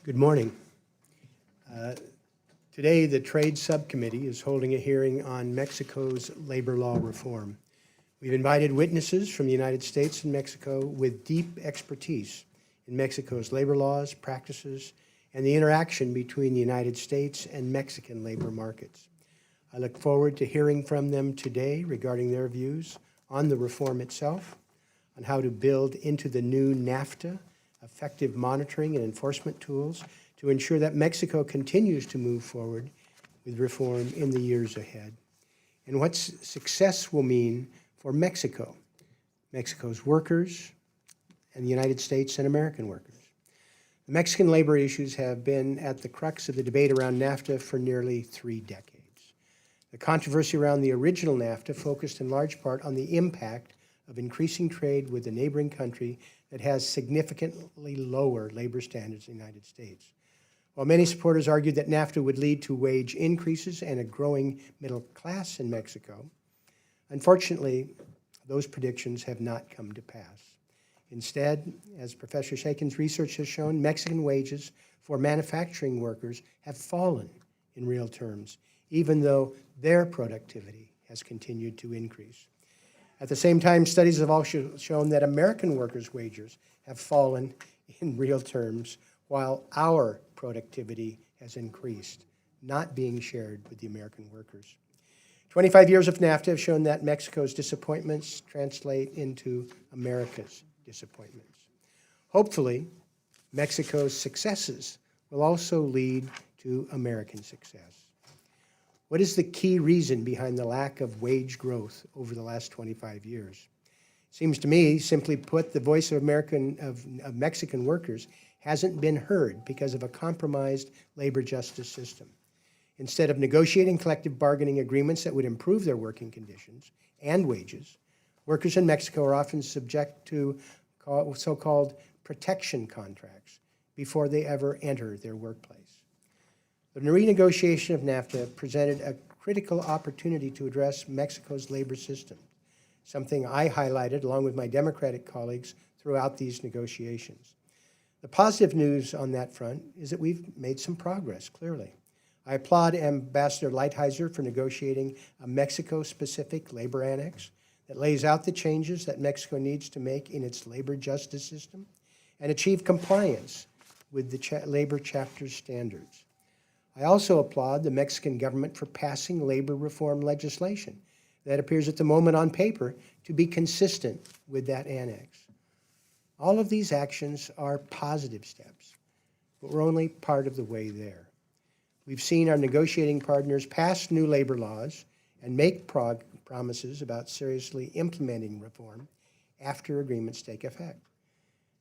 Good morning. Today, the Trade Subcommittee is holding a hearing on Mexico's labor law reform. We've invited witnesses from the United States and Mexico with deep expertise in Mexico's labor laws, practices, and the interaction between the United States and Mexican labor markets. I look forward to hearing from them today regarding their views on the reform itself, on how to build into the new NAFTA effective monitoring and enforcement tools to ensure that Mexico continues to move forward with reform in the years ahead, and what success will mean for Mexico, Mexico's workers, and the United States and American workers. The Mexican labor issues have been at the crux of the debate around NAFTA for nearly 3 decades. The controversy around the original NAFTA focused in large part on the impact of increasing trade with a neighboring country that has significantly lower labor standards in the United States. While many supporters argued that NAFTA would lead to wage increases and a growing middle class in Mexico, unfortunately, those predictions have not come to pass. Instead, as Professor Shakin's research has shown, Mexican wages for manufacturing workers have fallen in real terms, even though their productivity has continued to increase. At the same time, studies have also shown that American workers' wages have fallen in real terms, while our productivity has increased, not being shared with the American workers. 25 years of NAFTA have shown that Mexico's disappointments translate into America's disappointments. Hopefully, Mexico's successes will also lead to American success. What is the key reason behind the lack of wage growth over the last 25 years? It seems to me, simply put, the voice of Mexican workers hasn't been heard because of a compromised labor justice system. Instead of negotiating collective bargaining agreements that would improve their working conditions and wages, workers in Mexico are often subject to so-called protection contracts before they ever enter their workplace. The renegotiation of NAFTA presented a critical opportunity to address Mexico's labor system, something I highlighted along with my Democratic colleagues throughout these negotiations. The positive news on that front is that we've made some progress, clearly. I applaud Ambassador Lighthizer for negotiating a Mexico-specific labor annex that lays out the changes that Mexico needs to make in its labor justice system and achieve compliance with the labor chapter's standards. I also applaud the Mexican government for passing labor reform legislation that appears at the moment on paper to be consistent with that annex. All of these actions are positive steps, but we're only part of the way there. We've seen our negotiating partners pass new labor laws and make promises about seriously implementing reform after agreements take effect.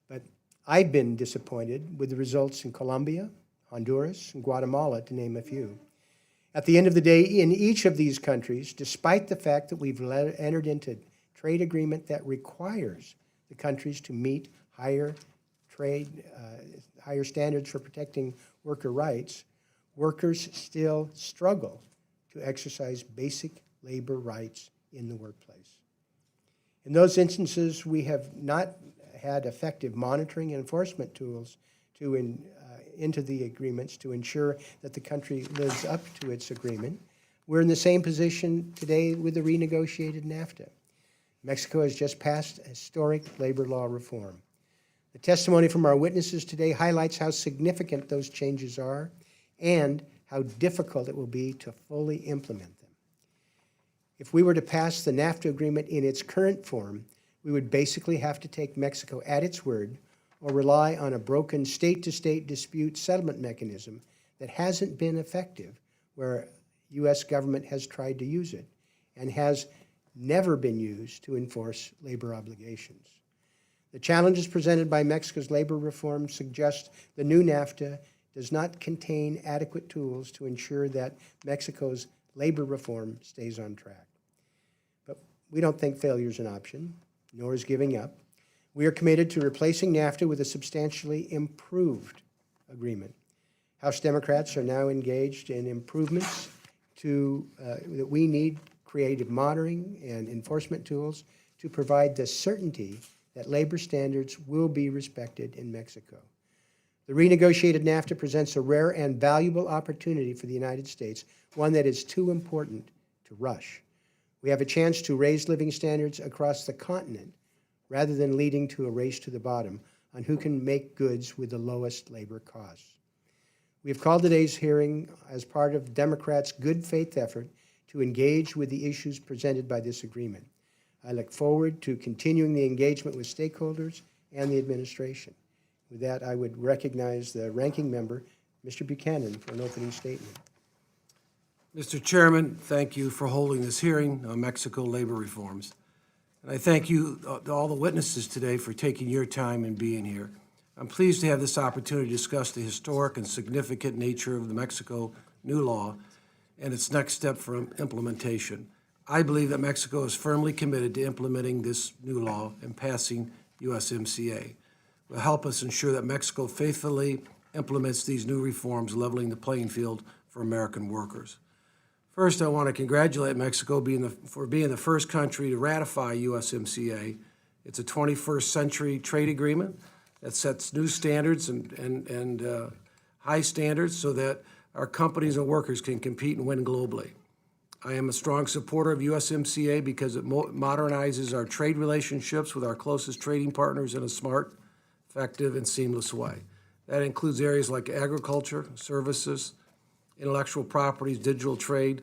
But I've been disappointed with the results in Colombia, Honduras, and Guatemala, to name a few. At the end of the day, in each of these countries, despite the fact that we've entered into trade agreement that requires the countries to meet higher standards for protecting worker rights, workers still struggle to exercise basic labor rights in the workplace. In those instances, we have not had effective monitoring and enforcement tools into the agreements to ensure that the country lives up to its agreement. We're in the same position today with the renegotiated NAFTA. Mexico has just passed historic labor law reform. The testimony from our witnesses today highlights how significant those changes are and how difficult it will be to fully implement them. If we were to pass the NAFTA agreement in its current form, we would basically have to take Mexico at its word or rely on a broken state-to-state dispute settlement mechanism that hasn't been effective, where U.S. government has tried to use it and has never been used to enforce labor obligations. The challenges presented by Mexico's labor reform suggest the new NAFTA does not contain adequate tools to ensure that Mexico's labor reform stays on track. But we don't think failure is an option, nor is giving up. We are committed to replacing NAFTA with a substantially improved agreement. House Democrats are now engaged in improvements that we need creative monitoring and enforcement tools to provide the certainty that labor standards will be respected in Mexico. The renegotiated NAFTA presents a rare and valuable opportunity for the United States, one that is too important to rush. We have a chance to raise living standards across the continent rather than leading to a race to the bottom on who can make goods with the lowest labor costs. We have called today's hearing as part of Democrats' good faith effort to engage with the issues presented by this agreement. I look forward to continuing the engagement with stakeholders and the administration. With that, I would recognize the ranking member, Mr. Buchanan, for an opening statement. Mr. Chairman, thank you for holding this hearing on Mexico labor reforms. And I thank you, all the witnesses today, for taking your time and being here. I'm pleased to have this opportunity to discuss the historic and significant nature of the Mexico new law and its next step for implementation. I believe that Mexico is firmly committed to implementing this new law and passing USMCA. Will help us ensure that Mexico faithfully implements these new reforms, leveling the playing field for American workers. First, I want to congratulate Mexico for being the first country to ratify USMCA. It's a 21st century trade agreement that sets new standards and high standards so that our companies and workers can compete and win globally. I am a strong supporter of USMCA because it modernizes our trade relationships with our closest trading partners in a smart, effective, and seamless way. That includes areas like agriculture, services, intellectual properties, digital trade.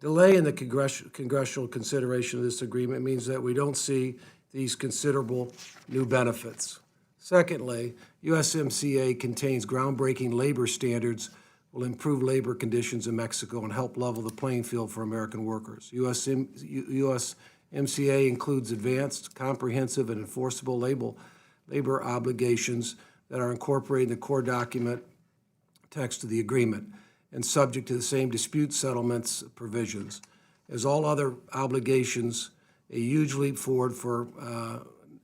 Delay in the congressional consideration of this agreement means that we don't see these considerable new benefits. Secondly, USMCA contains groundbreaking labor standards will improve labor conditions in Mexico and help level the playing field for American workers. USMCA includes advanced, comprehensive, and enforceable labor obligations that are incorporated in the core document text of the agreement and subject to the same dispute settlements provisions. As all other obligations, a huge leap forward for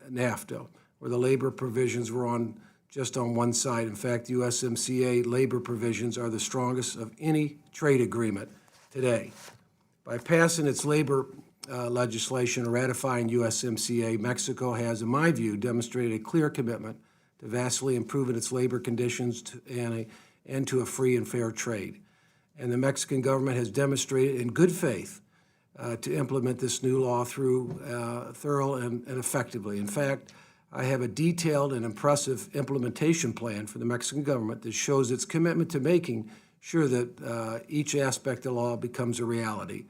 NAFTA, where the labor provisions were just on one side. In fact, USMCA labor provisions are the strongest of any trade agreement today. By passing its labor legislation and ratifying USMCA, Mexico has, in my view, demonstrated a clear commitment to vastly improving its labor conditions and to a free and fair trade. And the Mexican government has demonstrated in good faith to implement this new law through thorough and effectively. In fact, I have a detailed and impressive implementation plan for the Mexican government that shows its commitment to making sure that each aspect of the law becomes a reality.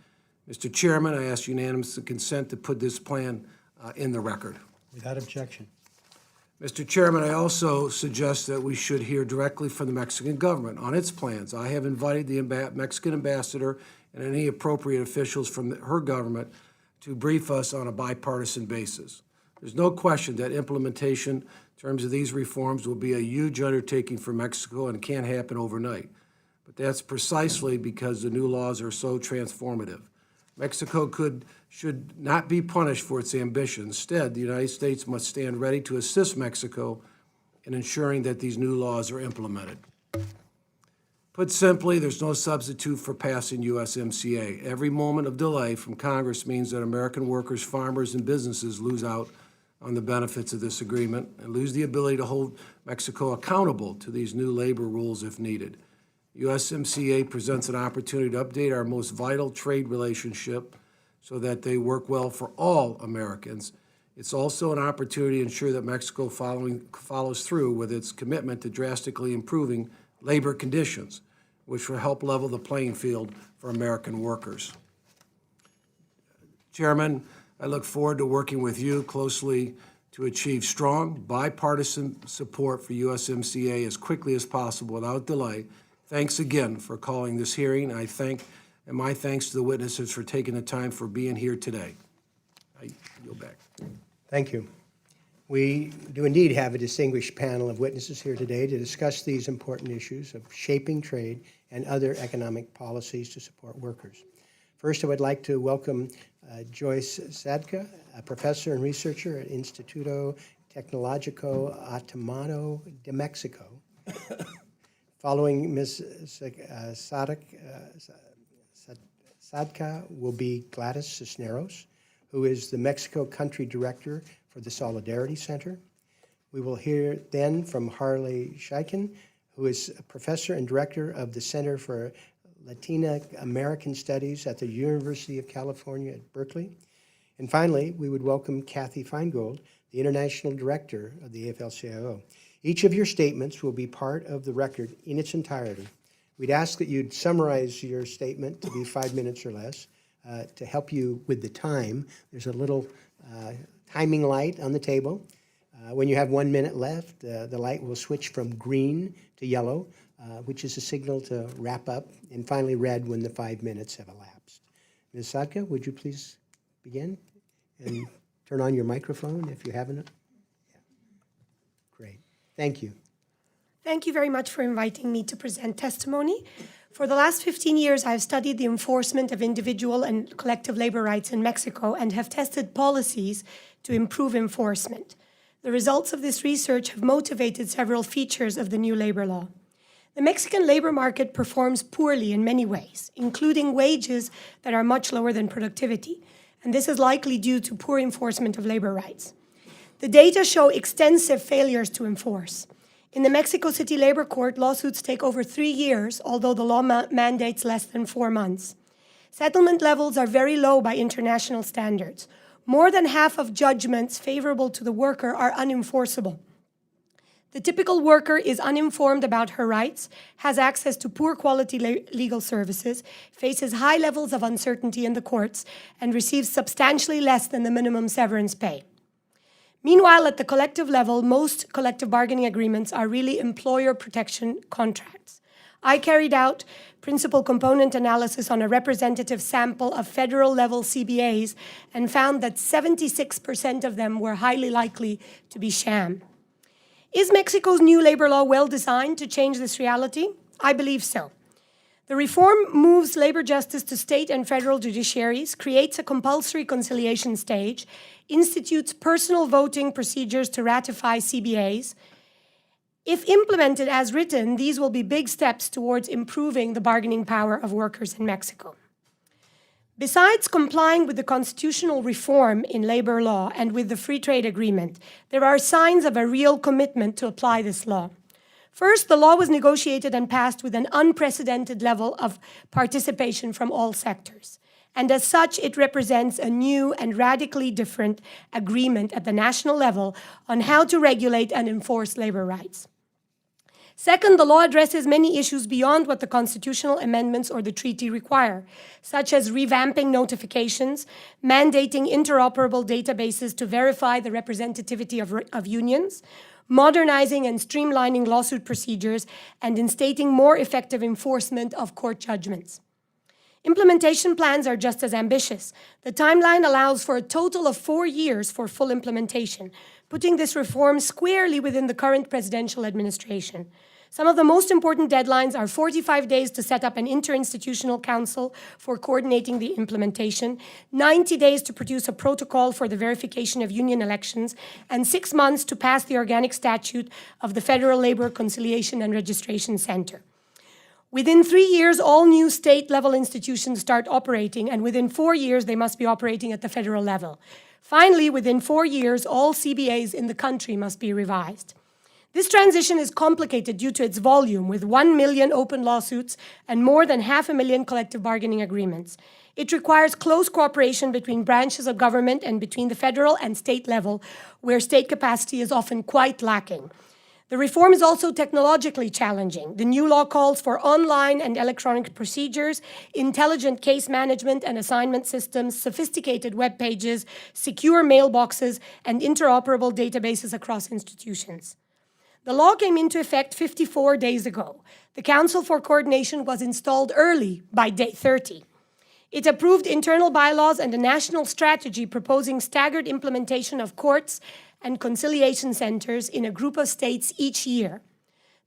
Mr. Chairman, I ask unanimous consent to put this plan in the record. Without objection. Mr. Chairman, I also suggest that we should hear directly from the Mexican government on its plans. I have invited the Mexican ambassador and any appropriate officials from her government to brief us on a bipartisan basis. There's no question that implementation in terms of these reforms will be a huge undertaking for Mexico and can't happen overnight. But that's precisely because the new laws are so transformative. Mexico should not be punished for its ambition. Instead, the United States must stand ready to assist Mexico in ensuring that these new laws are implemented. Put simply, there's no substitute for passing USMCA. Every moment of delay from Congress means that American workers, farmers, and businesses lose out on the benefits of this agreement and lose the ability to hold Mexico accountable to these new labor rules if needed. USMCA presents an opportunity to update our most vital trade relationship so that they work well for all Americans. It's also an opportunity to ensure that Mexico follows through with its commitment to drastically improving labor conditions, which will help level the playing field for American workers. Chairman, I look forward to working with you closely to achieve strong bipartisan support for USMCA as quickly as possible without delay. Thanks again for calling this hearing. And my thanks to the witnesses for taking the time for being here today. I yield back. Thank you. We do indeed have a distinguished panel of witnesses here today to discuss these important issues of shaping trade and other economic policies to support workers. First, I would like to welcome Joyce Sadka, a professor and researcher at Instituto Tecnológico Autónomo de Mexico. Following Ms. Sadka will be Gladys Cisneros, who is the Mexico Country Director for the Solidarity Center. We will hear then from Harley Scheiken, who is a professor and director of the Center for Latina American Studies at the University of California at Berkeley. And finally, we would welcome Kathy Feingold, the International Director of the AFL-CIO. Each of your statements will be part of the record in its entirety. We'd ask that you'd summarize your statement to be 5 minutes or less. To help you with the time, there's a little timing light on the table. When you have 1 minute left, the light will switch from green to yellow, which is a signal to wrap up, and finally red when the 5 minutes have elapsed. Ms. Sadka, would you please begin? And turn on your microphone if you haven't. Yeah. Great. Thank you. Thank you very much for inviting me to present testimony. For the last 15 years, I've studied the enforcement of individual and collective labor rights in Mexico and have tested policies to improve enforcement. The results of this research have motivated several features of the new labor law. The Mexican labor market performs poorly in many ways, including wages that are much lower than productivity, and this is likely due to poor enforcement of labor rights. The data show extensive failures to enforce. In the Mexico City Labor Court, lawsuits take over 3 years, although the law mandates less than 4 months. Settlement levels are very low by international standards. More than half of judgments favorable to the worker are unenforceable. The typical worker is uninformed about her rights, has access to poor quality legal services, faces high levels of uncertainty in the courts, and receives substantially less than the minimum severance pay. Meanwhile, at the collective level, most collective bargaining agreements are really employer protection contracts. I carried out principal component analysis on a representative sample of federal-level CBAs and found that 76% of them were highly likely to be sham. Is Mexico's new labor law well designed to change this reality? I believe so. The reform moves labor justice to state and federal judiciaries, creates a compulsory conciliation stage, institutes personal voting procedures to ratify CBAs. If implemented as written, these will be big steps towards improving the bargaining power of workers in Mexico. Besides complying with the constitutional reform in labor law and with the free trade agreement, there are signs of a real commitment to apply this law. First, the law was negotiated and passed with an unprecedented level of participation from all sectors. And as such, it represents a new and radically different agreement at the national level on how to regulate and enforce labor rights. Second, the law addresses many issues beyond what the constitutional amendments or the treaty require, such as revamping notifications, mandating interoperable databases to verify the representativity of unions, modernizing and streamlining lawsuit procedures, and instating more effective enforcement of court judgments. Implementation plans are just as ambitious. The timeline allows for a total of 4 years for full implementation, putting this reform squarely within the current presidential administration. Some of the most important deadlines are 45 days to set up an interinstitutional council for coordinating the implementation, 90 days to produce a protocol for the verification of union elections, and 6 months to pass the organic statute of the Federal Labor Conciliation and Registration Center. Within 3 years, all new state-level institutions start operating, and within 4 years, they must be operating at the federal level. Finally, within 4 years, all CBAs in the country must be revised. This transition is complicated due to its volume, with 1 million open lawsuits and more than 500,000 collective bargaining agreements. It requires close cooperation between branches of government and between the federal and state level, where state capacity is often quite lacking. The reform is also technologically challenging. The new law calls for online and electronic procedures, intelligent case management and assignment systems, sophisticated web pages, secure mailboxes, and interoperable databases across institutions. The law came into effect 54 days ago. The Council for Coordination was installed early, by day 30. It approved internal bylaws and a national strategy proposing staggered implementation of courts and conciliation centers in a group of states each year.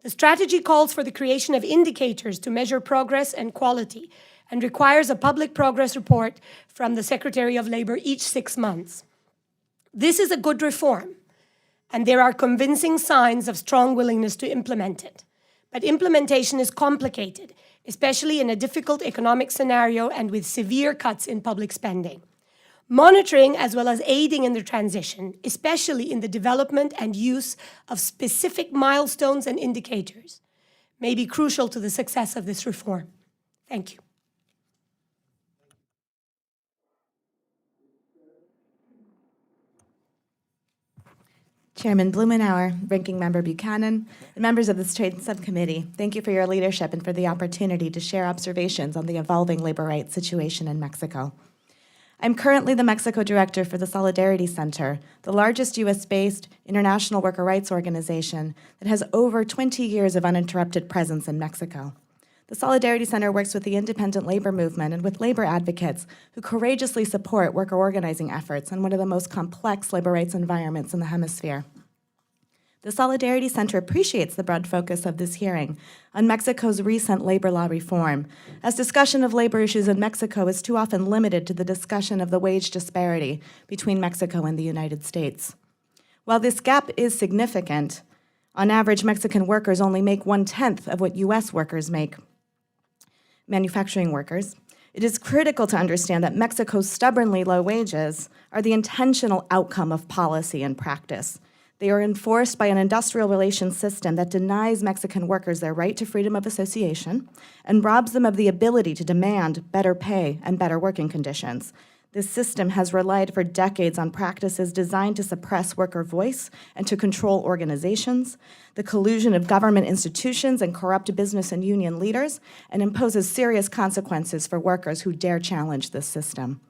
The strategy calls for the creation of indicators to measure progress and quality and requires a public progress report from the Secretary of Labor each 6 months. This is a good reform, and there are convincing signs of strong willingness to implement it. But implementation is complicated, especially in a difficult economic scenario and with severe cuts in public spending. monitoring as well as aiding in the transition, especially in the development and use of specific milestones and indicators, may be crucial to the success of this reform. Thank you. Chairman Blumenauer, Ranking Member Buchanan, and members of this Trade Subcommittee, thank you for your leadership and for the opportunity to share observations on the evolving labor rights situation in Mexico. I'm currently the Mexico Director for the Solidarity Center, the largest U.S.-based international worker rights organization that has over 20 years of uninterrupted presence in Mexico. The Solidarity Center works with the independent labor movement and with labor advocates who courageously support worker organizing efforts in one of the most complex labor rights environments in the hemisphere. The Solidarity Center appreciates the broad focus of this hearing on Mexico's recent labor law reform, as discussion of labor issues in Mexico is too often limited to the discussion of the wage disparity between Mexico and the United States. While this gap is significant, on average, Mexican workers only make 1/10 of what U.S. workers make, manufacturing workers. It is critical to understand that Mexico's stubbornly low wages are the intentional outcome of policy and practice. They are enforced by an industrial relations system that denies Mexican workers their right to freedom of association and robs them of the ability to demand better pay and better working conditions. This system has relied for decades on practices designed to suppress worker voice and to control organizations, the collusion of government institutions and corrupt business and union leaders, and imposes serious consequences for workers who dare challenge this system.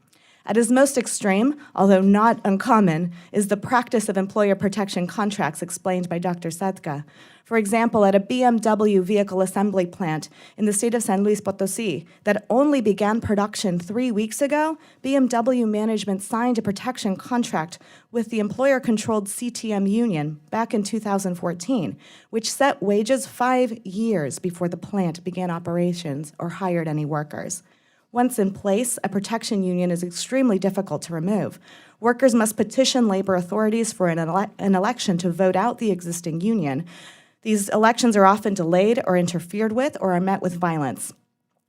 At its most extreme, although not uncommon, is the practice of employer protection contracts explained by Dr. Sadka. For example, at a BMW vehicle assembly plant in the state of San Luis Potosí that only began production 3 weeks ago, BMW management signed a protection contract with the employer-controlled CTM union back in 2014, which set wages 5 years before the plant began operations or hired any workers. Once in place, a protection union is extremely difficult to remove. Workers must petition labor authorities for an election to vote out the existing union. These elections are often delayed or interfered with or are met with violence.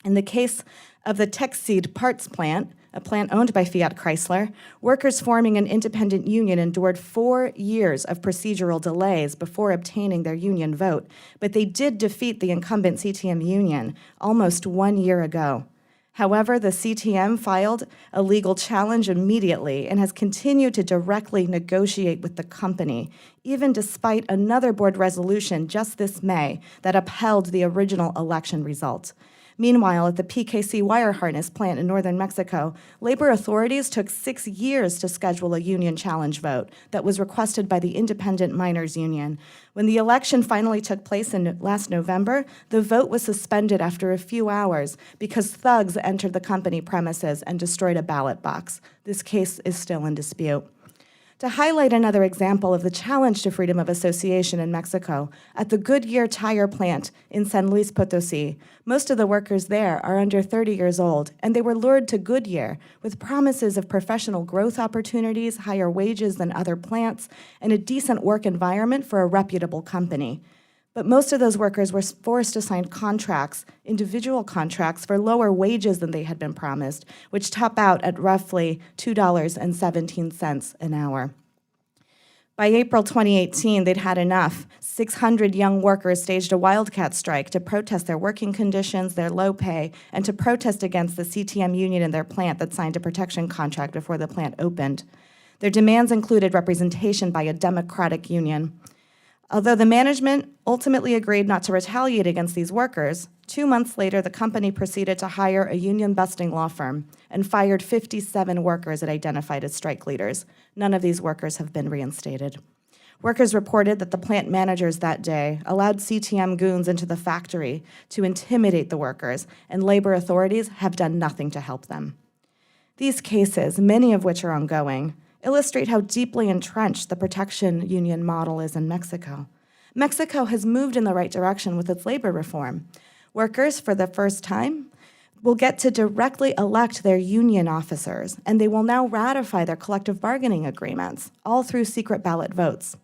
In the case of the Texseed parts plant, a plant owned by Fiat Chrysler, workers forming an independent union endured 4 years of procedural delays before obtaining their union vote, but they did defeat the incumbent CTM union almost 1 year ago. However, the CTM filed a legal challenge immediately and has continued to directly negotiate with the company, even despite another board resolution just this May that upheld the original election result. Meanwhile, at the PKC wire harness plant in northern Mexico, labor authorities took 6 years to schedule a union challenge vote that was requested by the Independent Miners Union. When the election finally took place in last November, the vote was suspended after a few hours because thugs entered the company premises and destroyed a ballot box. This case is still in dispute. To highlight another example of the challenge to freedom of association in Mexico, at the Goodyear tire plant in San Luis Potosí, most of the workers there are under 30 years old, and they were lured to Goodyear with promises of professional growth opportunities, higher wages than other plants, and a decent work environment for a reputable company. But most of those workers were forced to sign contracts, individual contracts, for lower wages than they had been promised, which top out at roughly $2.17 an hour. By April 2018, they'd had enough. 600 young workers staged a wildcat strike to protest their working conditions, their low pay, and to protest against the CTM union in their plant that signed a protection contract before the plant opened. Their demands included representation by a democratic union. Although the management ultimately agreed not to retaliate against these workers, 2 months later, the company proceeded to hire a union-busting law firm and fired 57 workers it identified as strike leaders. None of these workers have been reinstated. Workers reported that the plant managers that day allowed CTM goons into the factory to intimidate the workers, and labor authorities have done nothing to help them. These cases, many of which are ongoing, illustrate how deeply entrenched the protection union model is in Mexico. Mexico has moved in the right direction with its labor reform. Workers, for the first time, will get to directly elect their union officers, and they will now ratify their collective bargaining agreements, all through secret ballot votes.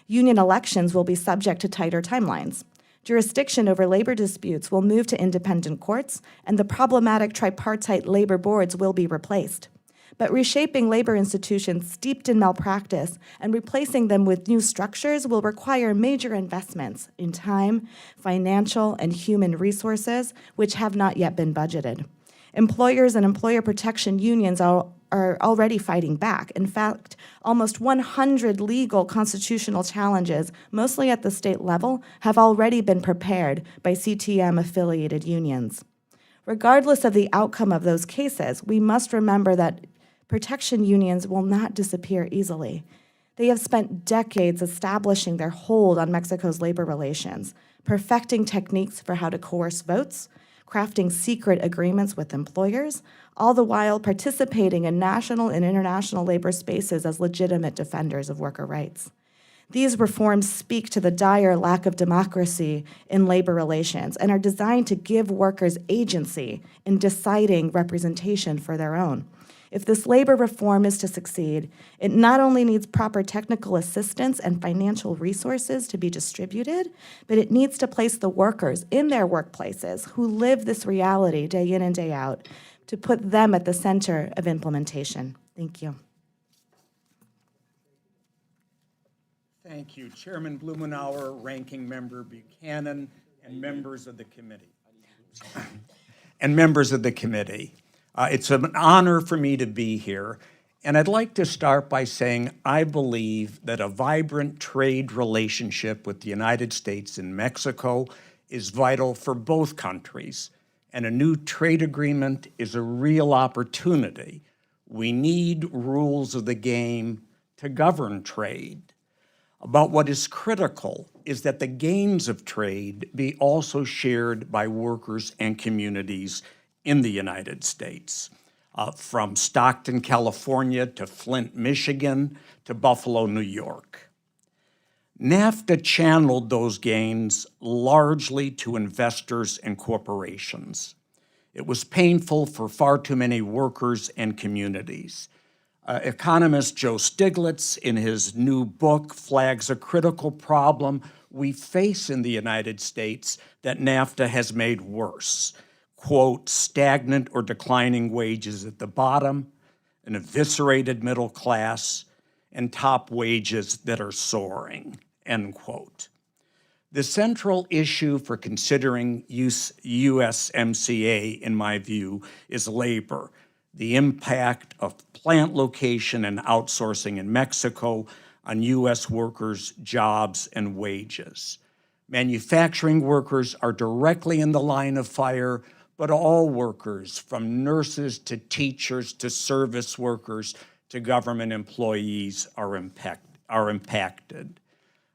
Union elections will be subject to tighter timelines. Jurisdiction over labor disputes will move to independent courts, and the problematic tripartite labor boards will be replaced. But reshaping labor institutions steeped in malpractice and replacing them with new structures will require major investments in time, financial, and human resources, which have not yet been budgeted. Employers and employer protection unions are already fighting back. In fact, almost 100 legal constitutional challenges, mostly at the state level, have already been prepared by CTM-affiliated unions. Regardless of the outcome of those cases, we must remember that protection unions will not disappear easily. They have spent decades establishing their hold on Mexico's labor relations, perfecting techniques for how to coerce votes, crafting secret agreements with employers, all the while participating in national and international labor spaces as legitimate defenders of worker rights. These reforms speak to the dire lack of democracy in labor relations and are designed to give workers agency in deciding representation for their own. If this labor reform is to succeed, it not only needs proper technical assistance and financial resources to be distributed, but it needs to place the workers in their workplaces who live this reality day in and day out, to put them at the center of implementation. Thank you. Thank you, Chairman Blumenauer, Ranking Member Buchanan, and members of the committee. It's an honor for me to be here, and I'd like to start by saying I believe that a vibrant trade relationship with the United States and Mexico is vital for both countries, and a new trade agreement is a real opportunity. We need rules of the game to govern trade. But what is critical is that the gains of trade be also shared by workers and communities in the United States, from Stockton, California, to Flint, Michigan, to Buffalo, New York. NAFTA channeled those gains largely to investors and corporations. It was painful for far too many workers and communities. Economist Joe Stiglitz, in his new book, flags a critical problem we face in the United States that NAFTA has made worse. Quote, stagnant or declining wages at the bottom, an eviscerated middle class, and top wages that are soaring, end quote. The central issue for considering USMCA, in my view, is labor, the impact of plant location and outsourcing in Mexico on U.S. workers' jobs and wages. Manufacturing workers are directly in the line of fire, but all workers, from nurses to teachers to service workers to government employees, are impacted.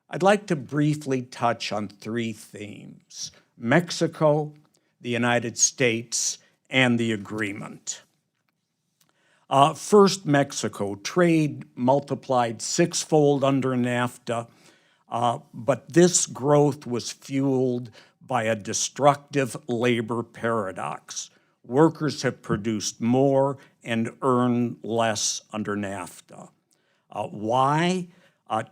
I'd like to briefly touch on three themes: Mexico, the United States, and the agreement. First, Mexico. Trade multiplied sixfold under NAFTA, but this growth was fueled by a destructive labor paradox. Workers have produced more and earned less under NAFTA. Why?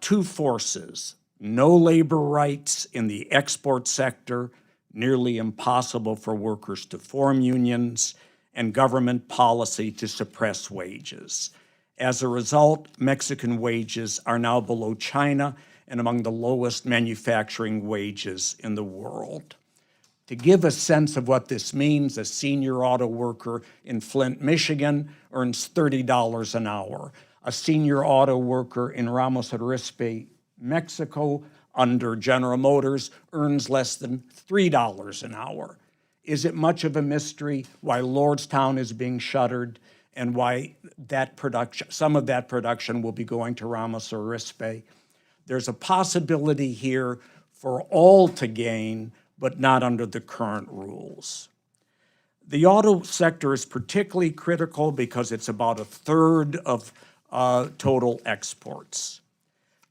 Two forces: no labor rights in the export sector, nearly impossible for workers to form unions, and government policy to suppress wages. As a result, Mexican wages are now below China and among the lowest manufacturing wages in the world. To give a sense of what this means, a senior auto worker in Flint, Michigan earns $30 an hour. A senior auto worker in Ramos Arizpe, Mexico, under General Motors, earns less than $3 an hour. Is it much of a mystery why Lordstown is being shuttered and why some of that production will be going to Ramos Arizpe? There's a possibility here for all to gain, but not under the current rules. The auto sector is particularly critical because it's about a third of total exports.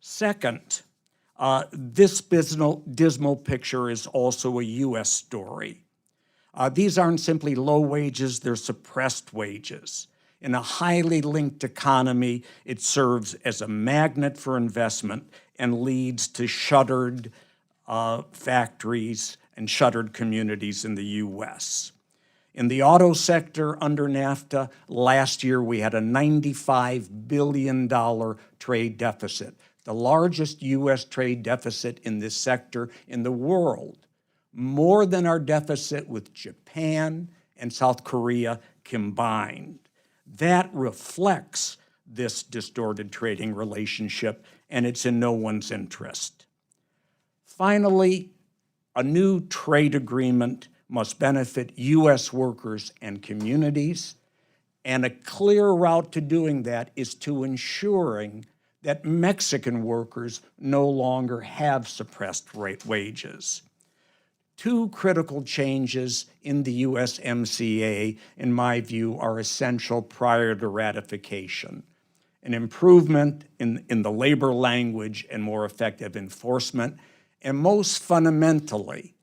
Second, this dismal picture is also a U.S. story. These aren't simply low wages, they're suppressed wages. In a highly linked economy, it serves as a magnet for investment and leads to shuttered factories and shuttered communities in the U.S. In the auto sector under NAFTA, last year we had a $95 billion trade deficit, the largest U.S. trade deficit in this sector in the world, more than our deficit with Japan and South Korea combined. That reflects this distorted trading relationship, and it's in no one's interest. Finally, a new trade agreement must benefit U.S. workers and communities, and a clear route to doing that is to ensuring that Mexican workers no longer have suppressed wages. Two critical changes in the USMCA, in my view, are essential prior to ratification. An improvement in the labor language and more effective enforcement, and most fundamentally,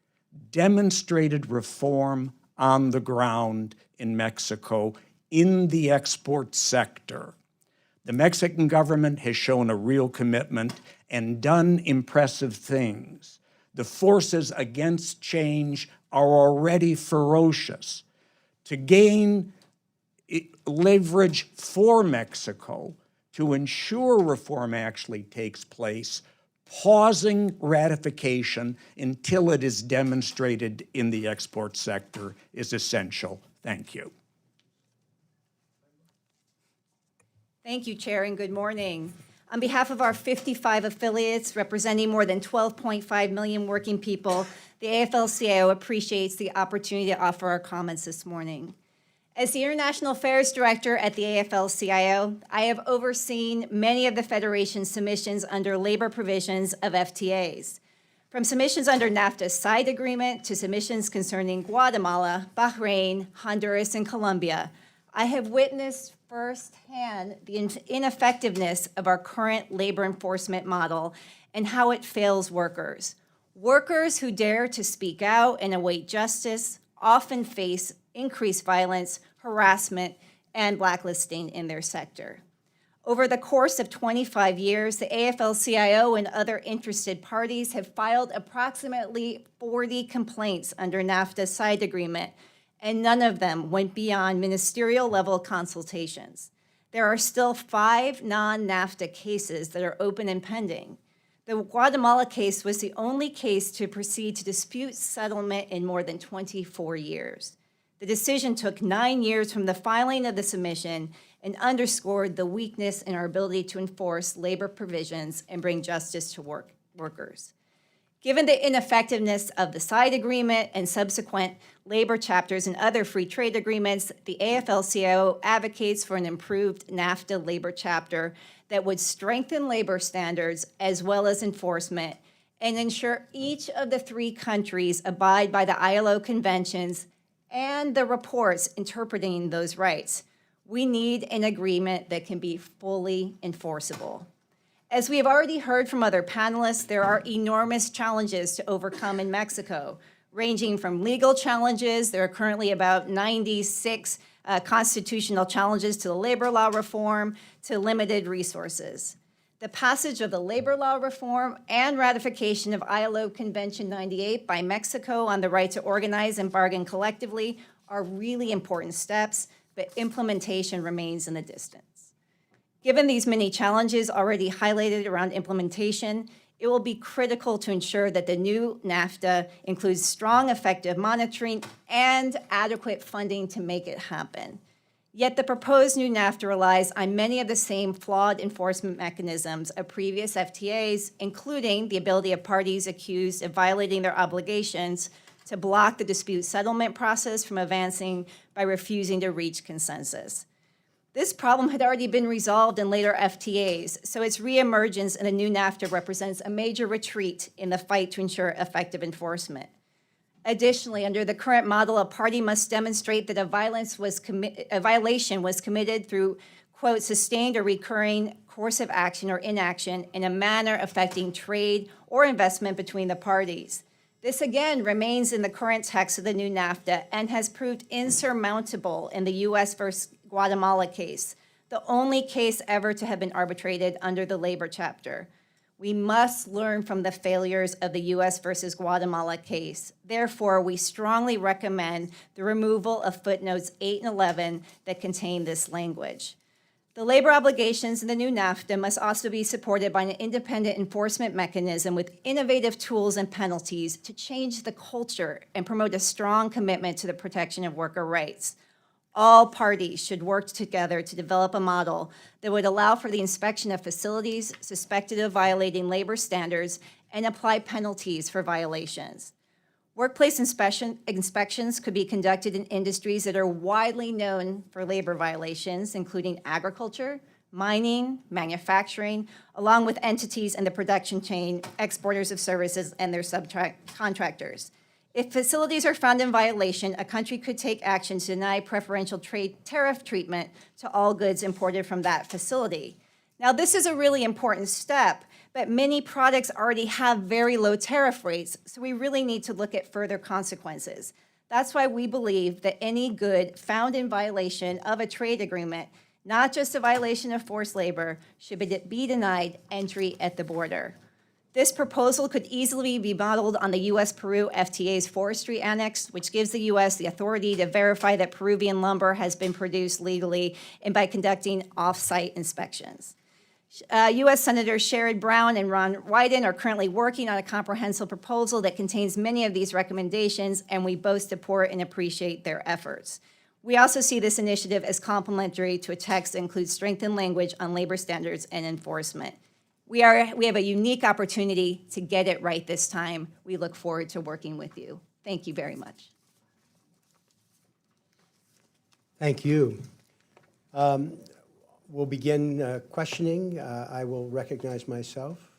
demonstrated reform on the ground in Mexico in the export sector. The Mexican government has shown a real commitment and done impressive things. The forces against change are already ferocious. To gain leverage for Mexico to ensure reform actually takes place, pausing ratification until it is demonstrated in the export sector is essential. Thank you. Thank you, Chair, and good morning. On behalf of our 55 affiliates representing more than 12.5 million working people, the AFL-CIO appreciates the opportunity to offer our comments this morning. As the International Affairs Director at the AFL-CIO, I have overseen many of the Federation's submissions under labor provisions of FTAs, from submissions under NAFTA's side agreement to submissions concerning Guatemala, Bahrain, Honduras, and Colombia. I have witnessed firsthand the ineffectiveness of our current labor enforcement model and how it fails workers. Workers who dare to speak out and await justice often face increased violence, harassment, and blacklisting in their sector. Over the course of 25 years, the AFL-CIO and other interested parties have filed approximately 40 complaints under NAFTA's side agreement, and none of them went beyond ministerial-level consultations. There are still 5 non-NAFTA cases that are open and pending. The Guatemala case was the only case to proceed to dispute settlement in more than 24 years. The decision took 9 years from the filing of the submission and underscored the weakness in our ability to enforce labor provisions and bring justice to workers. Given the ineffectiveness of the side agreement and subsequent labor chapters and other free trade agreements, the AFL-CIO advocates for an improved NAFTA labor chapter that would strengthen labor standards as well as enforcement and ensure each of the 3 countries abide by the ILO conventions and the reports interpreting those rights. We need an agreement that can be fully enforceable. As we have already heard from other panelists, there are enormous challenges to overcome in Mexico, ranging from legal challenges. There are currently about 96 constitutional challenges to the labor law reform, to limited resources. The passage of the labor law reform and ratification of ILO Convention 98 by Mexico on the right to organize and bargain collectively are really important steps, but implementation remains in the distance. Given these many challenges already highlighted around implementation, it will be critical to ensure that the new NAFTA includes strong, effective monitoring and adequate funding to make it happen. Yet the proposed new NAFTA relies on many of the same flawed enforcement mechanisms of previous FTAs, including the ability of parties accused of violating their obligations to block the dispute settlement process from advancing by refusing to reach consensus. This problem had already been resolved in later FTAs, so its reemergence in the new NAFTA represents a major retreat in the fight to ensure effective enforcement. Additionally, under the current model, a party must demonstrate that a violation was committed through, quote, sustained or recurring course of action or inaction in a manner affecting trade or investment between the parties. This, again, remains in the current text of the new NAFTA and has proved insurmountable in the U.S. versus Guatemala case, the only case ever to have been arbitrated under the labor chapter. We must learn from the failures of the U.S. versus Guatemala case. Therefore, we strongly recommend the removal of footnotes 8 and 11 that contain this language. The labor obligations in the new NAFTA must also be supported by an independent enforcement mechanism with innovative tools and penalties to change the culture and promote a strong commitment to the protection of worker rights. All parties should work together to develop a model that would allow for the inspection of facilities suspected of violating labor standards and apply penalties for violations. Workplace inspections could be conducted in industries that are widely known for labor violations, including agriculture, mining, manufacturing, along with entities in the production chain, exporters of services, and their subcontractors. If facilities are found in violation, a country could take action to deny preferential trade tariff treatment to all goods imported from that facility. Now, this is a really important step, but many products already have very low tariff rates, so we really need to look at further consequences. That's why we believe that any good found in violation of a trade agreement, not just a violation of forced labor, should be denied entry at the border. This proposal could easily be modeled on the U.S.-Peru FTA's forestry annex, which gives the U.S. the authority to verify that Peruvian lumber has been produced legally and by conducting off-site inspections. U.S. Senators Sherrod Brown and Ron Wyden are currently working on a comprehensive proposal that contains many of these recommendations, and we both support and appreciate their efforts. We also see this initiative as complementary to a text that includes strengthened language on labor standards and enforcement. We have a unique opportunity to get it right this time. We look forward to working with you. Thank you very much. Thank you. We'll begin questioning. I will recognize myself.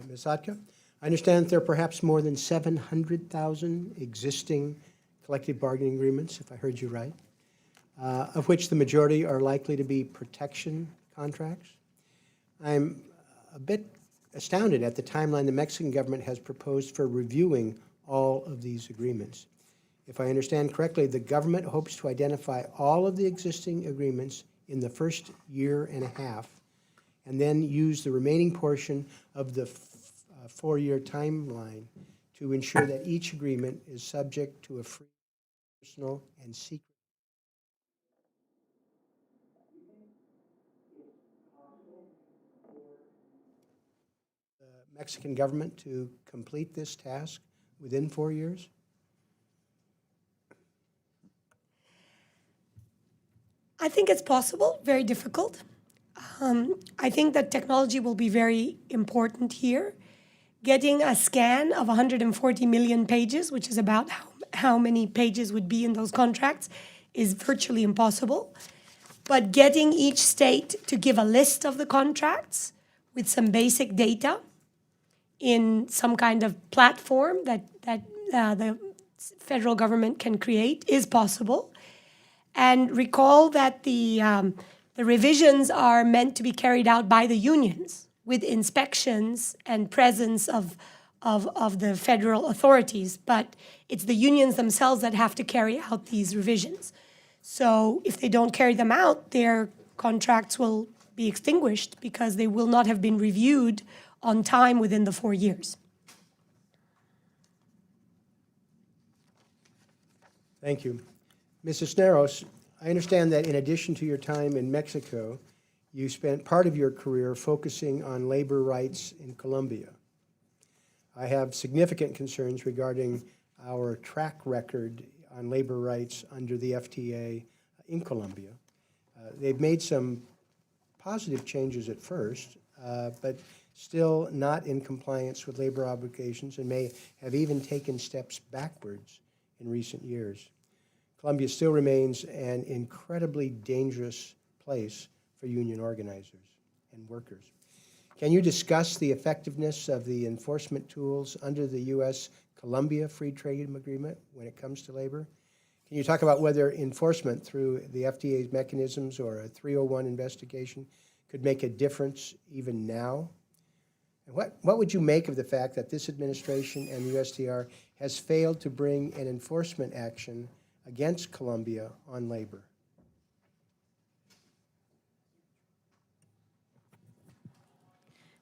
Ms. Otka, I understand that there are perhaps more than 700,000 existing collective bargaining agreements, if I heard you right, of which the majority are likely to be protection contracts. I'm a bit astounded at the timeline the Mexican government has proposed for reviewing all of these agreements. If I understand correctly, the government hopes to identify all of the existing agreements in the first year and a half, and then use the remaining portion of the four-year timeline to ensure that each agreement is subject to a free, personal, and secret. The Mexican government to complete this task within 4 years? I think it's possible, very difficult. I think that technology will be very important here. Getting a scan of 140 million pages, which is about how many pages would be in those contracts, is virtually impossible. But getting each state to give a list of the contracts with some basic data in some kind of platform that the federal government can create is possible. And recall that the revisions are meant to be carried out by the unions with inspections and presence of the federal authorities. But it's the unions themselves that have to carry out these revisions. So if they don't carry them out, their contracts will be extinguished because they will not have been reviewed on time within the 4 years. Thank you. Mrs. Cisneros, I understand that in addition to your time in Mexico, you spent part of your career focusing on labor rights in Colombia. I have significant concerns regarding our track record on labor rights under the FTA in Colombia. They've made some positive changes at first, but still not in compliance with labor obligations and may have even taken steps backwards in recent years. Colombia still remains an incredibly dangerous place for union organizers and workers. Can you discuss the effectiveness of the enforcement tools under the U.S.-Colombia Free Trade Agreement when it comes to labor? Can you talk about whether enforcement through the FTA's mechanisms or a 301 investigation could make a difference even now? And what would you make of the fact that this administration and the USTR has failed to bring an enforcement action against Colombia on labor?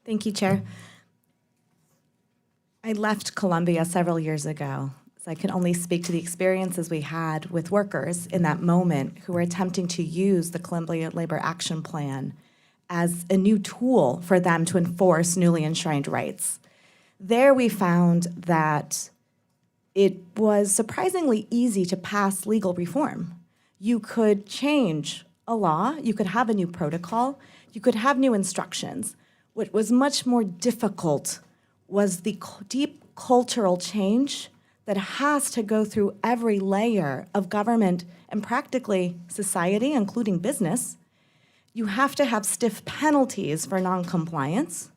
Thank you, Chair. I left Columbia several years ago, so I can only speak to the experiences we had with workers in that moment who were attempting to use the Columbia Labor Action Plan as a new tool for them to enforce newly enshrined rights. There we found that it was surprisingly easy to pass legal reform. You could change a law, you could have a new protocol, you could have new instructions. What was much more difficult was the deep cultural change that has to go through every layer of government and practically society, including business. You have to have stiff penalties for noncompliance.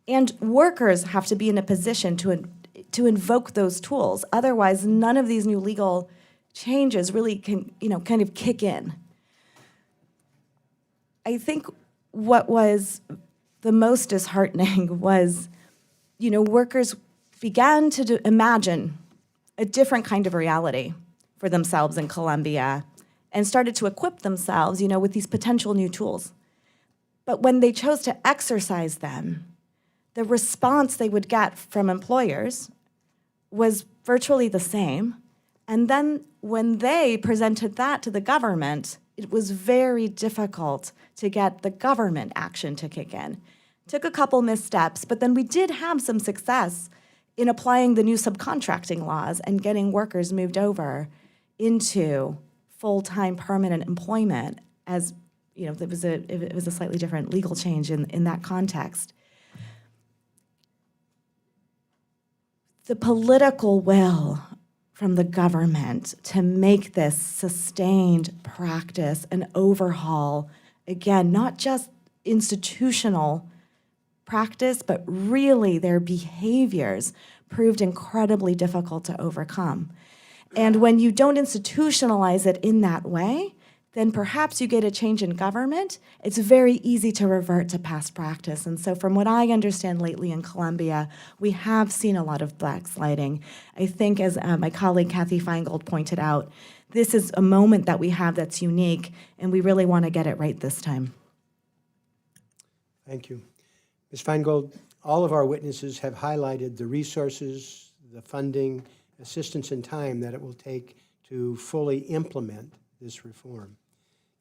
And workers have to be in a position to invoke those tools. Otherwise, none of these new legal changes really can, kind of kick in. I think what was the most disheartening was, workers began to imagine a different kind of reality for themselves in Columbia and started to equip themselves, with these potential new tools. But when they chose to exercise them, the response they would get from employers was virtually the same. And then when they presented that to the government, it was very difficult to get the government action to kick in. Took a couple missteps, but then we did have some success in applying the new subcontracting laws and getting workers moved over into full-time permanent employment as, it was a slightly different legal change in that context. The political will from the government to make this sustained practice and overhaul, again, not just institutional practice, but really their behaviors proved incredibly difficult to overcome. And when you don't institutionalize it in that way, then perhaps you get a change in government. It's very easy to revert to past practice. And so from what I understand lately in Columbia, we have seen a lot of backsliding. I think, as my colleague Kathy Feingold pointed out, this is a moment that we have that's unique, and we really want to get it right this time. Thank you. Ms. Feingold, all of our witnesses have highlighted the resources, the funding, assistance, and time that it will take to fully implement this reform.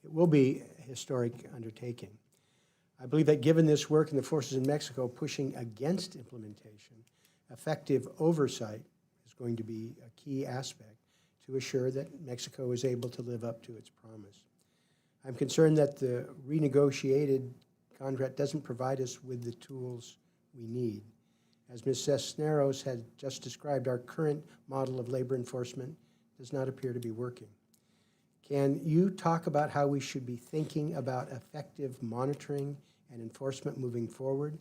It will be a historic undertaking. I believe that given this work and the forces in Mexico pushing against implementation, effective oversight is going to be a key aspect to assure that Mexico is able to live up to its promise. I'm concerned that the renegotiated contract doesn't provide us with the tools we need. As Ms. Cisneros had just described, our current model of labor enforcement does not appear to be working. Can you talk about how we should be thinking about effective monitoring and enforcement moving forward,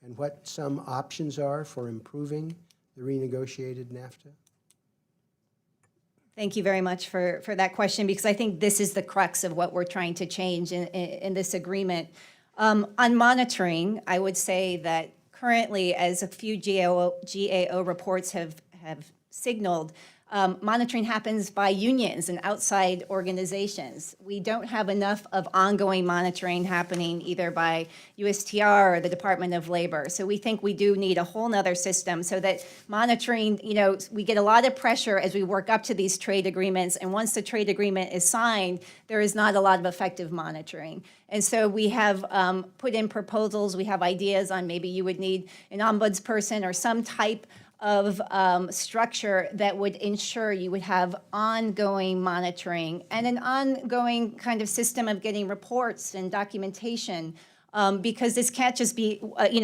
and what some options are for improving the renegotiated NAFTA? Thank you very much for that question, because I think this is the crux of what we're trying to change in this agreement. On monitoring, I would say that currently, as a few GAO reports have signaled, monitoring happens by unions and outside organizations. We don't have enough of ongoing monitoring happening either by USTR or the Department of Labor. So we think we do need a whole nother system so that monitoring, we get a lot of pressure as we work up to these trade agreements. And once the trade agreement is signed, there is not a lot of effective monitoring. And so we have put in proposals. We have ideas on maybe you would need an ombudsperson or some type of structure that would ensure you would have ongoing monitoring and an ongoing kind of system of getting reports and documentation, because this can't just be,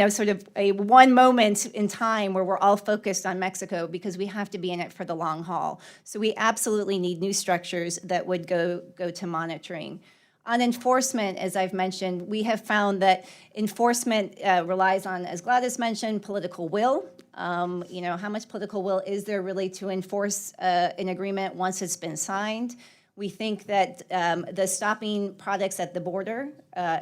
sort of a one moment in time where we're all focused on Mexico, because we have to be in it for the long haul. So we absolutely need new structures that would go to monitoring. On enforcement, as I've mentioned, we have found that enforcement relies on, as Gladys mentioned, political will. How much political will is there really to enforce an agreement once it's been signed? We think that the stopping products at the border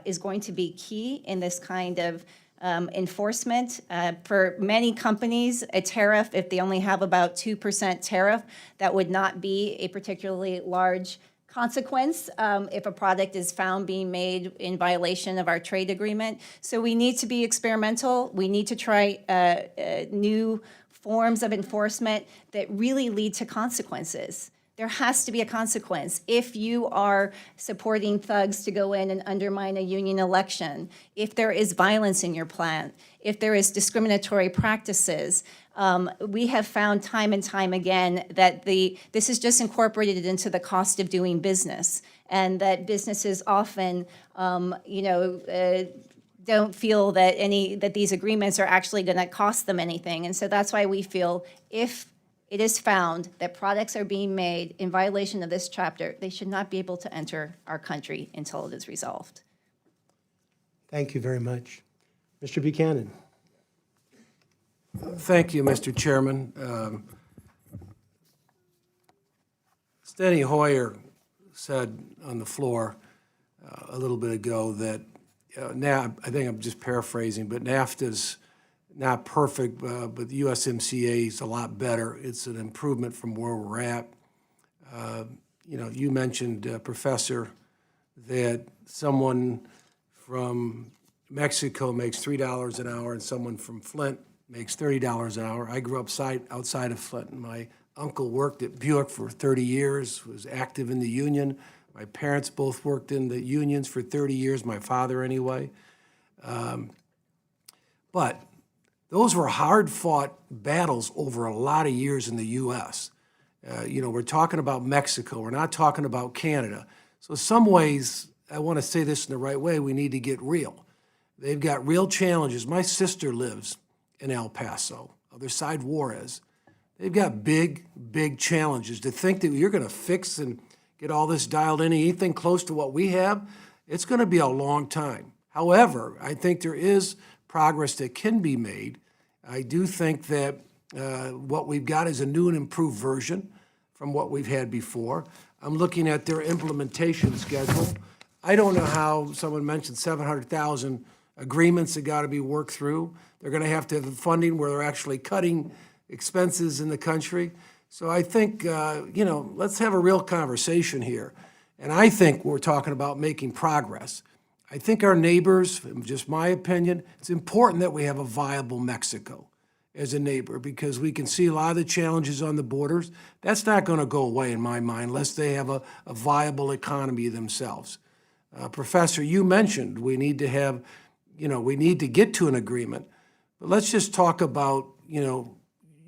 is going to be key in this kind of enforcement. For many companies, a tariff, if they only have about 2% tariff, that would not be a particularly large consequence if a product is found being made in violation of our trade agreement. So we need to be experimental. We need to try new forms of enforcement that really lead to consequences. There has to be a consequence. If you are supporting thugs to go in and undermine a union election, if there is violence in your plant, if there is discriminatory practices, we have found time and time again that this is just incorporated into the cost of doing business, and that businesses often, don't feel that these agreements are actually going to cost them anything. And so that's why we feel if it is found that products are being made in violation of this chapter, they should not be able to enter our country until it is resolved. Thank you very much. Mr. Buchanan. Thank you, Mr. Chairman. Steny Hoyer said on the floor a little bit ago that now, I think I'm just paraphrasing, but NAFTA's not perfect, but the USMCA is a lot better. It's an improvement from where we're at. You mentioned, Professor, that someone from Mexico makes $3 an hour and someone from Flint makes $30 an hour. I grew up outside of Flint. My uncle worked at Buick for 30 years, was active in the union. My parents both worked in the unions for 30 years, my father anyway. But those were hard-fought battles over a lot of years in the U.S. We're talking about Mexico. We're not talking about Canada. So in some ways, I want to say this in the right way, we need to get real. They've got real challenges. My sister lives in El Paso, other side Juarez. They've got big, big challenges. To think that you're going to fix and get all this dialed in, anything close to what we have, it's going to be a long time. However, I think there is progress that can be made. I do think that what we've got is a new and improved version from what we've had before. I'm looking at their implementation schedule. I don't know how someone mentioned 700,000 agreements that got to be worked through. They're going to have funding where they're actually cutting expenses in the country. So I think, let's have a real conversation here. And I think we're talking about making progress. I think our neighbors, just my opinion, it's important that we have a viable Mexico as a neighbor because we can see a lot of the challenges on the borders. That's not going to go away in my mind unless they have a viable economy themselves. Professor, you mentioned we need to have, we need to get to an agreement. But let's just talk about,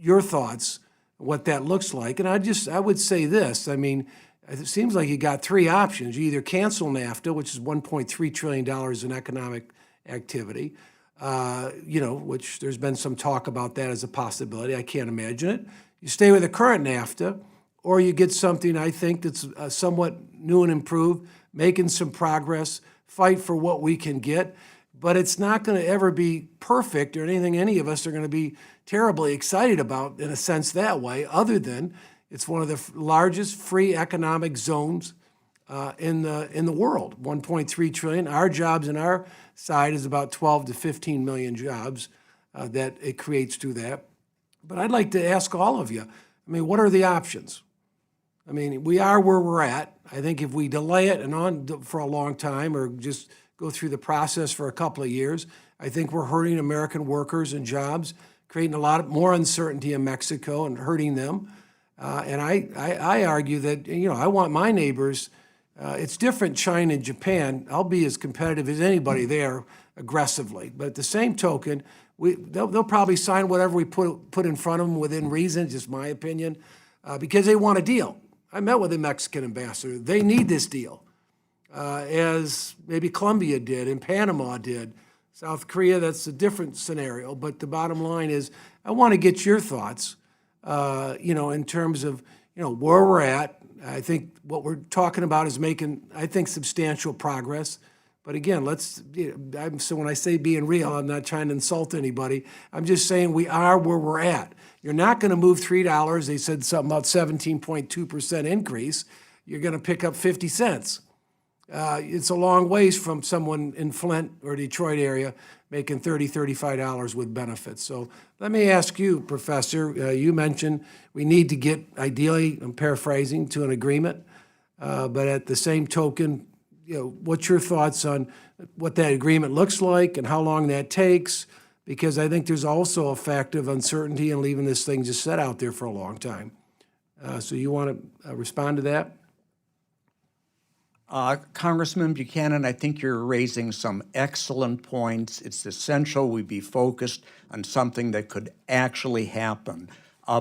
your thoughts, what that looks like. And I would say this, it seems like you got three options. You either cancel NAFTA, which is $1.3 trillion in economic activity, which there's been some talk about that as a possibility. I can't imagine it. You stay with the current NAFTA, or you get something I think that's somewhat new and improved, making some progress, fight for what we can get. But it's not going to ever be perfect or anything any of us are going to be terribly excited about in a sense that way, other than it's one of the largest free economic zones in the world, 1.3 trillion. Our jobs on our side is about 12 to 15 million jobs that it creates through that. But I'd like to ask all of you, what are the options? We are where we're at. I think if we delay it and on for a long time or just go through the process for a couple of years, I think we're hurting American workers and jobs, creating a lot more uncertainty in Mexico and hurting them. And I argue that, I want my neighbors, it's different China and Japan. I'll be as competitive as anybody there aggressively. But at the same token, they'll probably sign whatever we put in front of them within reason, just my opinion, because they want a deal. I met with the Mexican ambassador. They need this deal, as maybe Colombia did and Panama did. South Korea, that's a different scenario. But the bottom line is, I want to get your thoughts, in terms of, where we're at. I think what we're talking about is making, I think, substantial progress. But again, so when I say being real, I'm not trying to insult anybody. I'm just saying we are where we're at. You're not going to move $3. They said something about 17.2% increase. You're going to pick up 50 cents. It's a long ways from someone in Flint or Detroit area making $30, $35 with benefits. So let me ask you, Professor, you mentioned we need to get, ideally, I'm paraphrasing, to an agreement. But at the same token, what's your thoughts on what that agreement looks like and how long that takes? Because I think there's also a fact of uncertainty in leaving this thing just set out there for a long time. So you want to respond to that? Congressman Buchanan, I think you're raising some excellent points. It's essential we be focused on something that could actually happen.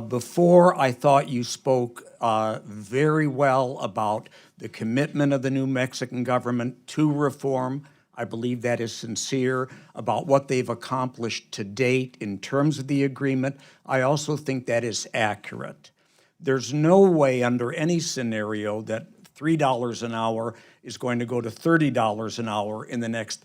Before, I thought you spoke very well about the commitment of the New Mexican government to reform. I believe that is sincere about what they've accomplished to date in terms of the agreement. I also think that is accurate. There's no way under any scenario that $3 an hour is going to go to $30 an hour in the next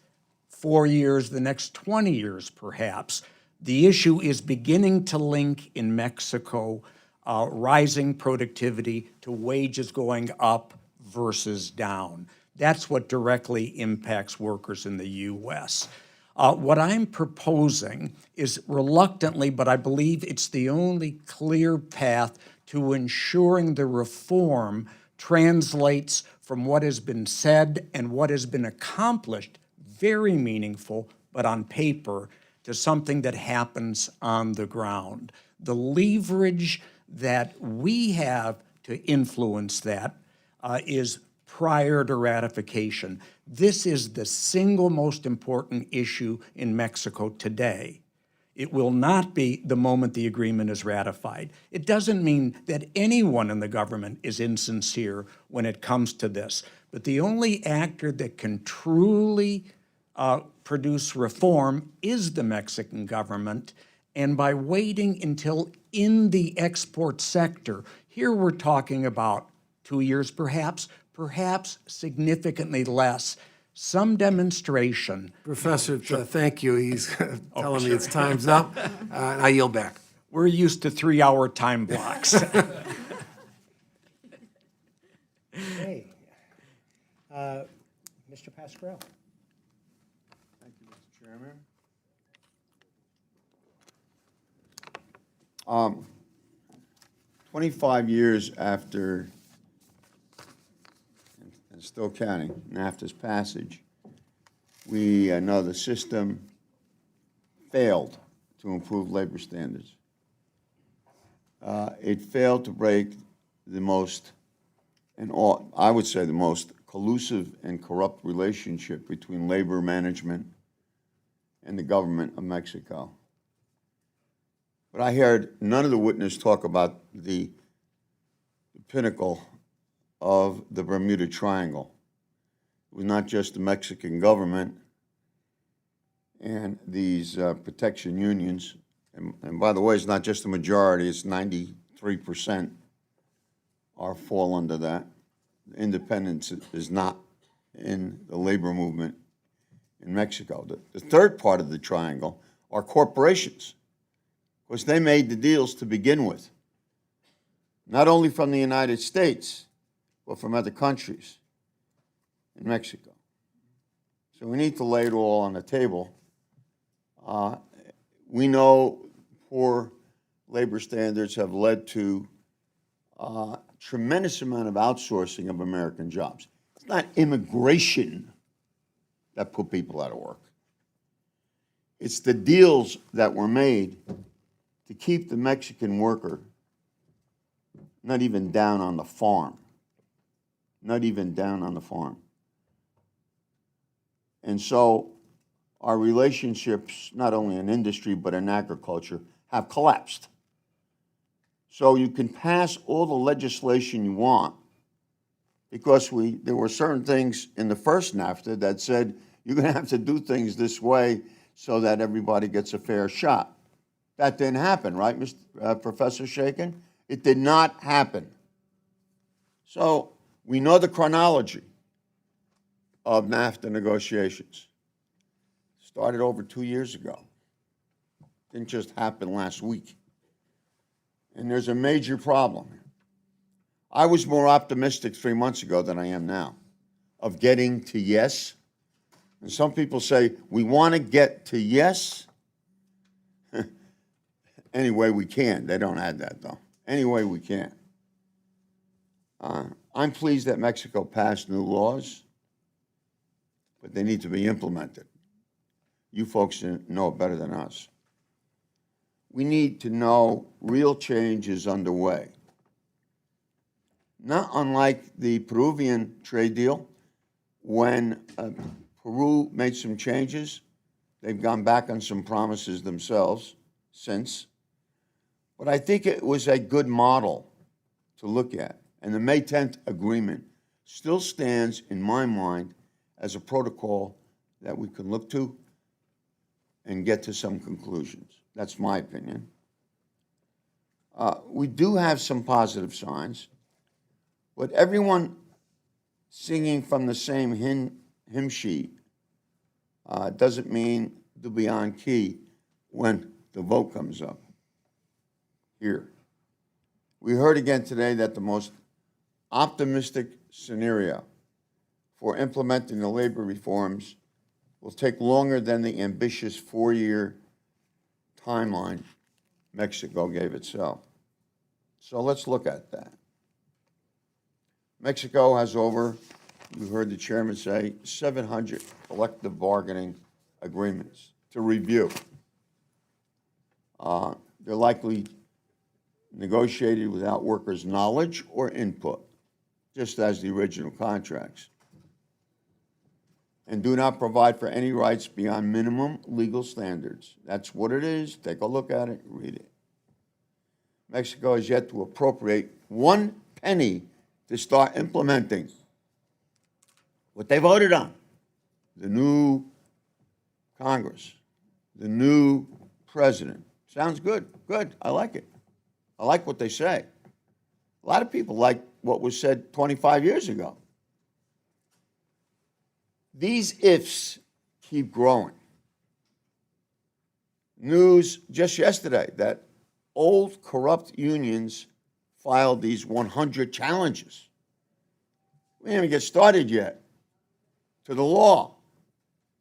4 years, the next 20 years perhaps. The issue is beginning to link in Mexico rising productivity to wages going up versus down. That's what directly impacts workers in the U.S. What I'm proposing is reluctantly, but I believe it's the only clear path to ensuring the reform translates from what has been said and what has been accomplished, very meaningful, but on paper, to something that happens on the ground. The leverage that we have to influence that is prior to ratification. This is the single most important issue in Mexico today. It will not be the moment the agreement is ratified. It doesn't mean that anyone in the government is insincere when it comes to this, but the only actor that can truly produce reform is the Mexican government, and by waiting until in the export sector, here we're talking about 2 years perhaps significantly less, some demonstration. Professor, thank you. He's telling me it's time's up. I yield back. We're used to 3-hour time blocks. Okay. Mr. Pasquarello. Thank you, Mr. Chairman. 25 years after, and still counting, NAFTA's passage, we know the system failed to improve labor standards. It failed to break the most, and I would say the most collusive and corrupt relationship between labor management and the government of Mexico. But I heard none of the witnesses talk about the pinnacle of the Bermuda Triangle. It was not just the Mexican government and these protection unions. And by the way, it's not just the majority, it's 93% fall under that. Independence is not in the labor movement in Mexico. The third part of the triangle are corporations, because they made the deals to begin with, not only from the United States, but from other countries in Mexico. So we need to lay it all on the table. We know poor labor standards have led to a tremendous amount of outsourcing of American jobs. It's not immigration that put people out of work. It's the deals that were made to keep the Mexican worker not even down on the farm. Not even down on the farm. And so our relationships, not only in industry but in agriculture, have collapsed. So you can pass all the legislation you want, because there were certain things in the first NAFTA that said you're going to have to do things this way so that everybody gets a fair shot. That didn't happen, right, Professor Shakin? It did not happen. So we know the chronology of NAFTA negotiations. Started over 2 years ago. Didn't just happen last week. And there's a major problem. I was more optimistic 3 months ago than I am now of getting to yes. And some people say, we want to get to yes any way we can. They don't add that, though. Any way we can. I'm pleased that Mexico passed new laws, but they need to be implemented. You folks know it better than us. We need to know real change is underway. Not unlike the Peruvian trade deal, when Peru made some changes, they've gone back on some promises themselves since. But I think it was a good model to look at. And the May 10th agreement still stands, in my mind, as a protocol that we can look to and get to some conclusions. That's my opinion. We do have some positive signs, but everyone singing from the same hymn sheet doesn't mean to be on key when the vote comes up here. We heard again today that the most optimistic scenario for implementing the labor reforms will take longer than the ambitious 4-year timeline Mexico gave itself. So let's look at that. Mexico has over, you heard the chairman say, 700 collective bargaining agreements to review. They're likely negotiated without workers' knowledge or input, just as the original contracts, and do not provide for any rights beyond minimum legal standards. That's what it is. Take a look at it, read it. Mexico has yet to appropriate 1 penny to start implementing what they voted on. The new Congress, the new president. Sounds good. Good. I like it. I like what they say. A lot of people like what was said 25 years ago. These ifs keep growing. News just yesterday that old corrupt unions filed these 100 challenges. We didn't even get started yet to the law.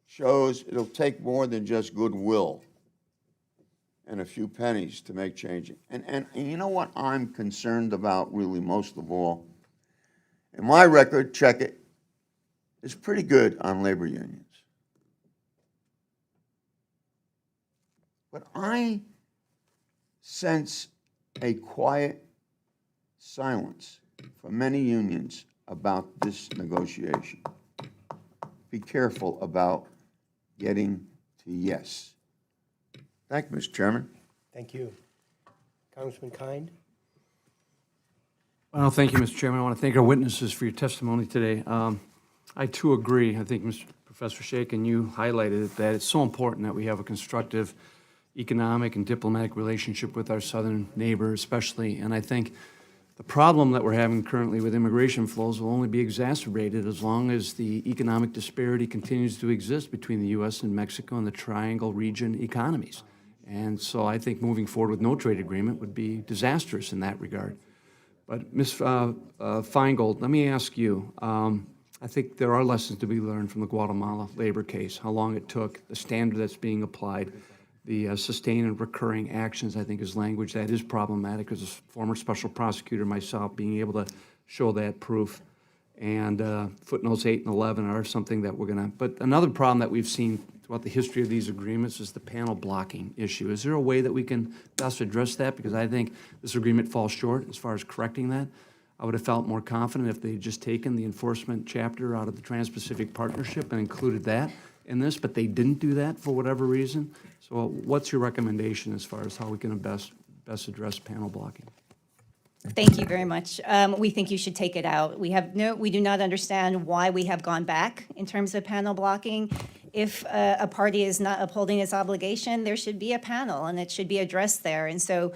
Shows it'll take more than just goodwill and a few pennies to make change. And you know what I'm concerned about really most of all? And my record, check it, is pretty good on labor unions. But I sense a quiet silence from many unions about this negotiation. Be careful about getting to yes. Thank you, Mr. Chairman. Thank you. Congressman Kind? Well, thank you, Mr. Chairman. I want to thank our witnesses for your testimony today. I too agree. I think Professor Sheikh and you highlighted it, that it's so important that we have a constructive economic and diplomatic relationship with our southern neighbor especially. And I think the problem that we're having currently with immigration flows will only be exacerbated as long as the economic disparity continues to exist between the U.S. and Mexico and the Triangle region economies. And so I think moving forward with no trade agreement would be disastrous in that regard. But Ms. Feingold, let me ask you, I think there are lessons to be learned from the Guatemala labor case, how long it took, the standard that's being applied, the sustained and recurring actions, I think, is language that is problematic. As a former special prosecutor myself, being able to show that proof. And footnotes 8 and 11 are something that we're going to, but another problem that we've seen throughout the history of these agreements is the panel blocking issue. Is there a way that we can best address that? Because I think this agreement falls short as far as correcting that. I would have felt more confident if they had just taken the enforcement chapter out of the Trans-Pacific Partnership and included that in this, but they didn't do that for whatever reason. So what's your recommendation as far as how we can best address panel blocking? Thank you very much. We think you should take it out. We do not understand why we have gone back in terms of panel blocking. If a party is not upholding its obligation, there should be a panel, and it should be addressed there. And so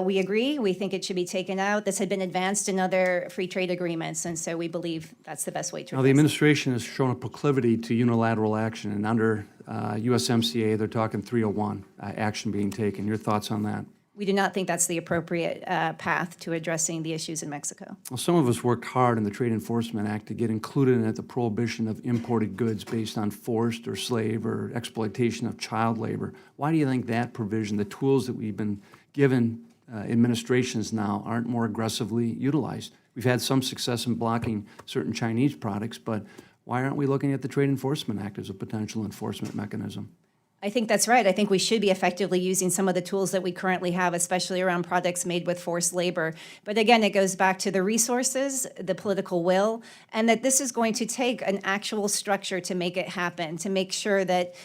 we agree. We think it should be taken out. This had been advanced in other free trade agreements, and so we believe that's the best way to Now, the address it. administration has shown a proclivity to unilateral action, and under USMCA, they're talking 301 action being taken. Your thoughts on that? We do not think that's the appropriate path to addressing the issues in Mexico. Well, some of us worked hard in the Trade Enforcement Act to get included in it the prohibition of imported goods based on forced or slave or exploitation of child labor. Why do you think that provision, the tools that we've been given administrations now, aren't more aggressively utilized? We've had some success in blocking certain Chinese products, but why aren't we looking at the Trade Enforcement Act as a potential enforcement mechanism? I think that's right. I think we should be effectively using some of the tools that we currently have, especially around products made with forced labor. But again, it goes back to the resources, the political will, and that this is going to take an actual structure to make it happen, to make sure that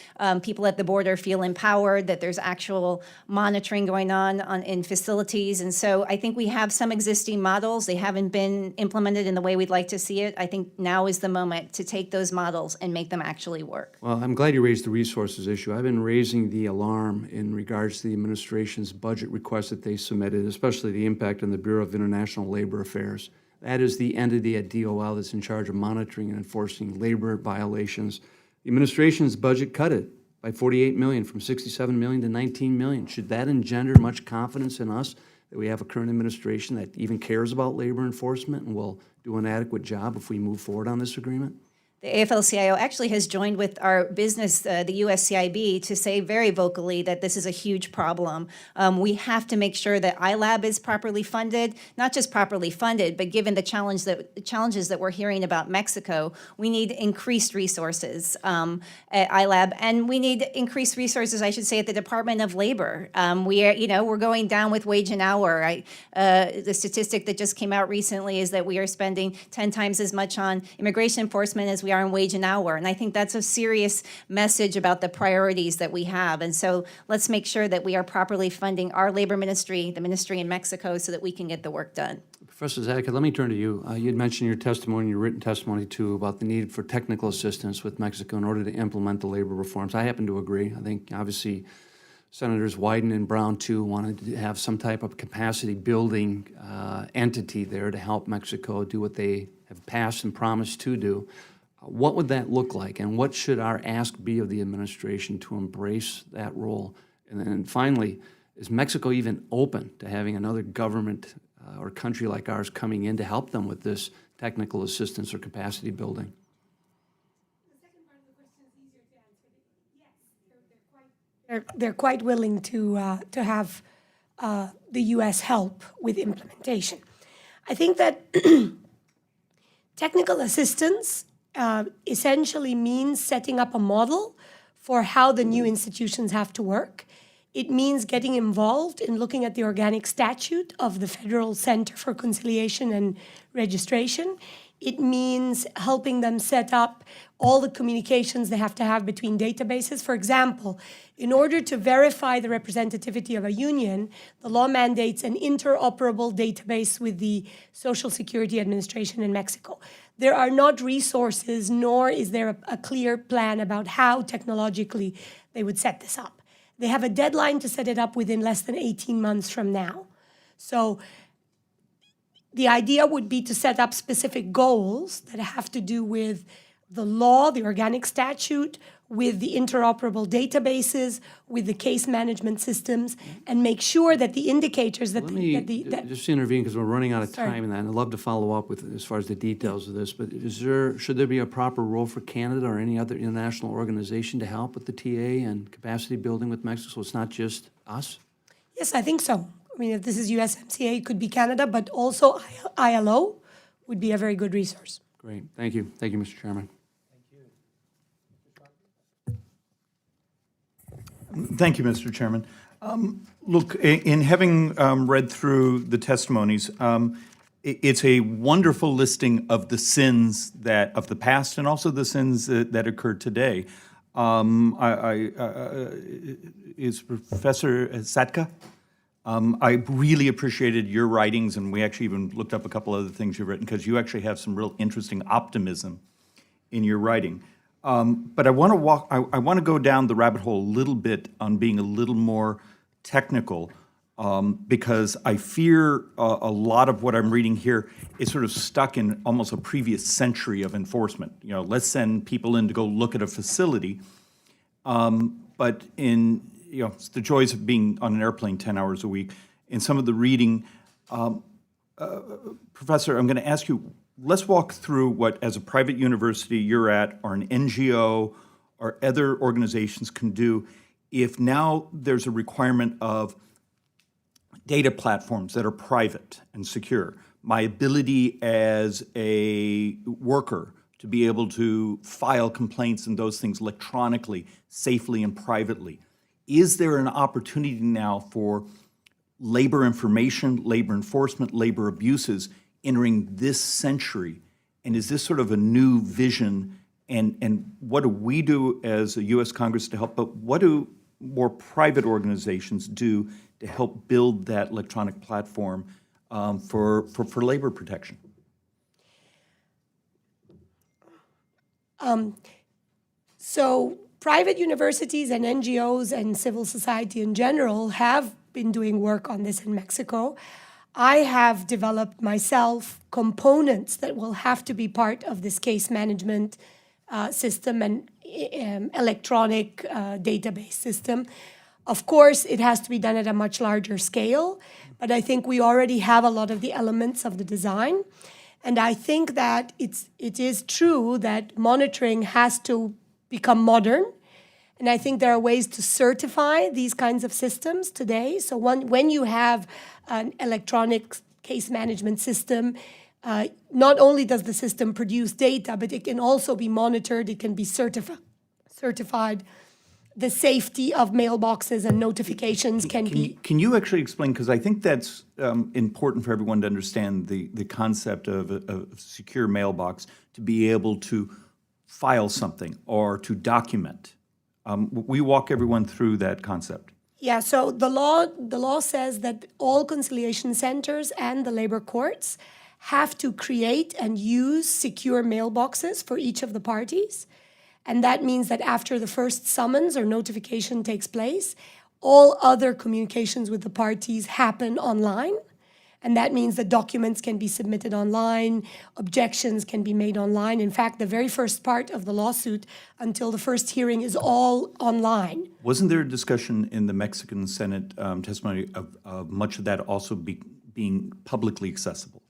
people at the border feel empowered, that there's actual monitoring going on in facilities. And so I think we have some existing models. They haven't been implemented in the way we'd like to see it. I think now is the moment to take those models and make them actually work. Well, I'm glad you raised the resources issue. I've been raising the alarm in regards to the administration's budget request that they submitted, especially the impact on the Bureau of International Labor Affairs. That is the entity at DOL that's in charge of monitoring and enforcing labor violations. The administration's budget cut it by $48 million, from $67 million to $19 million. Should that engender much confidence in us that we have a current administration that even cares about labor enforcement and will do an adequate job if we move forward on this agreement? The AFL-CIO actually has joined with our business, the USCIB, to say very vocally that this is a huge problem. We have to make sure that ILAB is properly funded, not just properly funded, but given the challenges that we're hearing about Mexico, we need increased resources at ILAB, and we need increased resources, I should say, at the Department of Labor. We're going down with wage and hour. The statistic that just came out recently is that we are spending 10 times as much on immigration enforcement as we are in wage and hour. And I think that's a serious message about the priorities that we have. And so let's make sure that we are properly funding our labor ministry, the ministry in Mexico, so that we can get the work done. Professor Zadika, let me turn to you. You had mentioned in your testimony, your written testimony too, about the need for technical assistance with Mexico in order to implement the labor reforms. I happen to agree. I think obviously Senators Wyden and Brown too wanted to have some type of capacity building entity there to help Mexico do what they have passed and promised to do. What would that look like, and what should our ask be of the administration to embrace that role? And then finally, is Mexico even open to having another government or country like ours coming in to help them with this technical assistance or capacity building? The second part of the question is easier to answer. Yes, they're quite willing to have the U.S. help with implementation. I think that technical assistance essentially means setting up a model for how the new institutions have to work. It means getting involved in looking at the organic statute of the Federal Center for Conciliation and Registration. It means helping them set up all the communications they have to have between databases. For example, in order to verify the representativity of a union, the law mandates an interoperable database with the Social Security Administration in Mexico. There are not resources, nor is there a clear plan about how technologically they would set this up. They have a deadline to set it up within less than 18 months from now. So the idea would be to set up specific goals that have to do with the law, the organic statute, with the interoperable databases, with the case management systems, and make sure that the indicators that Let me just intervene because we're running out of time in that, and I'd love to follow up with as far as the details of this. But should there be a proper role for Canada or any other international organization to help with the TA and capacity building with Mexico? So it's not just us? Yes, I think so. I mean, if this is USMCA, it could be Canada, but also ILO would be a very good resource. Great. Thank you. Thank you, Mr. Chairman. Thank you, Mr. Chairman. Look, in having read through the testimonies, it's a wonderful listing of the sins that of the past and also the sins that occurred today. Is Professor Sadka? I really appreciated your writings, and we actually even looked up a couple other things you've written because you actually have some real interesting optimism in your writing. But I want to go down the rabbit hole a little bit on being a little more technical because I fear a lot of what I'm reading here is sort of stuck in almost a previous century of enforcement. You know, let's send people in to go look at a facility, but it's the joys of being on an airplane 10 hours a week. In some of the reading, Professor, I'm going to ask you, let's walk through what, as a private university you're at, or an NGO, or other organizations can do if now there's a requirement of data platforms that are private and secure, my ability as a worker to be able to file complaints and those things electronically, safely and privately. Is there an opportunity now for labor information, labor enforcement, labor abuses entering this century? And is this sort of a new vision? And what do we do as a U.S. Congress to help? But what do more private organizations do to help build that electronic platform for labor protection? So private universities and NGOs and civil society in general have been doing work on this in Mexico. I have developed myself components that will have to be part of this case management system and electronic database system. Of course, it has to be done at a much larger scale, but I think we already have a lot of the elements of the design. And I think that it is true that monitoring has to become modern. And I think there are ways to certify these kinds of systems today. So when you have an electronic case management system, not only does the system produce data, but it can also be monitored, it can be certified. The safety of mailboxes and notifications can be... Can you actually explain, because I think that's important for everyone to understand the concept of a secure mailbox, to be able to file something or to document. We walk everyone through that concept. Yeah, so the law says that all conciliation centers and the labor courts have to create and use secure mailboxes for each of the parties. And that means that after the first summons or notification takes place, all other communications with the parties happen online. And that means that documents can be submitted online, objections can be made online. In fact, the very first part of the lawsuit until the first hearing is all online. Wasn't there a discussion in the Mexican Senate testimony of much of that also being publicly accessible?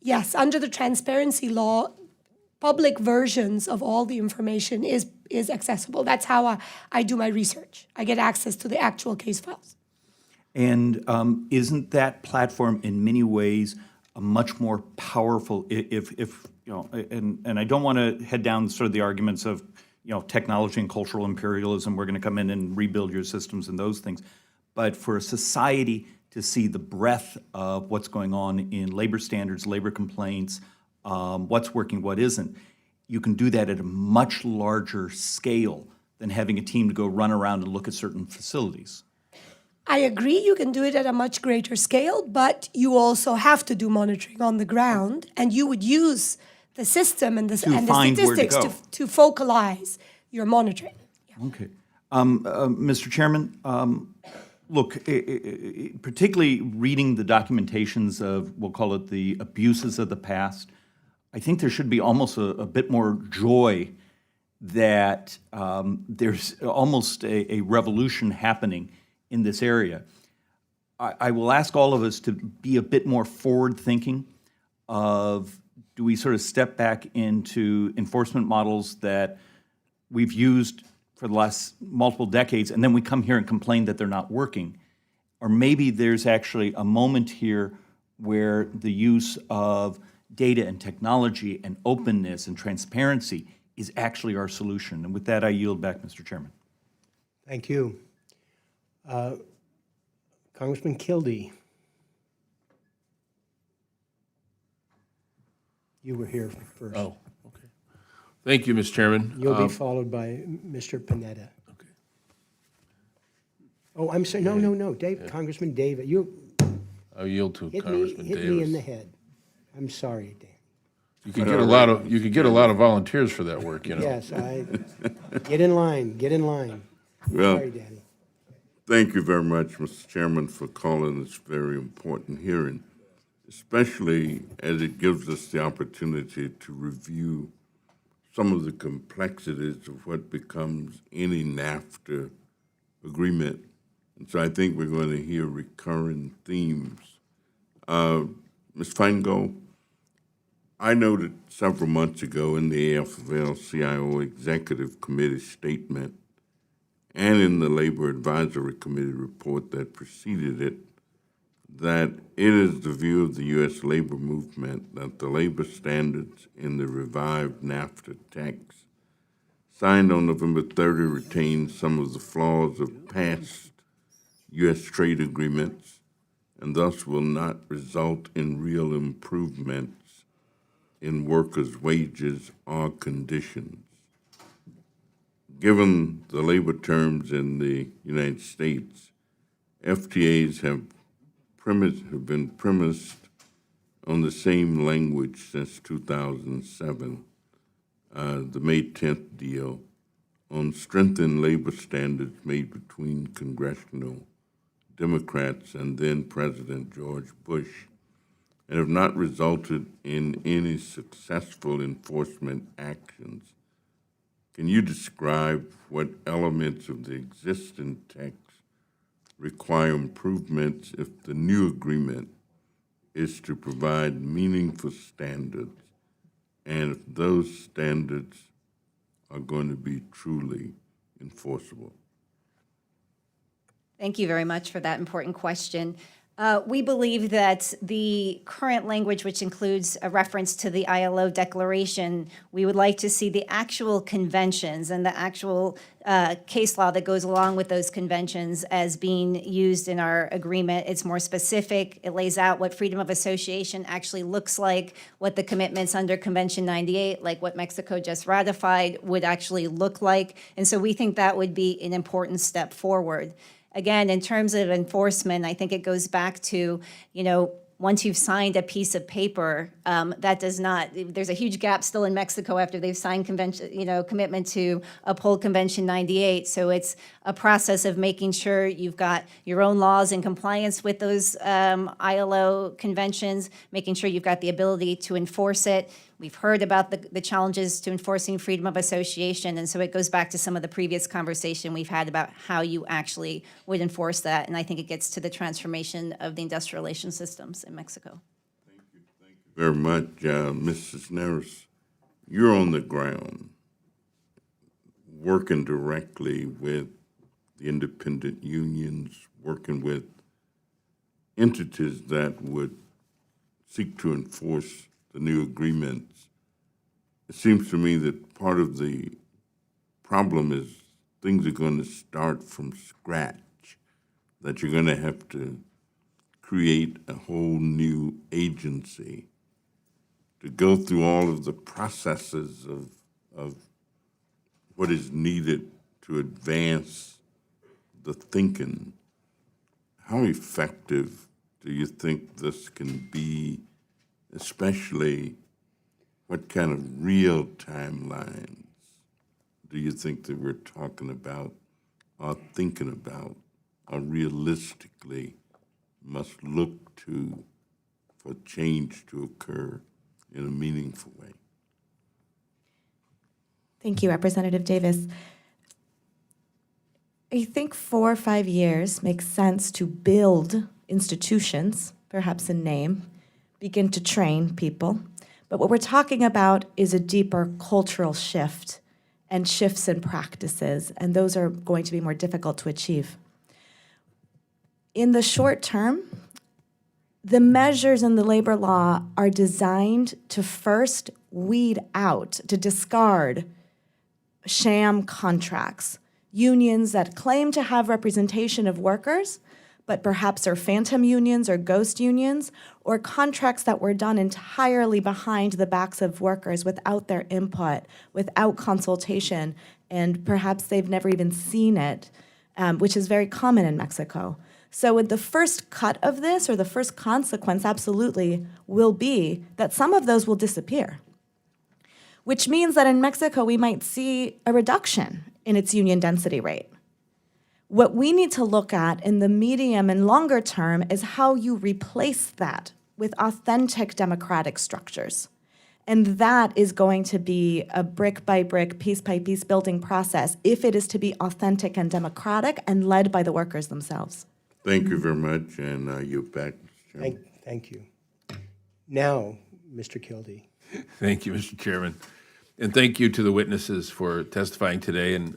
Yes, under the transparency law, public versions of all the information is accessible. That's how I do my research. I get access to the actual case files. And isn't that platform in many ways a much more powerful, if you know, and I don't want to head down sort of the arguments of, you know, technology and cultural imperialism, we're going to come in and rebuild your systems and those things, but for a society to see the breadth of what's going on in labor standards, labor complaints, what's working, what isn't, you can do that at a much larger scale than having a team to go run around and look at certain facilities. I agree you can do it at a much greater scale, but you also have to do monitoring on the ground, and you would use the system and the statistics to focalize your monitoring. Yeah. Okay. Mr. Chairman, look, particularly reading the documentations of, we'll call it the abuses of the past, I think there should be almost a bit more joy that there's almost a revolution happening in this area. I will ask all of us to be a bit more forward-thinking of, do we sort of step back into enforcement models that we've used for the last multiple decades, and then we come here and complain that they're not working? Or maybe there's actually a moment here where the use of data and technology and openness and transparency is actually our solution. And with that, I yield back, Mr. Chairman. Thank you. Congressman Kildee. You were here first. Oh, okay. Thank you, Mr. Chairman. You'll be followed by Mr. Panetta. Okay. Oh, I'm sorry. No, Dave, yeah. Congressman David. I'll yield to Congressman Davis. Hit me in the head. I'm sorry, Dave. You could get a lot of volunteers for that work, you know. Yes, get in line. Well, Sorry, Daddy. thank you very much, Mr. Chairman, for calling this very important hearing, especially as it gives us the opportunity to review some of the complexities of what becomes any NAFTA agreement. And so I think we're going to hear recurring themes. Ms. Feingold, I noted several months ago in the AFL-CIO Executive Committee statement and in the Labor Advisory Committee report that preceded it that it is the view of the U.S. labor movement that the labor standards in the revived NAFTA text, signed on November 30, retain some of the flaws of past U.S. trade agreements and thus will not result in real improvements in workers' wages or conditions. Given the labor terms in the United States, FTAs have been premised on the same language since 2007, the May 10th deal on strengthened labor standards made between congressional Democrats and then President George Bush, and have not resulted in any successful enforcement actions. Can you describe what elements of the existing text require improvements if the new agreement is to provide meaningful standards, and if those standards are going to be truly enforceable? Thank you very much for that important question. We believe that the current language, which includes a reference to the ILO declaration, we would like to see the actual conventions and the actual case law that goes along with those conventions as being used in our agreement. It's more specific. It lays out what freedom of association actually looks like, what the commitments under Convention 98, like what Mexico just ratified, would actually look like. And so we think that would be an important step forward. Again, in terms of enforcement, I think it goes back to, once you've signed a piece of paper, that does not, there's a huge gap still in Mexico after they've signed commitment to uphold Convention 98. So it's a process of making sure you've got your own laws in compliance with those ILO conventions, making sure you've got the ability to enforce it. We've heard about the challenges to enforcing freedom of association, and so it goes back to some of the previous conversation we've had about how you actually would enforce that, and I think it gets to the transformation of the industrial relations systems in Mexico. Thank you very much. Mrs. Neris, you're on the ground working directly with the independent unions, working with entities that would seek to enforce the new agreements. It seems to me that part of the problem is things are going to start from scratch, that you're going to have to create a whole new agency to go through all of the processes of what is needed to advance the thinking. How effective do you think this can be? Especially, what kind of real timelines do you think that we're talking about or thinking about or realistically must look to for change to occur in a meaningful way? Thank you, Representative Davis. I think 4 or 5 years makes sense to build institutions, perhaps in name, begin to train people. But what we're talking about is a deeper cultural shift and shifts in practices, and those are going to be more difficult to achieve. In the short term, the measures in the labor law are designed to first weed out, to discard sham contracts, unions that claim to have representation of workers, but perhaps are phantom unions or ghost unions, or contracts that were done entirely behind the backs of workers without their input, without consultation, and perhaps they've never even seen it, which is very common in Mexico. So the first cut of this, or the first consequence, absolutely, will be that some of those will disappear, which means that in Mexico we might see a reduction in its union density rate. What we need to look at in the medium and longer term is how you replace that with authentic democratic structures. And that is going to be a brick by brick, piece by piece building process if it is to be authentic and democratic and led by the workers themselves. Thank you very much, and you're back, Mr. Chairman. Thank you. Now, Mr. Kildee. Thank you, Mr. Chairman. And thank you to the witnesses for testifying today, and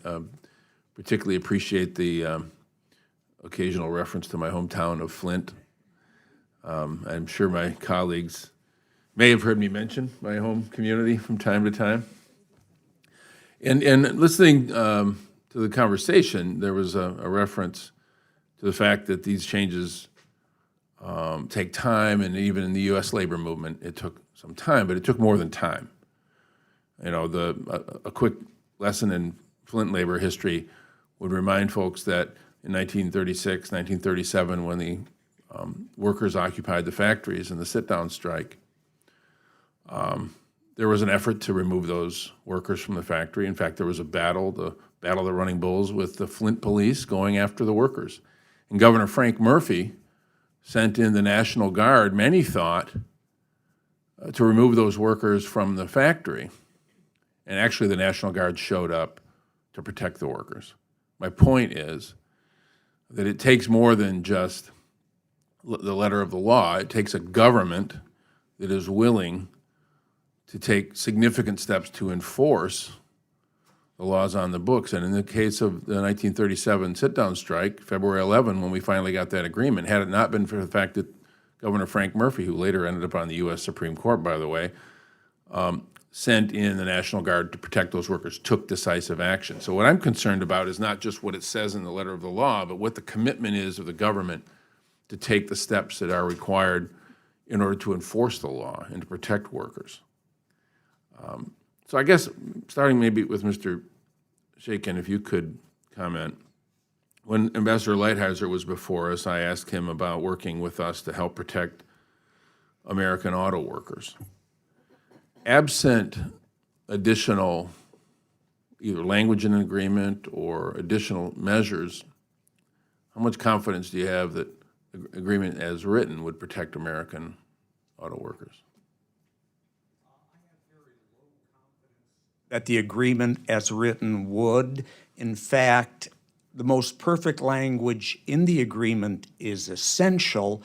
particularly appreciate the occasional reference to my hometown of Flint. I'm sure my colleagues may have heard me mention my home community from time to time. And listening to the conversation, there was a reference to the fact that these changes take time, and even in the U.S. labor movement, it took some time, but it took more than time. You know, a quick lesson in Flint labor history would remind folks that in 1936, 1937, when the workers occupied the factories in the sit-down strike, there was an effort to remove those workers from the factory. In fact, there was a battle, the Battle of the Running Bulls, with the Flint police going after the workers. And Governor Frank Murphy sent in the National Guard, many thought, to remove those workers from the factory. And actually, the National Guard showed up to protect the workers. My point is that it takes more than just the letter of the law. It takes a government that is willing to take significant steps to enforce the laws on the books. And in the case of the 1937 sit-down strike, February 11, when we finally got that agreement, had it not been for the fact that Governor Frank Murphy, who later ended up on the U.S. Supreme Court, by the way, sent in the National Guard to protect those workers, took decisive action. So what I'm concerned about is not just what it says in the letter of the law, but what the commitment is of the government to take the steps that are required in order to enforce the law and to protect workers. So I guess, starting maybe with Mr. Shaken, if you could comment. When Ambassador Lighthizer was before us, I asked him about working with us to help protect American auto workers. Absent additional either language in an agreement or additional measures, how much confidence do you have that the agreement as written would protect American auto workers? That the agreement as written would. In fact, the most perfect language in the agreement is essential,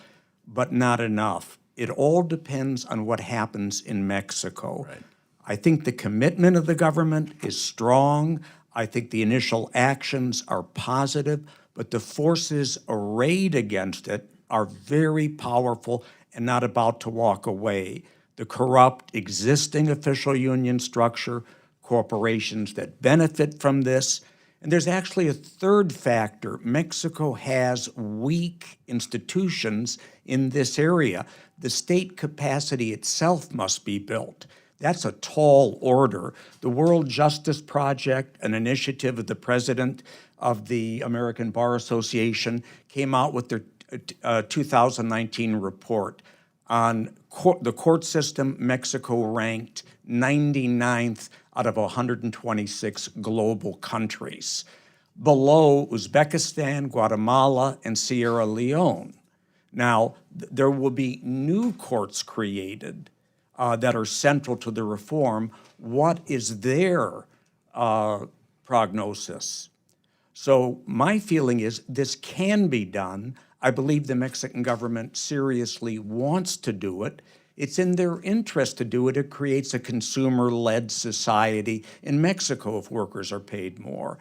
but not enough. It all depends on what happens in Mexico. Right. I think the commitment of the government is strong. I think the initial actions are positive, but the forces arrayed against it are very powerful and not about to walk away. The corrupt existing official union structure, corporations that benefit from this. And there's actually a third factor. Mexico has weak institutions in this area. The state capacity itself must be built. That's a tall order. The World Justice Project, an initiative of the president of the American Bar Association, came out with their 2019 report on the court system. Mexico ranked 99th out of 126 global countries. Below Uzbekistan, Guatemala, and Sierra Leone. Now, there will be new courts created that are central to the reform. What is their prognosis? So my feeling is this can be done. I believe the Mexican government seriously wants to do it. It's in their interest to do it. It creates a consumer-led society in Mexico if workers are paid more.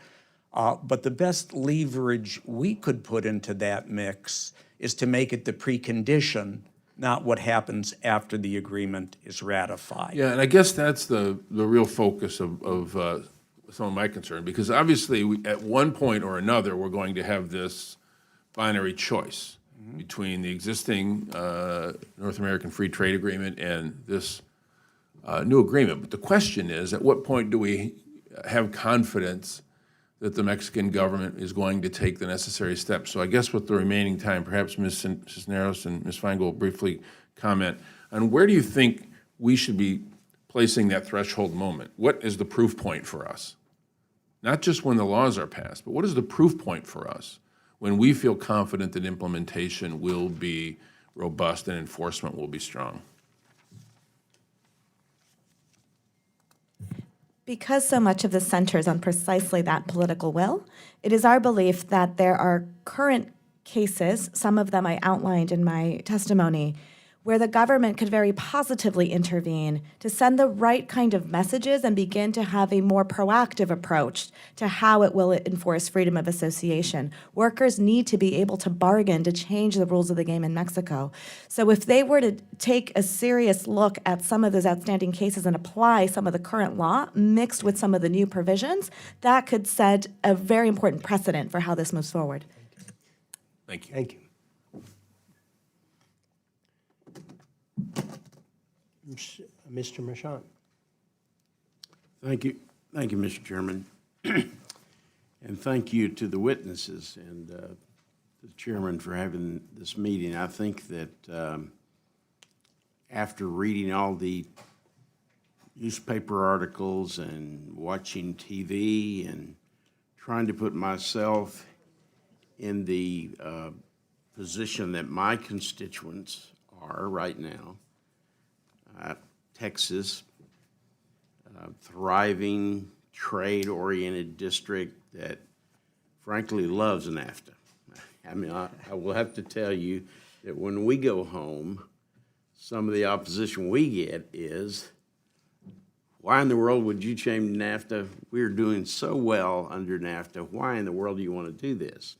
But the best leverage we could put into that mix is to make it the precondition, not what happens after the agreement is ratified. Yeah, and I guess that's the real focus of some of my concern, because obviously at one point or another, we're going to have this binary choice between the existing North American Free Trade Agreement and this new agreement. But the question is, at what point do we have confidence that the Mexican government is going to take the necessary steps? So I guess with the remaining time, perhaps Ms. Cisneros and Ms. Feingold briefly comment on where do you think we should be placing that threshold moment? What is the proof point for us? Not just when the laws are passed, but what is the proof point for us when we feel confident that implementation will be robust and enforcement will be strong? Because so much of this centers on precisely that political will, it is our belief that there are current cases, some of them I outlined in my testimony, where the government could very positively intervene to send the right kind of messages and begin to have a more proactive approach to how it will enforce freedom of association. Workers need to be able to bargain to change the rules of the game in Mexico. So if they were to take a serious look at some of those outstanding cases and apply some of the current law mixed with some of the new provisions, that could set a very important precedent for how this moves forward. Thank you. Thank you. Mr. Marchant. Thank you, Mr. Chairman. And thank you to the witnesses and the chairman for having this meeting. I think that after reading all the newspaper articles and watching TV and trying to put myself in the position that my constituents are right now, Texas, thriving, trade-oriented district that frankly loves NAFTA. I mean, I will have to tell you that when we go home, some of the opposition we get is, why in the world would you change NAFTA? We're doing so well under NAFTA. Why in the world do you want to do this?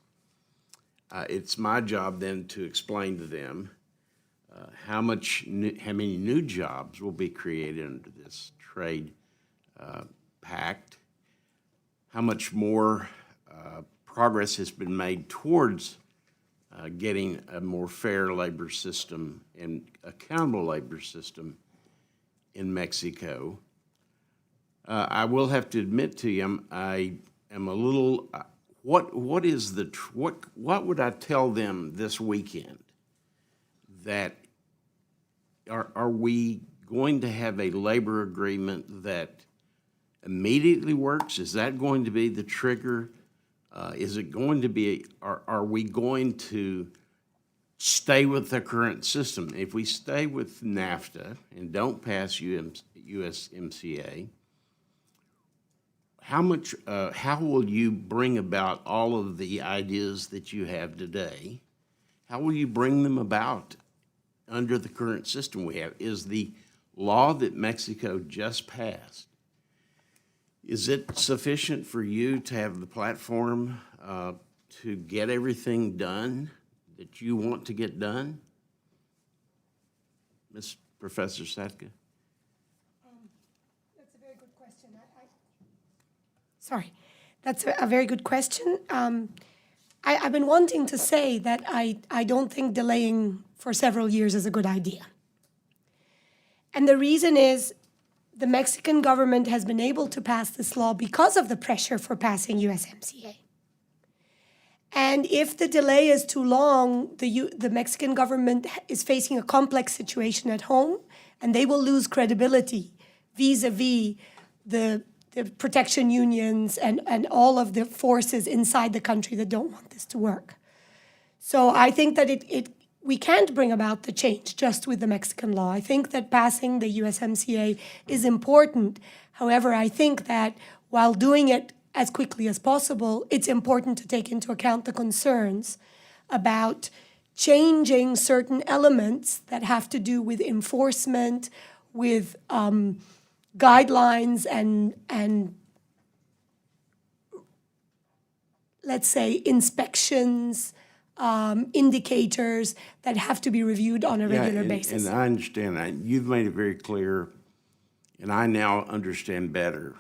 It's my job then to explain to them how many new jobs will be created under this trade pact, how much more progress has been made towards getting a more fair labor system and accountable labor system in Mexico. I will have to admit to you, I am a little. What would I tell them this weekend? That are we going to have a labor agreement that immediately works? Is that going to be the trigger? Is it going to be? Are we going to stay with the current system? If we stay with NAFTA and don't pass USMCA, how will you bring about all of the ideas that you have today? How will you bring them about under the current system we have? Is the law that Mexico just passed, is it sufficient for you to have the platform to get everything done that you want to get done? Ms. Professor Satka? That's a very good question. Sorry, that's a very good question. I've been wanting to say that I don't think delaying for several years is a good idea. And the reason is the Mexican government has been able to pass this law because of the pressure for passing USMCA. And if the delay is too long, the Mexican government is facing a complex situation at home, and they will lose credibility vis-a-vis the protection unions and all of the forces inside the country that don't want this to work. So I think that we can't bring about the change just with the Mexican law. I think that passing the USMCA is important. However, I think that while doing it as quickly as possible, it's important to take into account the concerns about changing certain elements that have to do with enforcement, with guidelines and let's say inspections, indicators that have to be reviewed on a regular basis. And I understand that. You've made it very clear, and I now understand better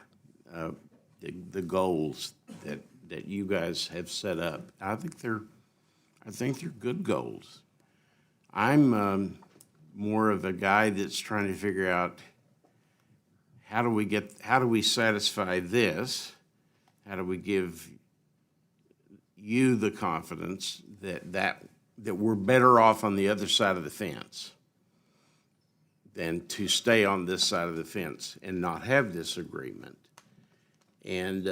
the goals that you guys have set up. I think they're good goals. I'm more of a guy that's trying to figure out how do we satisfy this? How do we give you the confidence that we're better off on the other side of the fence than to stay on this side of the fence and not have this agreement? And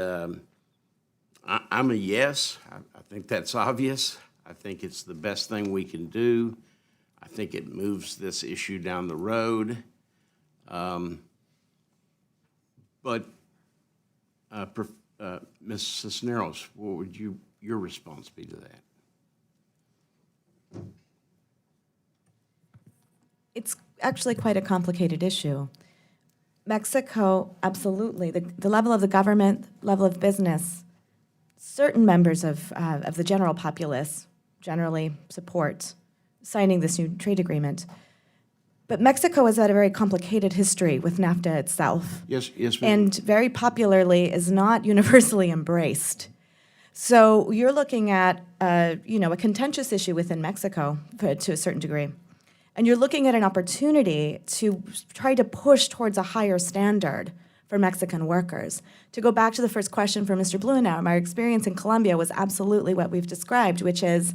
I'm a yes. I think that's obvious. I think it's the best thing we can do. I think it moves this issue down the road. But Ms. Cisneros, what would your response be to that? It's actually quite a complicated issue. Mexico, absolutely, the level of the government, level of business, certain members of the general populace generally support signing this new trade agreement. But Mexico has had a very complicated history with NAFTA itself. Yes, ma'am. And very popularly is not universally embraced. So you're looking at, a contentious issue within Mexico to a certain degree. And you're looking at an opportunity to try to push towards a higher standard for Mexican workers. To go back to the first question from Mr. Blumenauer, my experience in Colombia was absolutely what we've described, which is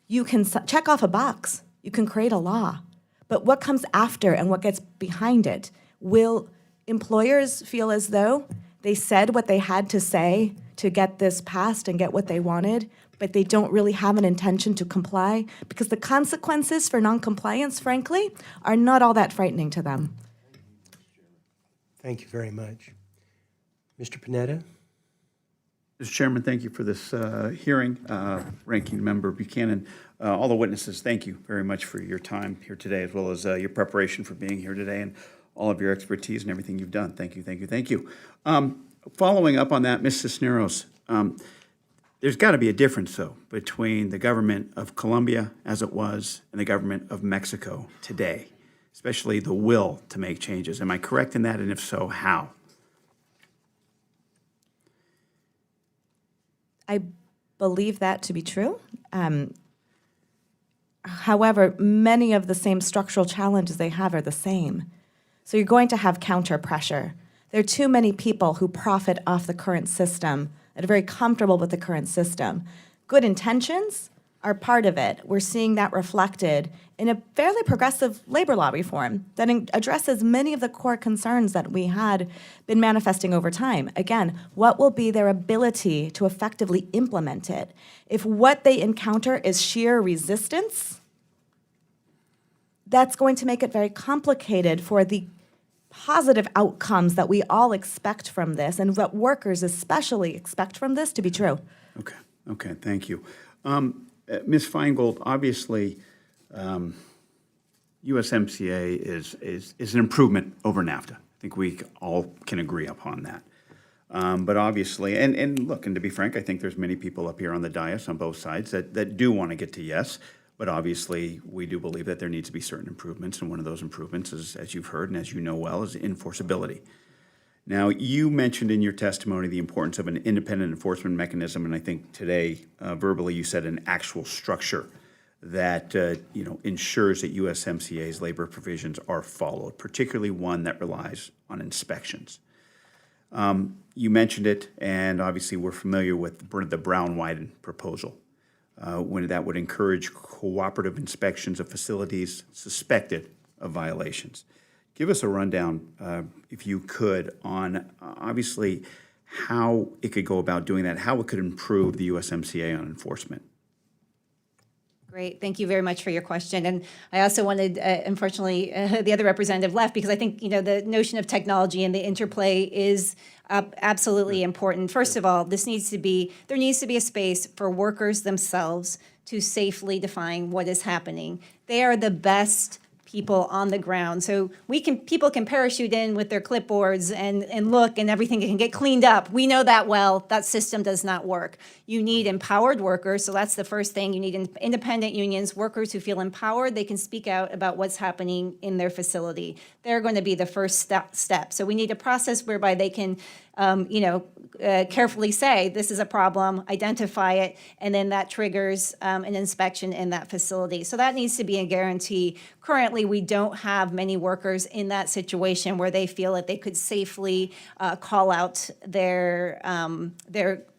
you can check off a box, you can create a law, but what comes after and what gets behind it? Will employers feel as though they said what they had to say to get this passed and get what they wanted, but they don't really have an intention to comply? Because the consequences for noncompliance, frankly, are not all that frightening to them. Thank you very much. Mr. Panetta? Mr. Chairman, thank you for this hearing. Ranking Member Buchanan, all the witnesses, thank you very much for your time here today, as well as your preparation for being here today and all of your expertise and everything you've done. Thank you, thank you, thank you. Following up on that, Ms. Cisneros, there's got to be a difference, though, between the government of Colombia as it was and the government of Mexico today, especially the will to make changes. Am I correct in that? And if so, how? I believe that to be true. However, many of the same structural challenges they have are the same. So you're going to have counter pressure. There are too many people who profit off the current system that are very comfortable with the current system. Good intentions are part of it. We're seeing that reflected in a fairly progressive labor law reform that addresses many of the core concerns that we had been manifesting over time. Again, what will be their ability to effectively implement it? If what they encounter is sheer resistance, that's going to make it very complicated for the positive outcomes that we all expect from this, and what workers especially expect from this to be true. Okay, thank you. Ms. Feingold, obviously, USMCA is an improvement over NAFTA. I think we all can agree upon that. But obviously, and look, and to be frank, I think there's many people up here on the dais on both sides that do want to get to yes, but obviously, we do believe that there needs to be certain improvements, and one of those improvements is, as you've heard and as you know well, is enforceability. Now, you mentioned in your testimony the importance of an independent enforcement mechanism, and I think today, verbally, you said an actual structure that ensures that USMCA's labor provisions are followed, particularly one that relies on inspections. You mentioned it, and obviously we're familiar with the Brown-Wyden proposal, when that would encourage cooperative inspections of facilities suspected of violations. Give us a rundown, if you could, on obviously how it could go about doing that, how it could improve the USMCA on enforcement. Great. Thank you very much for your question. And I also wanted, unfortunately, the other representative left, because I think, the notion of technology and the interplay is absolutely important. First of all, there needs to be a space for workers themselves to safely define what is happening. They are the best people on the ground. So people can parachute in with their clipboards and look, and everything can get cleaned up. We know that well. That system does not work. You need empowered workers, so that's the first thing. You need independent unions, workers who feel empowered. They can speak out about what's happening in their facility. They're going to be the first step. So we need a process whereby they can carefully say, this is a problem, identify it, and then that triggers an inspection in that facility. So that needs to be a guarantee. Currently, we don't have many workers in that situation where they feel that they could safely call out their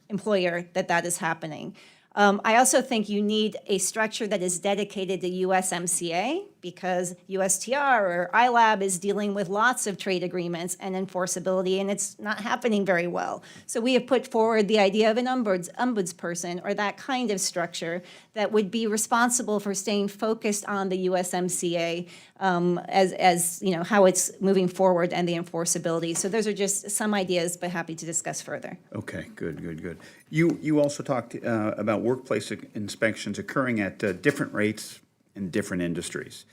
employer that is happening. I also think you need a structure that is dedicated to USMCA, because USTR or ILAB is dealing with lots of trade agreements and enforceability, and it's not happening very well. So we have put forward the idea of an ombudsperson or that kind of structure that would be responsible for staying focused on the USMCA as how it's moving forward and the enforceability. So those are just some ideas, but happy to discuss further. Okay, good. You also talked about workplace inspections occurring at different rates in different industries.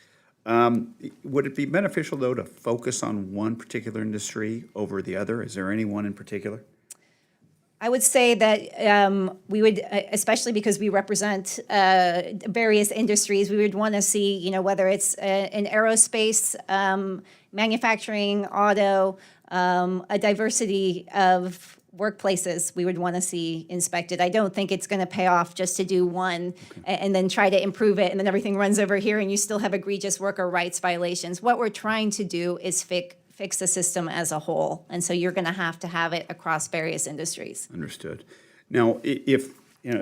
Would it be beneficial, though, to focus on one particular industry over the other? Is there any one in particular? I would say that we would, especially because we represent various industries, we would want to see, whether it's in aerospace, manufacturing, auto, a diversity of workplaces we would want to see inspected. I don't think it's going to pay off just to do one and then try to improve it, and then everything runs over here and you still have egregious worker rights violations. What we're trying to do is fix the system as a whole, and so you're going to have it across various industries. Understood. Now, if,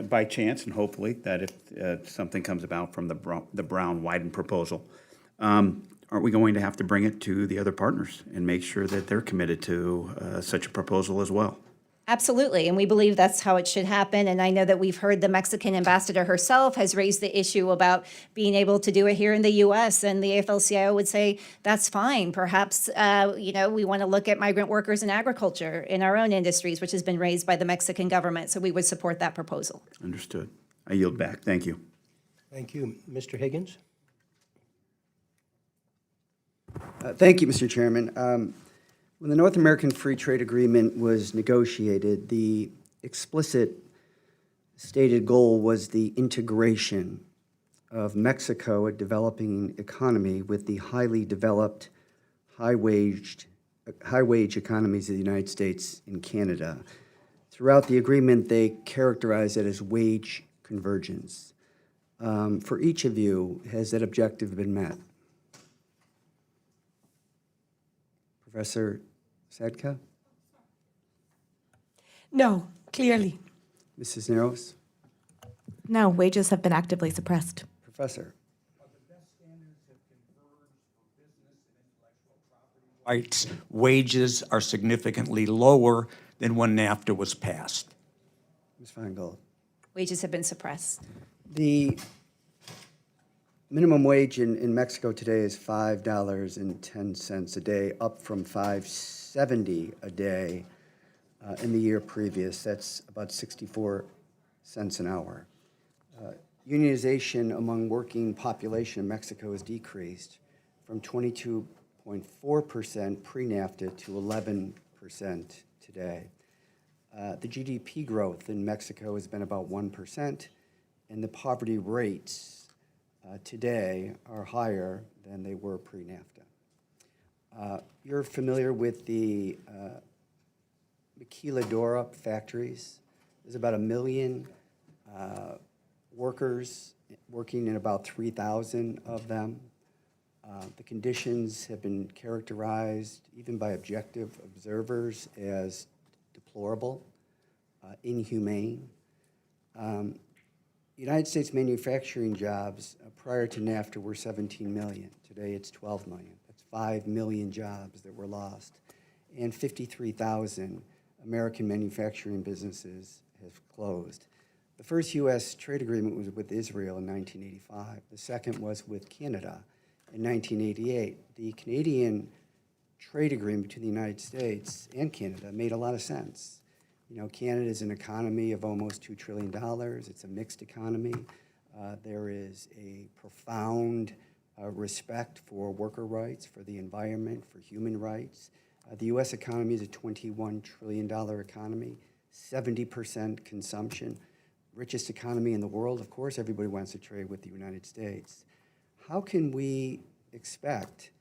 by chance, and hopefully that if something comes about from the Brown-Wyden proposal, aren't we going to have to bring it to the other partners and make sure that they're committed to such a proposal as well? Absolutely, and we believe that's how it should happen. And I know that we've heard the Mexican ambassador herself has raised the issue about being able to do it here in the U.S., and the AFL-CIO would say, that's fine. Perhaps, we want to look at migrant workers in agriculture in our own industries, which has been raised by the Mexican government, so we would support that proposal. Understood. I yield back. Thank you. Thank you. Mr. Higgins? Thank you, Mr. Chairman. When the North American Free Trade Agreement was negotiated, the explicit stated goal was the integration of Mexico, a developing economy, with the highly developed, high-wage economies of the United States and Canada. Throughout the agreement, they characterized it as wage convergence. For each of you, has that objective been met? Professor Sadka? No, clearly. Mrs. Narrows? No, wages have been actively suppressed. Professor? Rights, wages are significantly lower than when NAFTA was passed. Ms. Feingold? Wages have been suppressed. The minimum wage in Mexico today is $5.10 a day, up from $5.70 a day in the year previous. That's about 64 cents an hour. Unionization among working population in Mexico has decreased from 22.4% pre-NAFTA to 11% today. The GDP growth in Mexico has been about 1%, and the poverty rates today are higher than they were pre-NAFTA. You're familiar with the maquiladora factories. There's about 1 million workers working in about 3,000 of them. The conditions have been characterized, even by objective observers, as deplorable, inhumane. United States manufacturing jobs prior to NAFTA were 17 million. Today it's 12 million. That's 5 million jobs that were lost. And 53,000 American manufacturing businesses have closed. The first U.S. trade agreement was with Israel in 1985. The second was with Canada in 1988. The Canadian trade agreement between the United States and Canada made a lot of sense. Canada is an economy of almost $2 trillion. It's a mixed economy. There is a profound respect for worker rights, for the environment, for human rights. The U.S. economy is a $21 trillion economy, 70% consumption, richest economy in the world. Of course, everybody wants to trade with the United States. How can we expect,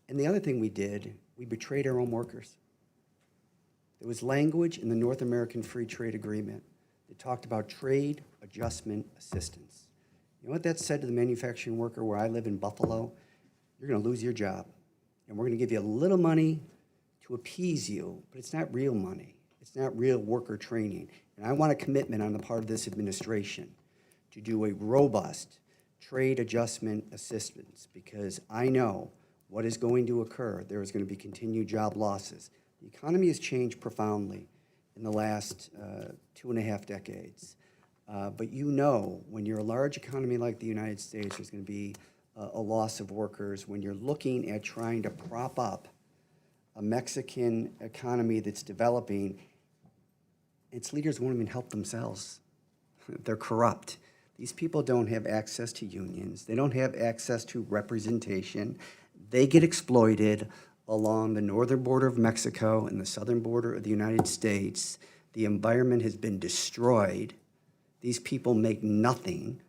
and the other thing we did, we betrayed our own workers. There was language in the North American Free Trade Agreement that talked about trade adjustment assistance. You know what that said to the manufacturing worker where I live in Buffalo? You're going to lose your job, and we're going to give you a little money to appease you, but it's not real money. It's not real worker training. And I want a commitment on the part of this administration to do a robust trade adjustment assistance, because I know what is going to occur. There is going to be continued job losses. The economy has changed profoundly in the last 2.5 decades. But when you're a large economy like the United States, there's going to be a loss of workers. When you're looking at trying to prop up a Mexican economy that's developing, its leaders won't even help themselves. They're corrupt. These people don't have access to unions. They don't have access to representation. They get exploited along the northern border of Mexico and the southern border of the United States. The environment has been destroyed. These people make nothing.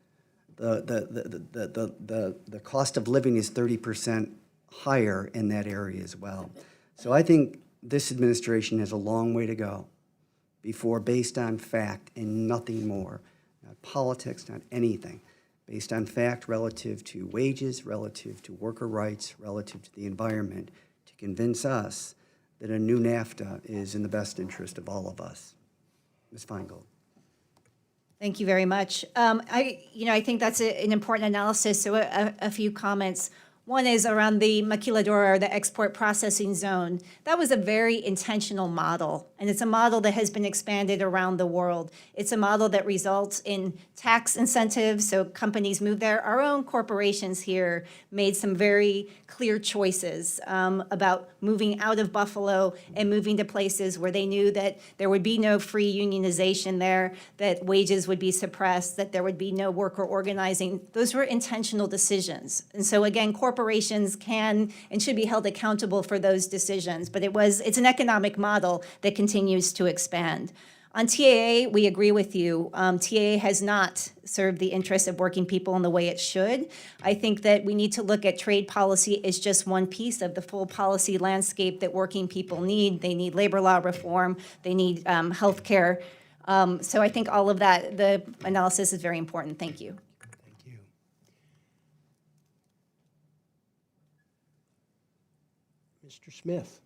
The cost of living is 30% higher in that area as well. So I think this administration has a long way to go before, based on fact and nothing more, not politics, not anything, based on fact relative to wages, relative to worker rights, relative to the environment, to convince us that a new NAFTA is in the best interest of all of us. Ms. Feingold. Thank you very much. I think that's an important analysis, so a few comments. One is around the maquiladora, or the export processing zone. That was a very intentional model, and it's a model that has been expanded around the world. It's a model that results in tax incentives, so companies move there. Our own corporations here made some very clear choices about moving out of Buffalo and moving to places where they knew that there would be no free unionization there, that wages would be suppressed, that there would be no worker organizing. Those were intentional decisions. And so again, corporations can and should be held accountable for those decisions, but it's an economic model that continues to expand. On TAA, we agree with you. TAA has not served the interests of working people in the way it should. I think that we need to look at trade policy as just one piece of the full policy landscape that working people need. They need labor law reform. They need health care. So I think all of that, the analysis is very important. Thank you. Thank you. Mr. Smith.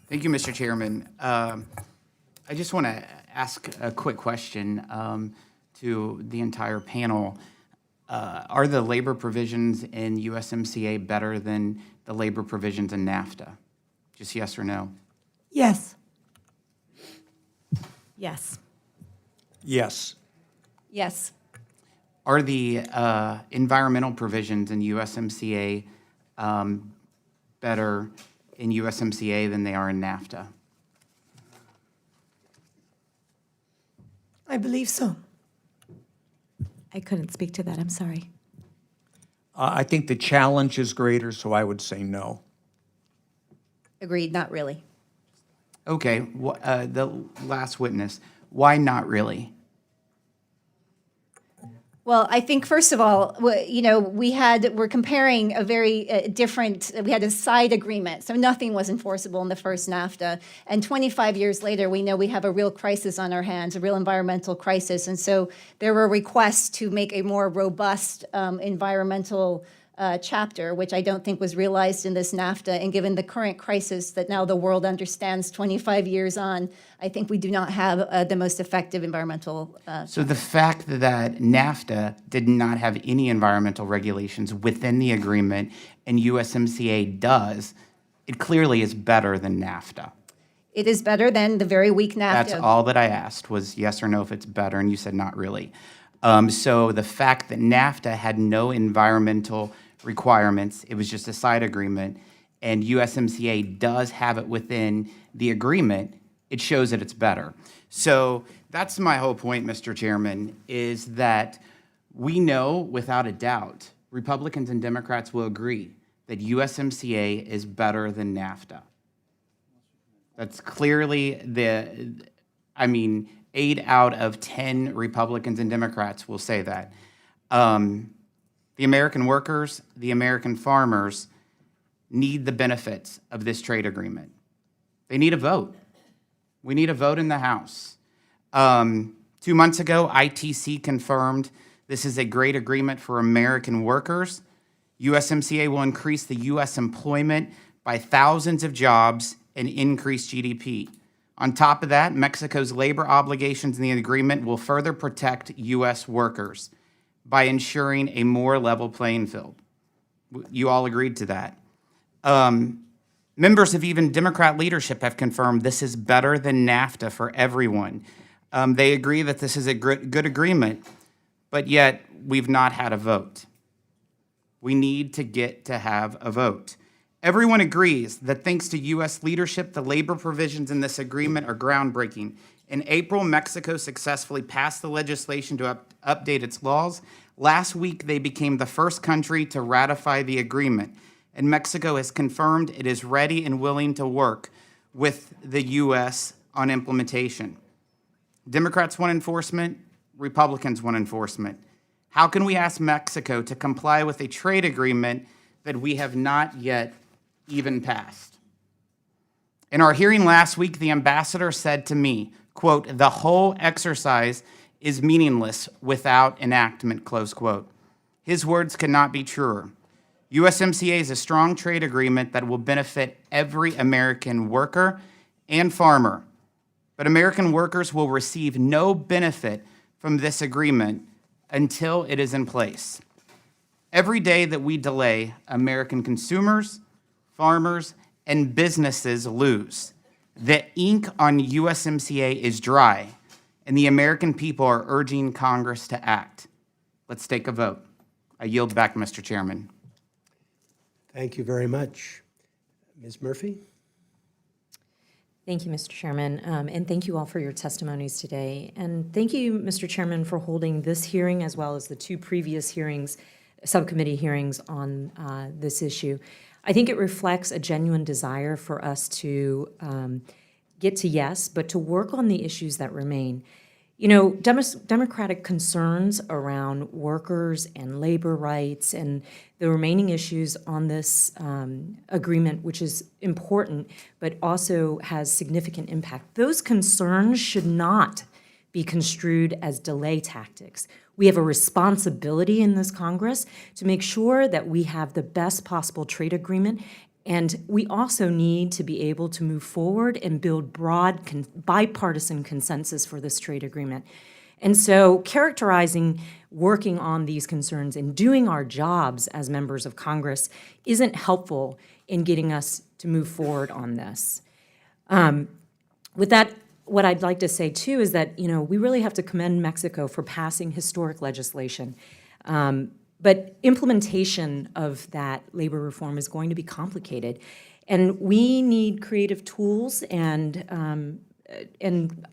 Thank you, Mr. Chairman. I just want to ask a quick question to the entire panel. Are the labor provisions in USMCA better than the labor provisions in NAFTA? Just yes or no? Yes. Yes. Yes. Yes. Are the environmental provisions in USMCA better in USMCA than they are in NAFTA? I believe so. I couldn't speak to that, I'm sorry. I think the challenge is greater, so I would say no. Agreed, not really. Okay, the last witness, why not really? Well, I think first of all, we're comparing a very we had a side agreement, so nothing was enforceable in the first NAFTA. And 25 years later, we know we have a real crisis on our hands, a real environmental crisis. And so there were requests to make a more robust environmental chapter, which I don't think was realized in this NAFTA. And given the current crisis that now the world understands 25 years on, I think we do not have the most effective environmental So the fact that NAFTA did not have any environmental regulations within the agreement and USMCA does, it clearly is better than NAFTA. It is better than the very weak NAFTA. That's all that I asked was yes or no if it's better, and you said not really. So the fact that NAFTA had no environmental requirements, it was just a side agreement, and USMCA does have it within the agreement, it shows that it's better. So that's my whole point, Mr. Chairman, is that we know without a doubt, Republicans and Democrats will agree that USMCA is better than NAFTA. That's clearly 8 out of 10 Republicans and Democrats will say that. The American workers, the American farmers need the benefits of this trade agreement. They need a vote. We need a vote in the House. 2 months ago, ITC confirmed this is a great agreement for American workers. USMCA will increase the U.S. employment by thousands of jobs and increase GDP. On top of that, Mexico's labor obligations in the agreement will further protect U.S. workers by ensuring a more level playing field. You all agreed to that. Members of even Democrat leadership have confirmed this is better than NAFTA for everyone. They agree that this is a good agreement, but yet we've not had a vote. We need to get to have a vote. Everyone agrees that thanks to U.S. leadership, the labor provisions in this agreement are groundbreaking In April, Mexico successfully passed the legislation to update its laws. Last week, they became the first country to ratify the agreement, and Mexico has confirmed it is ready and willing to work with the U.S. on implementation. Democrats want enforcement, Republicans want enforcement. How can we ask Mexico to comply with a trade agreement that we have not yet even passed? In our hearing last week, the ambassador said to me, quote, "The whole exercise is meaningless without enactment," close quote. His words could not be truer. USMCA is a strong trade agreement that will benefit every American worker and farmer. But American workers will receive no benefit from this agreement until it is in place. Every day that we delay, American consumers, farmers, and businesses lose. The ink on USMCA is dry, and the American people are urging Congress to act. Let's take a vote. I yield back, Mr. Chairman. Thank you very much. Ms. Murphy? Thank you, Mr. Chairman, and thank you all for your testimonies today. And thank you, Mr. Chairman, for holding this hearing as well as the two previous hearings, subcommittee hearings on this issue. I think it reflects a genuine desire for us to get to yes, but to work on the issues that remain. You know, democratic concerns around workers and labor rights and the remaining issues on this agreement, which is important, but also has significant impact. Those concerns should not be construed as delay tactics. We have a responsibility in this Congress to make sure that we have the best possible trade agreement. And we also need to be able to move forward and build broad bipartisan consensus for this trade agreement. And so characterizing working on these concerns and doing our jobs as members of Congress isn't helpful in getting us to move forward on this. With that, what I'd like to say too is that, you know, we really have to commend Mexico for passing historic legislation. But implementation of that labor reform is going to be complicated. And we need creative tools and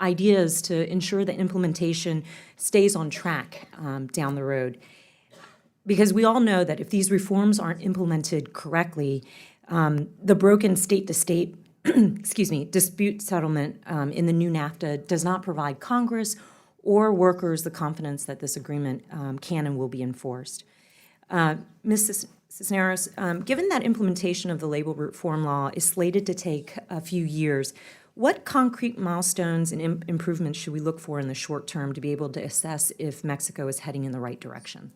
ideas to ensure that implementation stays on track down the road. Because we all know that if these reforms aren't implemented correctly, the broken state-to-state dispute settlement in the new NAFTA does not provide Congress or workers the confidence that this agreement can and will be enforced. Ms. Cisneros, given that implementation of the labor reform law is slated to take a few years, what concrete milestones and improvements should we look for in the short term to be able to assess if Mexico is heading in the right direction?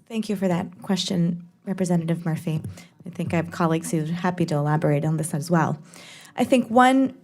Thank you for that question, Representative Murphy. I think I have colleagues who are happy to elaborate on this as well. I think one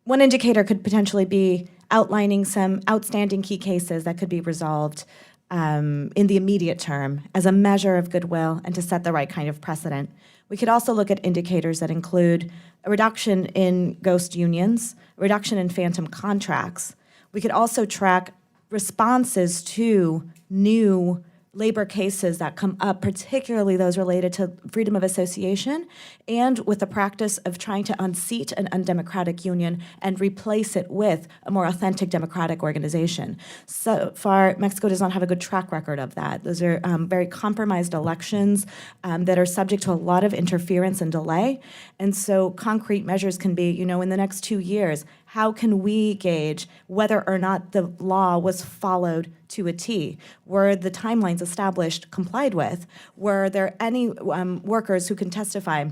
one indicator could potentially be outlining some outstanding key cases that could be resolved in the immediate term as a measure of goodwill and to set the right kind of precedent. We could also look at indicators that include a reduction in ghost unions, a reduction in phantom contracts. We could also track responses to new labor cases that come up, particularly those related to freedom of association, and with the practice of trying to unseat an undemocratic union and replace it with a more authentic democratic organization. So far, Mexico does not have a good track record of that. Those are very compromised elections that are subject to a lot of interference and delay. And so concrete measures can be, you know, in the next 2 years, how can we gauge whether or not the law was followed to a T? Were the timelines established complied with? Were there any workers who can testify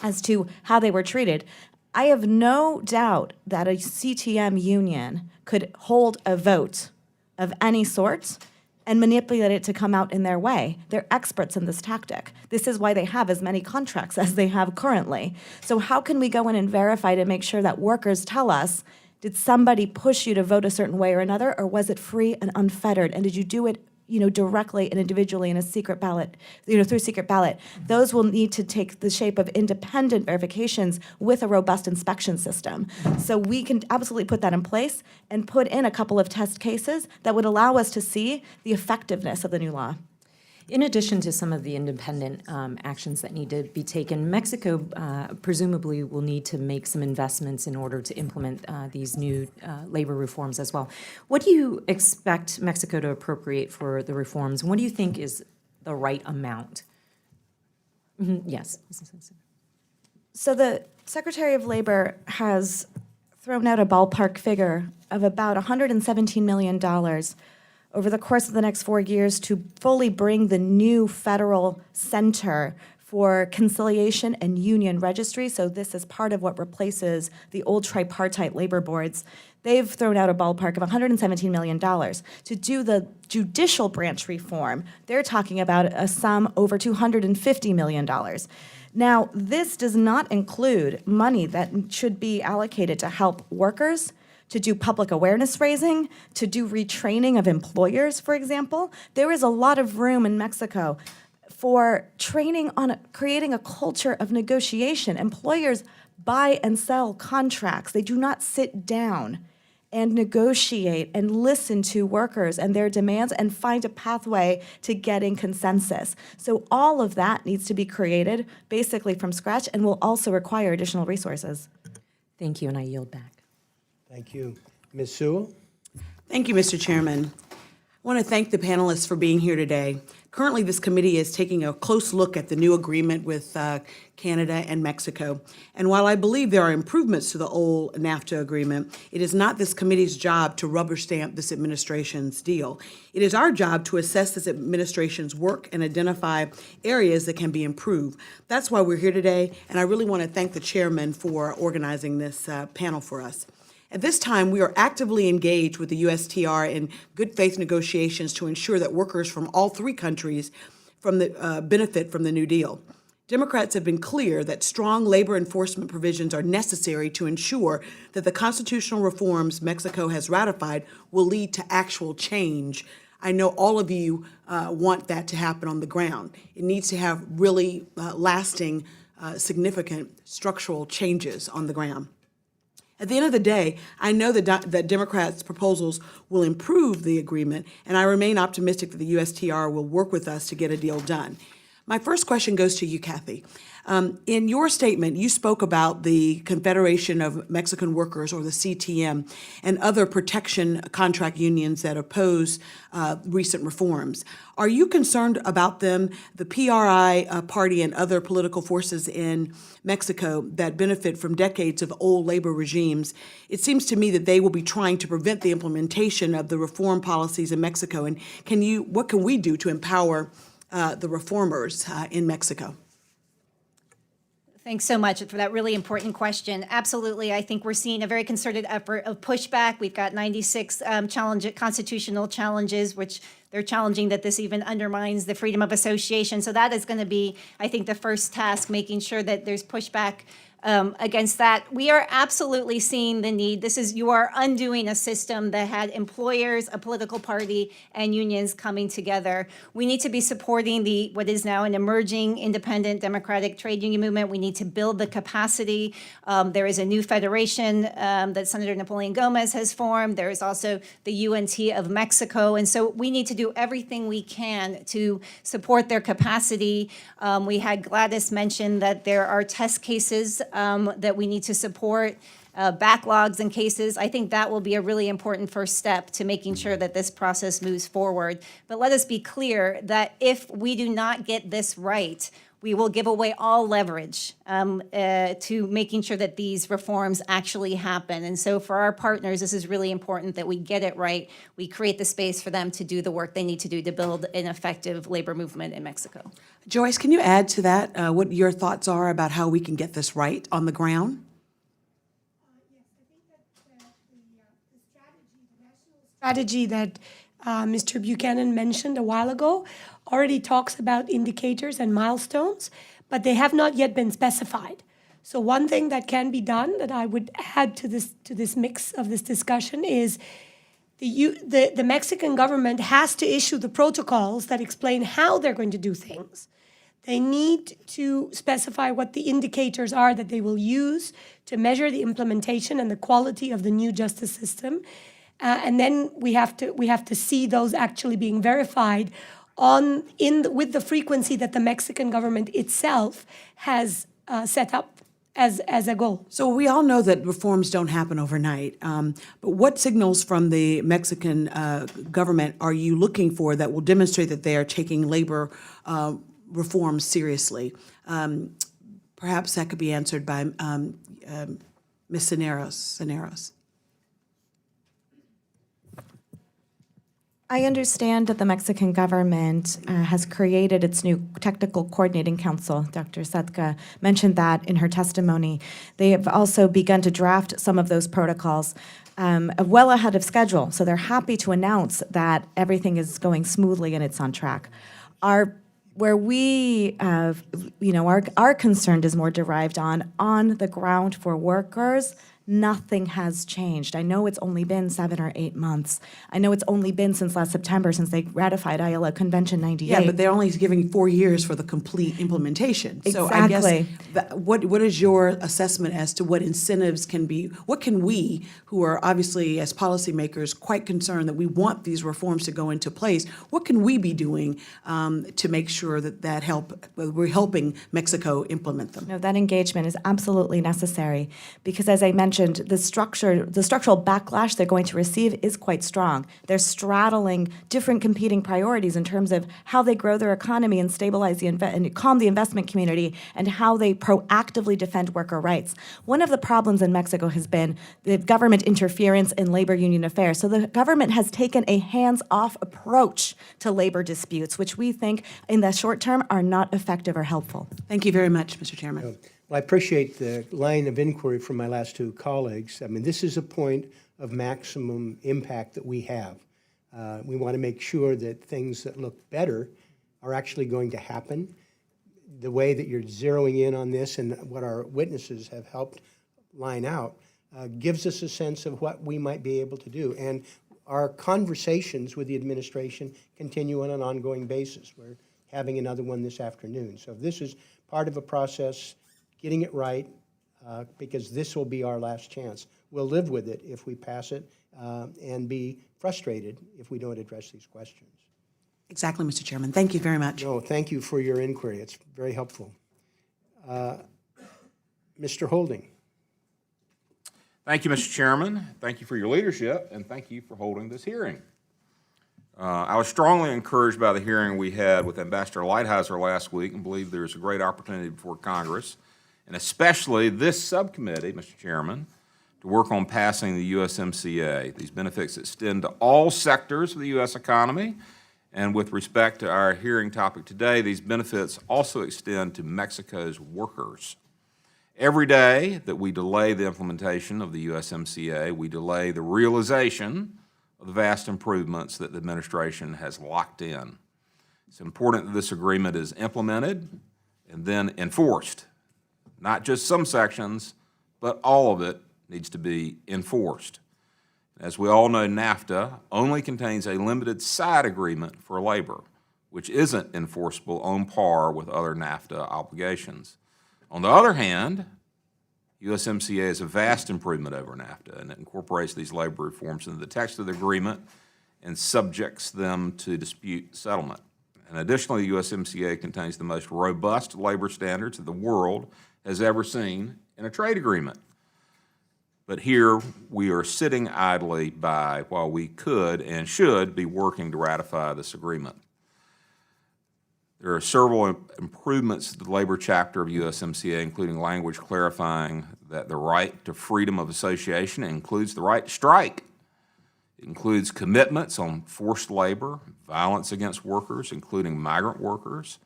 as to how they were treated? I have no doubt that a CTM union could hold a vote of any sort and manipulate it to come out in their way. They're experts in this tactic. This is why they have as many contracts as they have currently. So how can we go in and verify to make sure that workers tell us, did somebody push you to vote a certain way or another, or was it free and unfettered? And did you do it, you know, directly and individually in a secret ballot, you know, through secret ballot? Those will need to take the shape of independent verifications with a robust inspection system. So we can absolutely put that in place and put in a couple of test cases that would allow us to see the effectiveness of the new law. In addition to some of the independent actions that need to be taken, Mexico presumably will need to make some investments in order to implement these new labor reforms as well. What do you expect Mexico to appropriate for the reforms? And what do you think is the right amount? Yes. So the Secretary of Labor has thrown out a ballpark figure of about $117 million over the course of the next 4 years to fully bring the new federal center for conciliation and union registry. So this is part of what replaces the old tripartite labor boards. They've thrown out a ballpark of $117 million. To do the judicial branch reform, they're talking about a sum over $250 million. Now, this does not include money that should be allocated to help workers, to do public awareness raising, to do retraining of employers, for example. There is a lot of room in Mexico for training on creating a culture of negotiation. Employers buy and sell contracts. They do not sit down and negotiate and listen to workers and their demands and find a pathway to getting consensus. So all of that needs to be created basically from scratch and will also require additional resources. Thank you, and I yield back. Thank you. Ms. Sewell? Thank you, Mr. Chairman. I want to thank the panelists for being here today. Currently, this committee is taking a close look at the new agreement with Canada and Mexico. And while I believe there are improvements to the old NAFTA agreement, it is not this committee's job to rubber stamp this administration's deal. It is our job to assess this administration's work and identify areas that can be improved. That's why we're here today, and I really want to thank the chairman for organizing this panel for us. At this time, we are actively engaged with the USTR in good faith negotiations to ensure that workers from all three countries benefit from the New Deal. Democrats have been clear that strong labor enforcement provisions are necessary to ensure that the constitutional reforms Mexico has ratified will lead to actual change. I know all of you want that to happen on the ground. It needs to have really lasting, significant structural changes on the ground. At the end of the day, I know that Democrats' proposals will improve the agreement, and I remain optimistic that the USTR will work with us to get a deal done. My first question goes to you, Kathy. In your statement, you spoke about the Confederation of Mexican Workers, or the CTM, and other protection contract unions that oppose recent reforms. Are you concerned about them, the PRI party and other political forces in Mexico that benefit from decades of old labor regimes? It seems to me that they will be trying to prevent the implementation of the reform policies in Mexico. And what can we do to empower the reformers in Mexico? Thanks so much for that really important question. Absolutely, I think we're seeing a very concerted effort of pushback. We've got 96 constitutional challenges, which they're challenging that this even undermines the freedom of association. So that is going to be, I think, the first task, making sure that there's pushback against that. We are absolutely seeing the need. You are undoing a system that had employers, a political party, and unions coming together. We need to be supporting what is now an emerging independent democratic trade union movement. We need to build the capacity. There is a new federation that Senator Napoleon Gomez has formed. There is also the UNT of Mexico. And so we need to do everything we can to support their capacity. We had Gladys mention that there are test cases that we need to support, backlogs in cases. I think that will be a really important first step to making sure that this process moves forward. But let us be clear that if we do not get this right, we will give away all leverage to making sure that these reforms actually happen. And so for our partners, this is really important that we get it right. We create the space for them to do the work they need to do to build an effective labor movement in Mexico. Joyce, can you add to that what your thoughts are about how we can get this right on the ground? Strategy that Mr. Buchanan mentioned a while ago already talks about indicators and milestones, but they have not yet been specified. So one thing that can be done that I would add to this mix of this discussion is the Mexican government has to issue the protocols that explain how they're going to do things. They need to specify what the indicators are that they will use to measure the implementation and the quality of the new justice system. And then we have to see those actually being verified with the frequency that the Mexican government itself has set up as a goal. So we all know that reforms don't happen overnight, but what signals from the Mexican government are you looking for that will demonstrate that they are taking labor reforms seriously? Perhaps that could be answered by Ms. Cisneros. I understand that the Mexican government has created its new technical coordinating council. Dr. Sadka mentioned that in her testimony. They have also begun to draft some of those protocols well ahead of schedule. So they're happy to announce that everything is going smoothly and it's on track. Where we have, our concern is more derived on the ground for workers. Nothing has changed. I know it's only been 7 or 8 months. I know it's only been since last September since they ratified ILO Convention 98. Yeah, but they're only giving 4 years for the complete implementation. So I Exactly. guess, what is your assessment as to what incentives can be, what can we, who are obviously as policymakers quite concerned that we want these reforms to go into place, what can we be doing to make sure that we're helping Mexico implement them? No, that engagement is absolutely necessary because, as I mentioned, the structural backlash they're going to receive is quite strong. They're straddling different competing priorities in terms of how they grow their economy and stabilize and calm the investment community and how they proactively defend worker rights. One of the problems in Mexico has been the government interference in labor union affairs. So the government has taken a hands-off approach to labor disputes, which we think in the short term are not effective or helpful. Thank you very much, Mr. Chairman. Well, I appreciate the line of inquiry from my last two colleagues. I mean, this is a point of maximum impact that we have. We want to make sure that things that look better are actually going to happen. The way that you're zeroing in on this and what our witnesses have helped line out gives us a sense of what we might be able to do. And our conversations with the administration continue on an ongoing basis. We're having another one this afternoon. So this is part of a process, getting it right, because this will be our last chance. We'll live with it if we pass it and be frustrated if we don't address these questions. Exactly, Mr. Chairman. Thank you very much. No, thank you for your inquiry. It's very helpful. Mr. Holding. Thank you, Mr. Chairman. Thank you for your leadership, and thank you for holding this hearing. I was strongly encouraged by the hearing we had with Ambassador Lighthizer last week and believe there's a great opportunity before Congress, and especially this subcommittee, Mr. Chairman, to work on passing the USMCA. These benefits extend to all sectors of the U.S. economy, and with respect to our hearing topic today, these benefits also extend to Mexico's workers. Every day that we delay the implementation of the USMCA, we delay the realization of the vast improvements that the administration has locked in. It's important that this agreement is implemented and then enforced. Not just some sections, but all of it needs to be enforced. As we all know, NAFTA only contains a limited side agreement for labor, which isn't enforceable on par with other NAFTA obligations. On the other hand, USMCA is a vast improvement over NAFTA, and it incorporates these labor reforms into the text of the agreement and subjects them to dispute settlement. And additionally, the USMCA contains the most robust labor standards that the world has ever seen in a trade agreement. But here we are sitting idly by while we could and should be working to ratify this agreement. There are several improvements to the labor chapter of USMCA, including language clarifying that the right to freedom of association includes the right to strike. It includes commitments on forced labor, violence against workers, including migrant workers,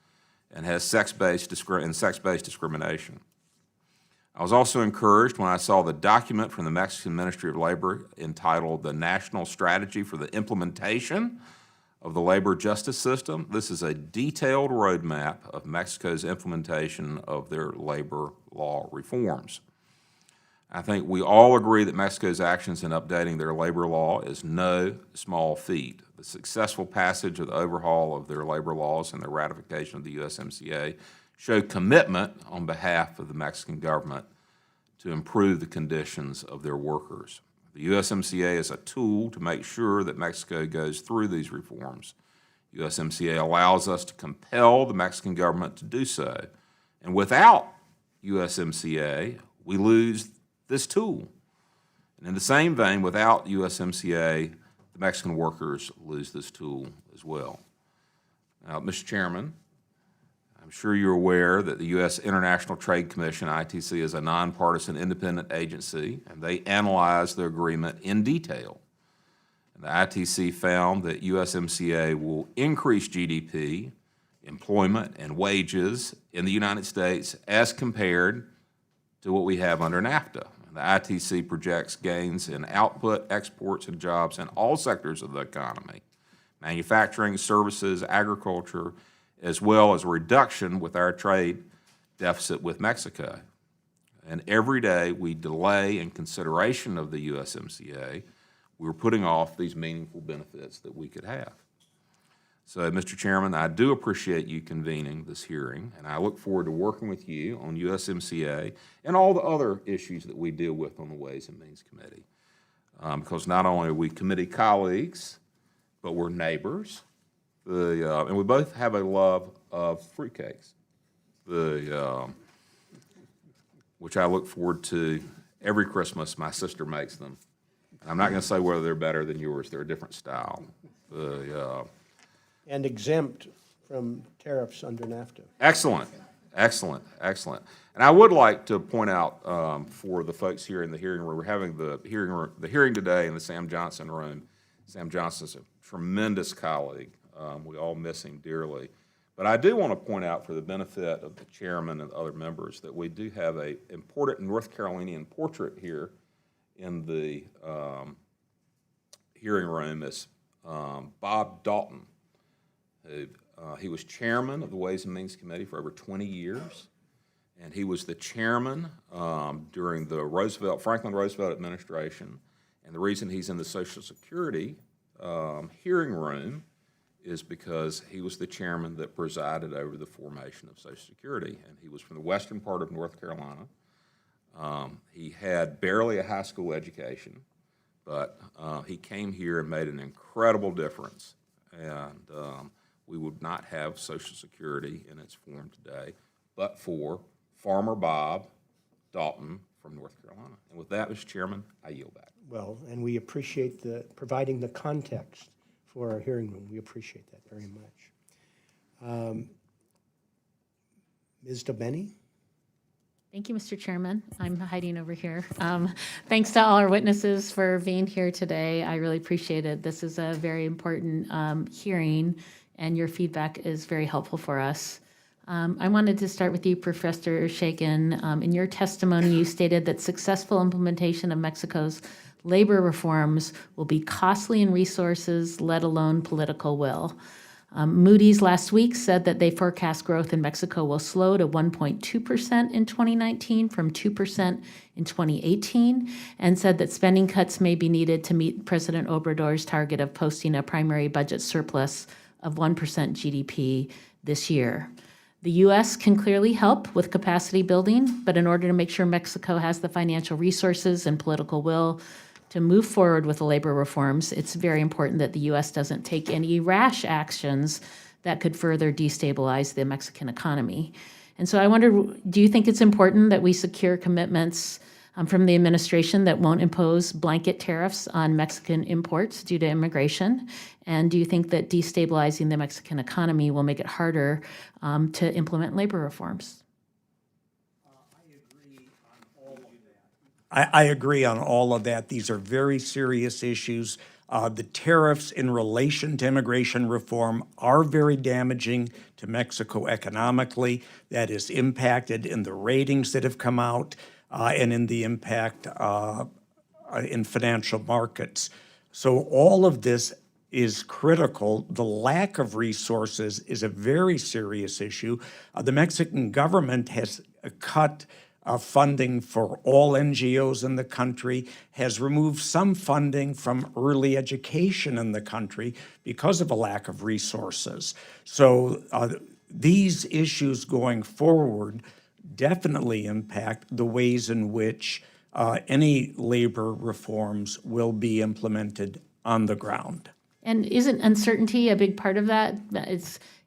and has sex-based discrimination. I was also encouraged when I saw the document from the Mexican Ministry of Labor entitled The National Strategy for the Implementation of the Labor Justice System. This is a detailed roadmap of Mexico's implementation of their labor law reforms. I think we all agree that Mexico's actions in updating their labor law is no small feat. The successful passage of the overhaul of their labor laws and the ratification of the USMCA show commitment on behalf of the Mexican government to improve the conditions of their workers. The USMCA is a tool to make sure that Mexico goes through these reforms. USMCA allows us to compel the Mexican government to do so. And without USMCA, we lose this tool. And in the same vein, without USMCA, the Mexican workers lose this tool as well. Now, Mr. Chairman, I'm sure you're aware that the U.S. International Trade Commission, ITC, is a nonpartisan independent agency, and they analyzed the agreement in detail. And the ITC found that USMCA will increase GDP, employment, and wages in the United States as compared to what we have under NAFTA. The ITC projects gains in output, exports, and jobs in all sectors of the economy, manufacturing, services, agriculture, as well as a reduction with our trade deficit with Mexico. And every day we delay in consideration of the USMCA, we're putting off these meaningful benefits that we could have. So, Mr. Chairman, I do appreciate you convening this hearing, and I look forward to working with you on USMCA and all the other issues that we deal with on the Ways and Means Committee. Because not only are we committee colleagues, but we're neighbors, and we both have a love of fruitcakes, which I look forward to every Christmas. My sister makes them. I'm not going to say whether they're better than yours. They're a different style. And exempt from tariffs under NAFTA. Excellent, excellent, excellent. And I would like to point out for the folks here in the hearing room, we're having the hearing today in the Sam Johnson room. Sam Johnson's a tremendous colleague. We all miss him dearly. But I do want to point out for the benefit of the chairman and other members that we do have an important North Carolinian portrait here in the hearing room. Is Bob Dalton. He was chairman of the Ways and Means Committee for over 20 years, and he was the chairman during the Franklin Roosevelt administration. And the reason he's in the Social Security hearing room is because he was the chairman that presided over the formation of Social Security, and he was from the western part of North Carolina. He had barely a high school education, but he came here and made an incredible difference. And we would not have Social Security in its form today, but for Farmer Bob Dalton from North Carolina. And with that, Mr. Chairman, I yield back. Well, and we appreciate providing the context for our hearing room. We appreciate that very much. Ms. Dobeni? Thank you, Mr. Chairman. I'm hiding over here. Thanks to all our witnesses for being here today. I really appreciate it. This is a very important hearing, and your feedback is very helpful for us. I wanted to start with you, Professor Shaken. In your testimony, you stated that successful implementation of Mexico's labor reforms will be costly in resources, let alone political will. Moody's last week said that they forecast growth in Mexico will slow to 1.2% in 2019 from 2% in 2018, and said that spending cuts may be needed to meet President Obrador's target of posting a primary budget surplus of 1% GDP this year. The U.S. can clearly help with capacity building, but in order to make sure Mexico has the financial resources and political will to move forward with the labor reforms, it's very important that the U.S. doesn't take any rash actions that could further destabilize the Mexican economy. And so I wonder, do you think it's important that we secure commitments from the administration that won't impose blanket tariffs on Mexican imports due to immigration? And do you think that destabilizing the Mexican economy will make it harder to implement labor reforms? I agree on all of that. These are very serious issues. The tariffs in relation to immigration reform are very damaging to Mexico economically. That is impacted in the ratings that have come out and in the impact in financial markets. So all of this is critical. The lack of resources is a very serious issue. The Mexican government has cut funding for all NGOs in the country, has removed some funding from early education in the country because of a lack of resources. So these issues going forward definitely impact the ways in which any labor reforms will be implemented on the ground. And isn't uncertainty a big part of that?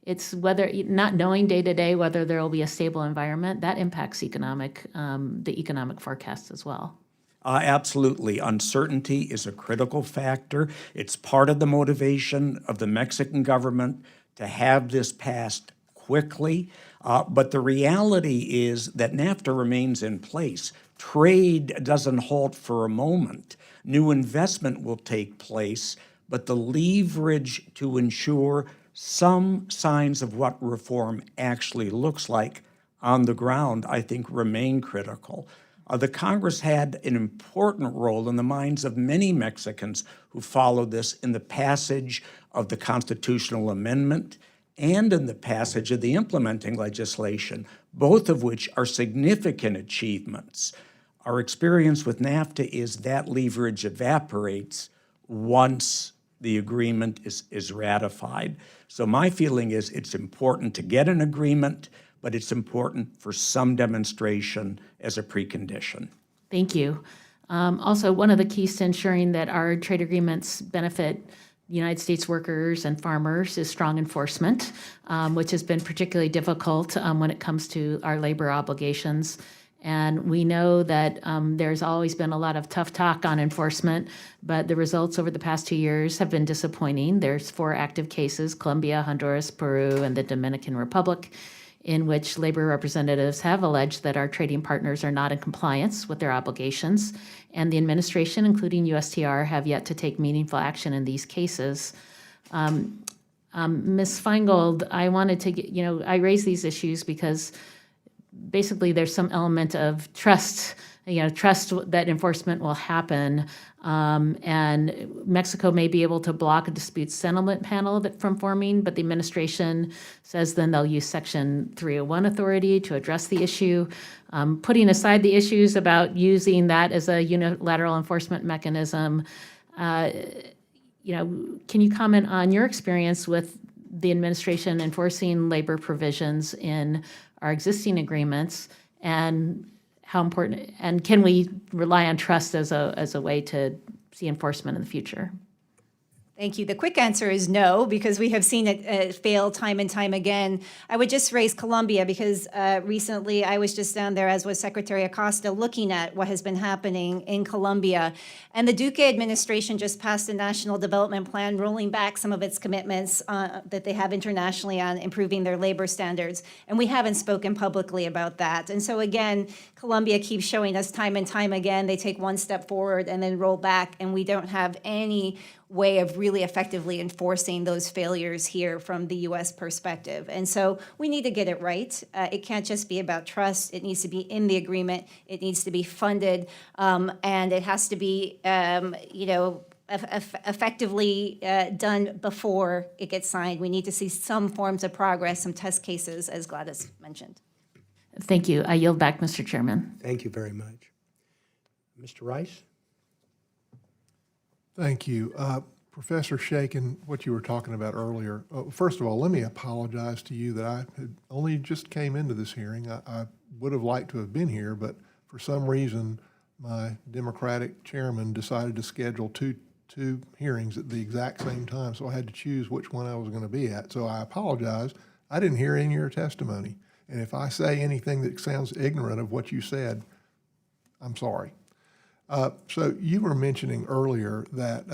It's whether, not knowing day to day whether there will be a stable environment, that impacts the economic forecast as well. Absolutely. Uncertainty is a critical factor. It's part of the motivation of the Mexican government to have this passed quickly. But the reality is that NAFTA remains in place. Trade doesn't halt for a moment. New investment will take place, but the leverage to ensure some signs of what reform actually looks like on the ground, I think, remain critical. The Congress had an important role in the minds of many Mexicans who followed this in the passage of the constitutional amendment and in the passage of the implementing legislation, both of which are significant achievements. Our experience with NAFTA is that leverage evaporates once the agreement is ratified. So my feeling is it's important to get an agreement, but it's important for some demonstration as a precondition. Thank you. Also, one of the keys to ensuring that our trade agreements benefit United States workers and farmers is strong enforcement, which has been particularly difficult when it comes to our labor obligations. And we know that there's always been a lot of tough talk on enforcement, but the results over the past 2 years have been disappointing. There's 4 active cases, Colombia, Honduras, Peru, and the Dominican Republic, in which labor representatives have alleged that our trading partners are not in compliance with their obligations, and the administration, including USTR, have yet to take meaningful action in these cases. Ms. Feingold, I wanted to I raise these issues because basically there's some element of trust, trust that enforcement will happen. And Mexico may be able to block a dispute settlement panel from forming, but the administration says then they'll use Section 301 authority to address the issue. Putting aside the issues about using that as a unilateral enforcement mechanism, can you comment on your experience with the administration enforcing labor provisions in our existing agreements, and how important, and can we rely on trust as a way to see enforcement in the future? Thank you. The quick answer is no, because we have seen it fail time and time again. I would just raise Colombia because recently I was just down there, as was Secretary Acosta, looking at what has been happening in Colombia. And the Duque administration just passed a national development plan rolling back some of its commitments that they have internationally on improving their labor standards. And we haven't spoken publicly about that. And so again, Colombia keeps showing us time and time again, they take one step forward and then roll back, and we don't have any way of really effectively enforcing those failures here from the U.S. perspective. And so we need to get it right. It can't just be about trust. It needs to be in the agreement. It needs to be funded, and it has to be, effectively done before it gets signed. We need to see some forms of progress, some test cases, as Gladys mentioned. Thank you. I yield back, Mr. Chairman. Thank you very much. Mr. Rice? Thank you. Professor Shaken, what you were talking about earlier, first of all, let me apologize to you that I had only just came into this hearing. I would have liked to have been here, but for some reason, my Democratic chairman decided to schedule two hearings at the exact same time, so I had to choose which one I was going to be at. So I apologize. I didn't hear any of your testimony. And if I say anything that sounds ignorant of what you said, I'm sorry. So you were mentioning earlier that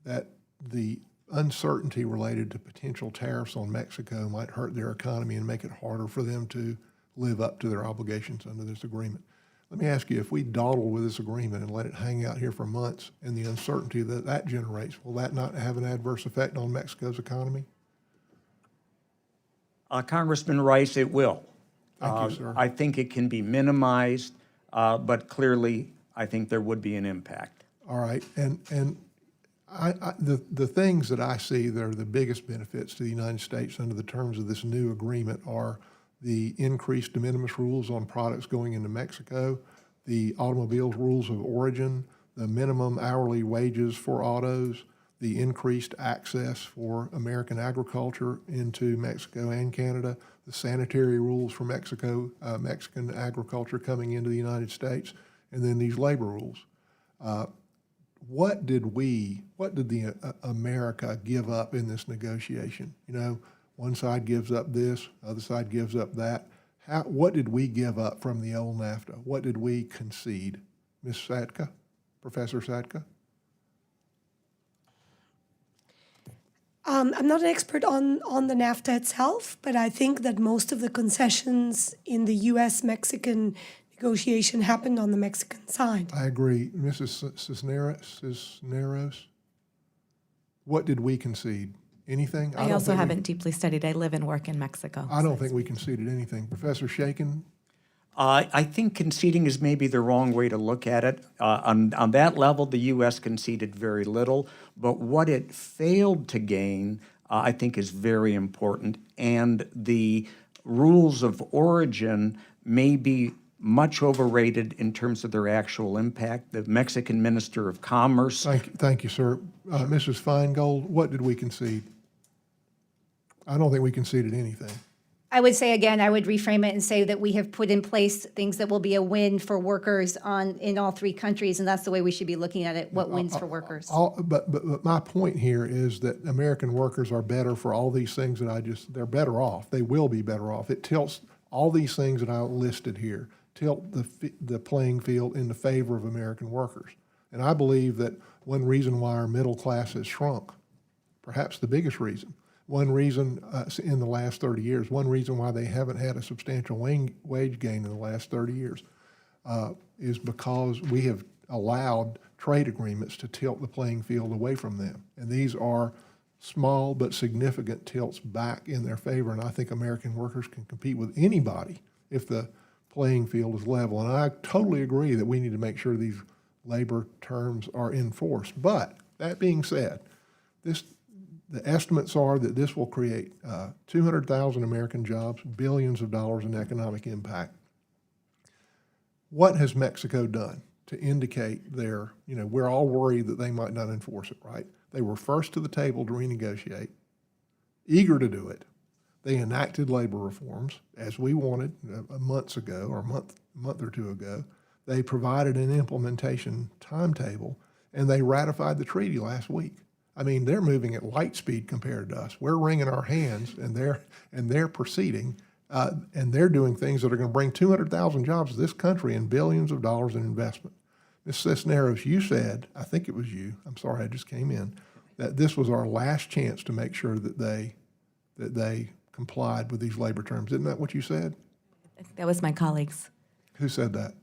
that the uncertainty related to potential tariffs on Mexico might hurt their economy and make it harder for them to live up to their obligations under this agreement. Let me ask you, if we dawdle with this agreement and let it hang out here for months and the uncertainty that that generates, will that not have an adverse effect on Mexico's economy? Congressman Rice, it will. Thank you, sir. I think it can be minimized, but clearly I think there would be an impact. All right, and the things that I see that are the biggest benefits to the United States under the terms of this new agreement are the increased de minimis rules on products going into Mexico, the automobile rules of origin, the minimum hourly wages for autos, the increased access for American agriculture into Mexico and Canada, the sanitary rules for Mexico, Mexican agriculture coming into the United States, and then these labor rules. did the America give up in this negotiation? You know, one side gives up this, other side gives up that. What did we give up from the old NAFTA? What did we concede? Ms. Sadka, Professor Sadka? I'm not an expert on the NAFTA itself, but I think that most of the concessions in the U.S.-Mexican negotiation happened on the Mexican side. I agree. Mrs. Cisneros, what did we concede? Anything? I also haven't deeply studied. I live and work in Mexico. I don't think we conceded anything. Professor Shakin? I think conceding is maybe the wrong way to look at it. On that level, the U.S. conceded very little, but what it failed to gain, I think, is very important. And the rules of origin may be much overrated in terms of their actual impact. The Mexican Minister of Commerce. Thank you, sir. Mrs. Feingold, what did we concede? I don't think we conceded anything. I would say, again, I would reframe it and say that we have put in place things that will be a win for workers in all three countries, and that's the way we should be looking at it, what wins for workers. But my point here is that American workers are better for all these things that they're better off. They will be better off. It tilts all these things that I listed here, tilt the playing field in the favor of American workers. And I believe that one reason why our middle class has shrunk, perhaps the biggest reason, one reason in the last 30 years, one reason why they haven't had a substantial wage gain in the last 30 years is because we have allowed trade agreements to tilt the playing field away from them. And these are small but significant tilts back in their favor, and I think American workers can compete with anybody if the playing field is level. And I totally agree that we need to make sure these labor terms are enforced. But that being said, the estimates are that this will create 200,000 American jobs, billions of dollars in economic impact. What has Mexico done to indicate we're all worried that they might not enforce it, right? They were first to the table to renegotiate, eager to do it. They enacted labor reforms, as we wanted months ago, or a month or two ago. They provided an implementation timetable, and they ratified the treaty last week. I mean, they're moving at light speed compared to us. We're wringing our hands, and they're proceeding, and they're doing things that are going to bring 200,000 jobs to this country and billions of dollars in investment. Ms. Cisneros, you said, I think it was you, I'm sorry, I just came in, that this was our last chance to make sure that they complied with these labor terms. Isn't that what you said? That was my colleagues. Who said that?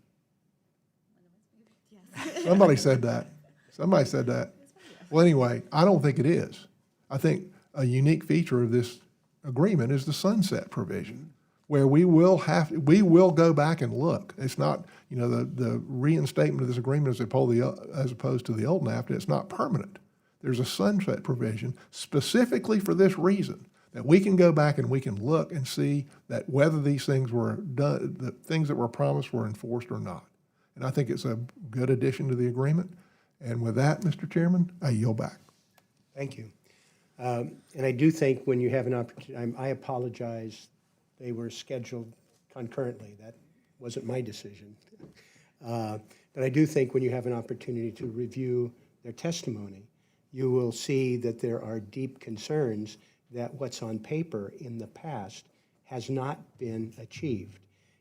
Yes. Somebody said that. Somebody said that. Well, anyway, I don't think it is. I think a unique feature of this agreement is the sunset provision, where we will go back and look. It's not, the reinstatement of this agreement as opposed to the old NAFTA, it's not permanent. There's a sunset provision specifically for this reason, that we can go back and we can look and see that whether these things were done, the things that were promised were enforced or not. And I think it's a good addition to the agreement. And with that, Mr. Chairman, I yield back. Thank you. And I do think when you have an opportunity, I apologize, they were scheduled concurrently. That wasn't my decision. But I do think when you have an opportunity to review their testimony, you will see that there are deep concerns that what's on paper in the past has not been achieved.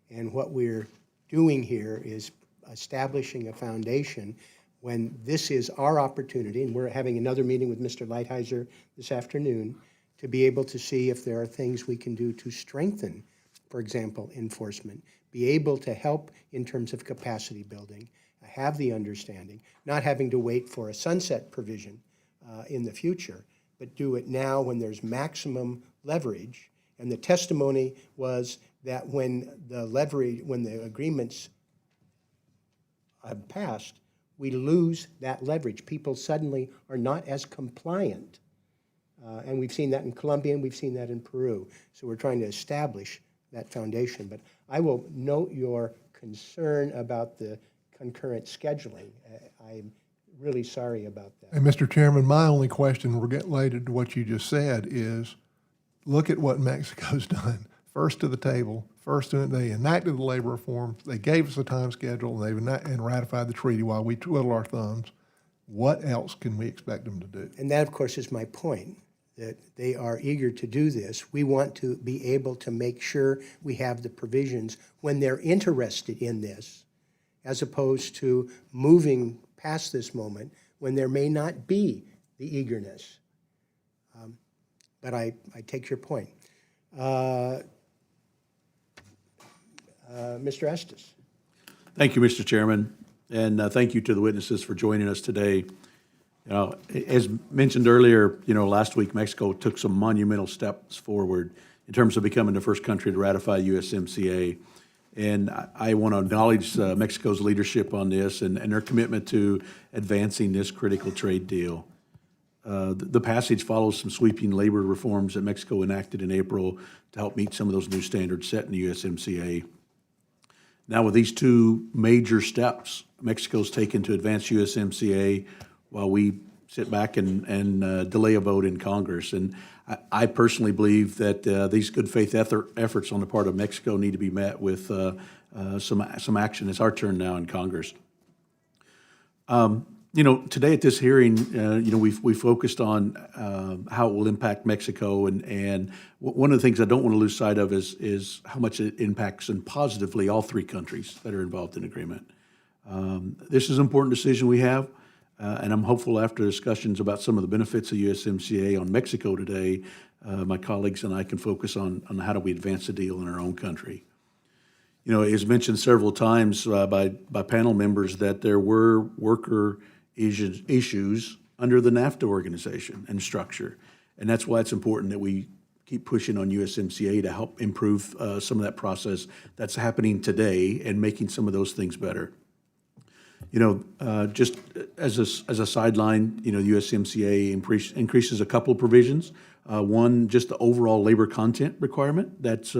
And what we're doing here is establishing a foundation when this is our opportunity, and we're having another meeting with Mr. Lighthizer this afternoon, to be able to see if there are things we can do to strengthen, for example, enforcement, be able to help in terms of capacity building, have the understanding, not having to wait for a sunset provision in the future, but do it now when there's maximum leverage. And the testimony was that when the agreements have passed, we lose that leverage. People suddenly are not as compliant. And we've seen that in Colombia, and we've seen that in Peru. So we're trying to establish that foundation. But I will note your concern about the concurrent scheduling. I'm really sorry about that. And Mr. Chairman, my only question related to what you just said is, look at what Mexico's done. First to the table, they enacted the labor reforms, they gave us a time schedule, and ratified the treaty while we twiddle our thumbs. what else can we expect them to do? And that, of course, is my point, that they are eager to do this. We want to be able to make sure we have the provisions when they're interested in this, as opposed to moving past this moment when there may not be the eagerness. But I take your point. Mr. Estes. Thank you, Mr. Chairman, and thank you to the witnesses for joining us today. You know, as mentioned earlier, last week Mexico took some monumental steps forward in terms of becoming the first country to ratify USMCA. And I want to acknowledge Mexico's leadership on this and their commitment to advancing this critical trade deal. The passage follows some sweeping labor reforms that Mexico enacted in April to help meet some of those new standards set in the USMCA. Now, with these two major steps Mexico's taken to advance USMCA, while we sit back and delay a vote in Congress. And I personally believe that these good faith efforts on the part of Mexico need to be met with some action. It's our turn now in Congress. Today at this hearing, we focused on how it will impact Mexico, and one of the things I don't want to lose sight of is how much it impacts and positively all three countries that are involved in the agreement. This is an important decision we have, and I'm hopeful after discussions about some of the benefits of USMCA on Mexico today, my colleagues and I can focus on how do we advance the deal in our own country. It was mentioned several times by panel members that there were worker issues under the NAFTA organization and structure. And that's why it's important that we keep pushing on USMCA to help improve some of that process that's happening today and making some of those things better. Just as a sideline, USMCA increases a couple of provisions. One, just the overall labor content requirement that's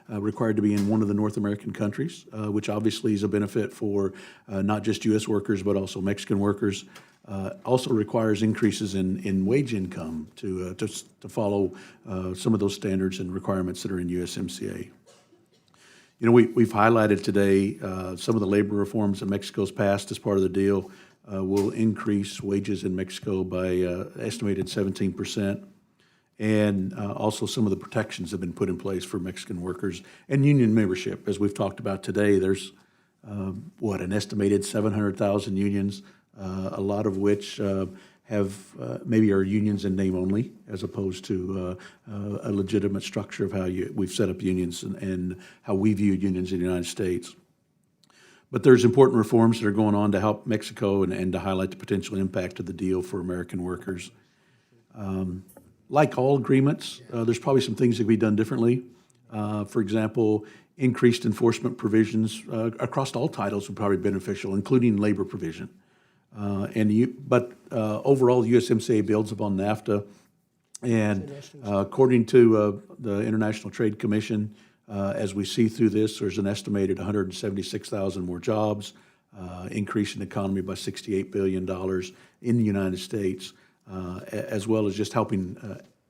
required to be in one of the North American countries, which obviously is a benefit for not just U.S. workers, but also Mexican workers. Also requires increases in wage income to follow some of those standards and requirements that are in USMCA. We've highlighted today some of the labor reforms that Mexico's passed as part of the deal will increase wages in Mexico by estimated 17%. And also some of the protections have been put in place for Mexican workers and union membership. As we've talked about today, there's, an estimated 700,000 unions, a lot of which have maybe are unions in name only, as opposed to a legitimate structure of how we've set up unions and how we view unions in the United States. But there's important reforms that are going on to help Mexico and to highlight the potential impact of the deal for American workers. Like all agreements, there's probably some things that can be done differently. For example, increased enforcement provisions across all titles would probably be beneficial, including labor provision. But overall, the USMCA builds upon NAFTA, and according to the International Trade Commission, as we see through this, there's an estimated 176,000 more jobs, increasing the economy by $68 billion in the United States, as well as just helping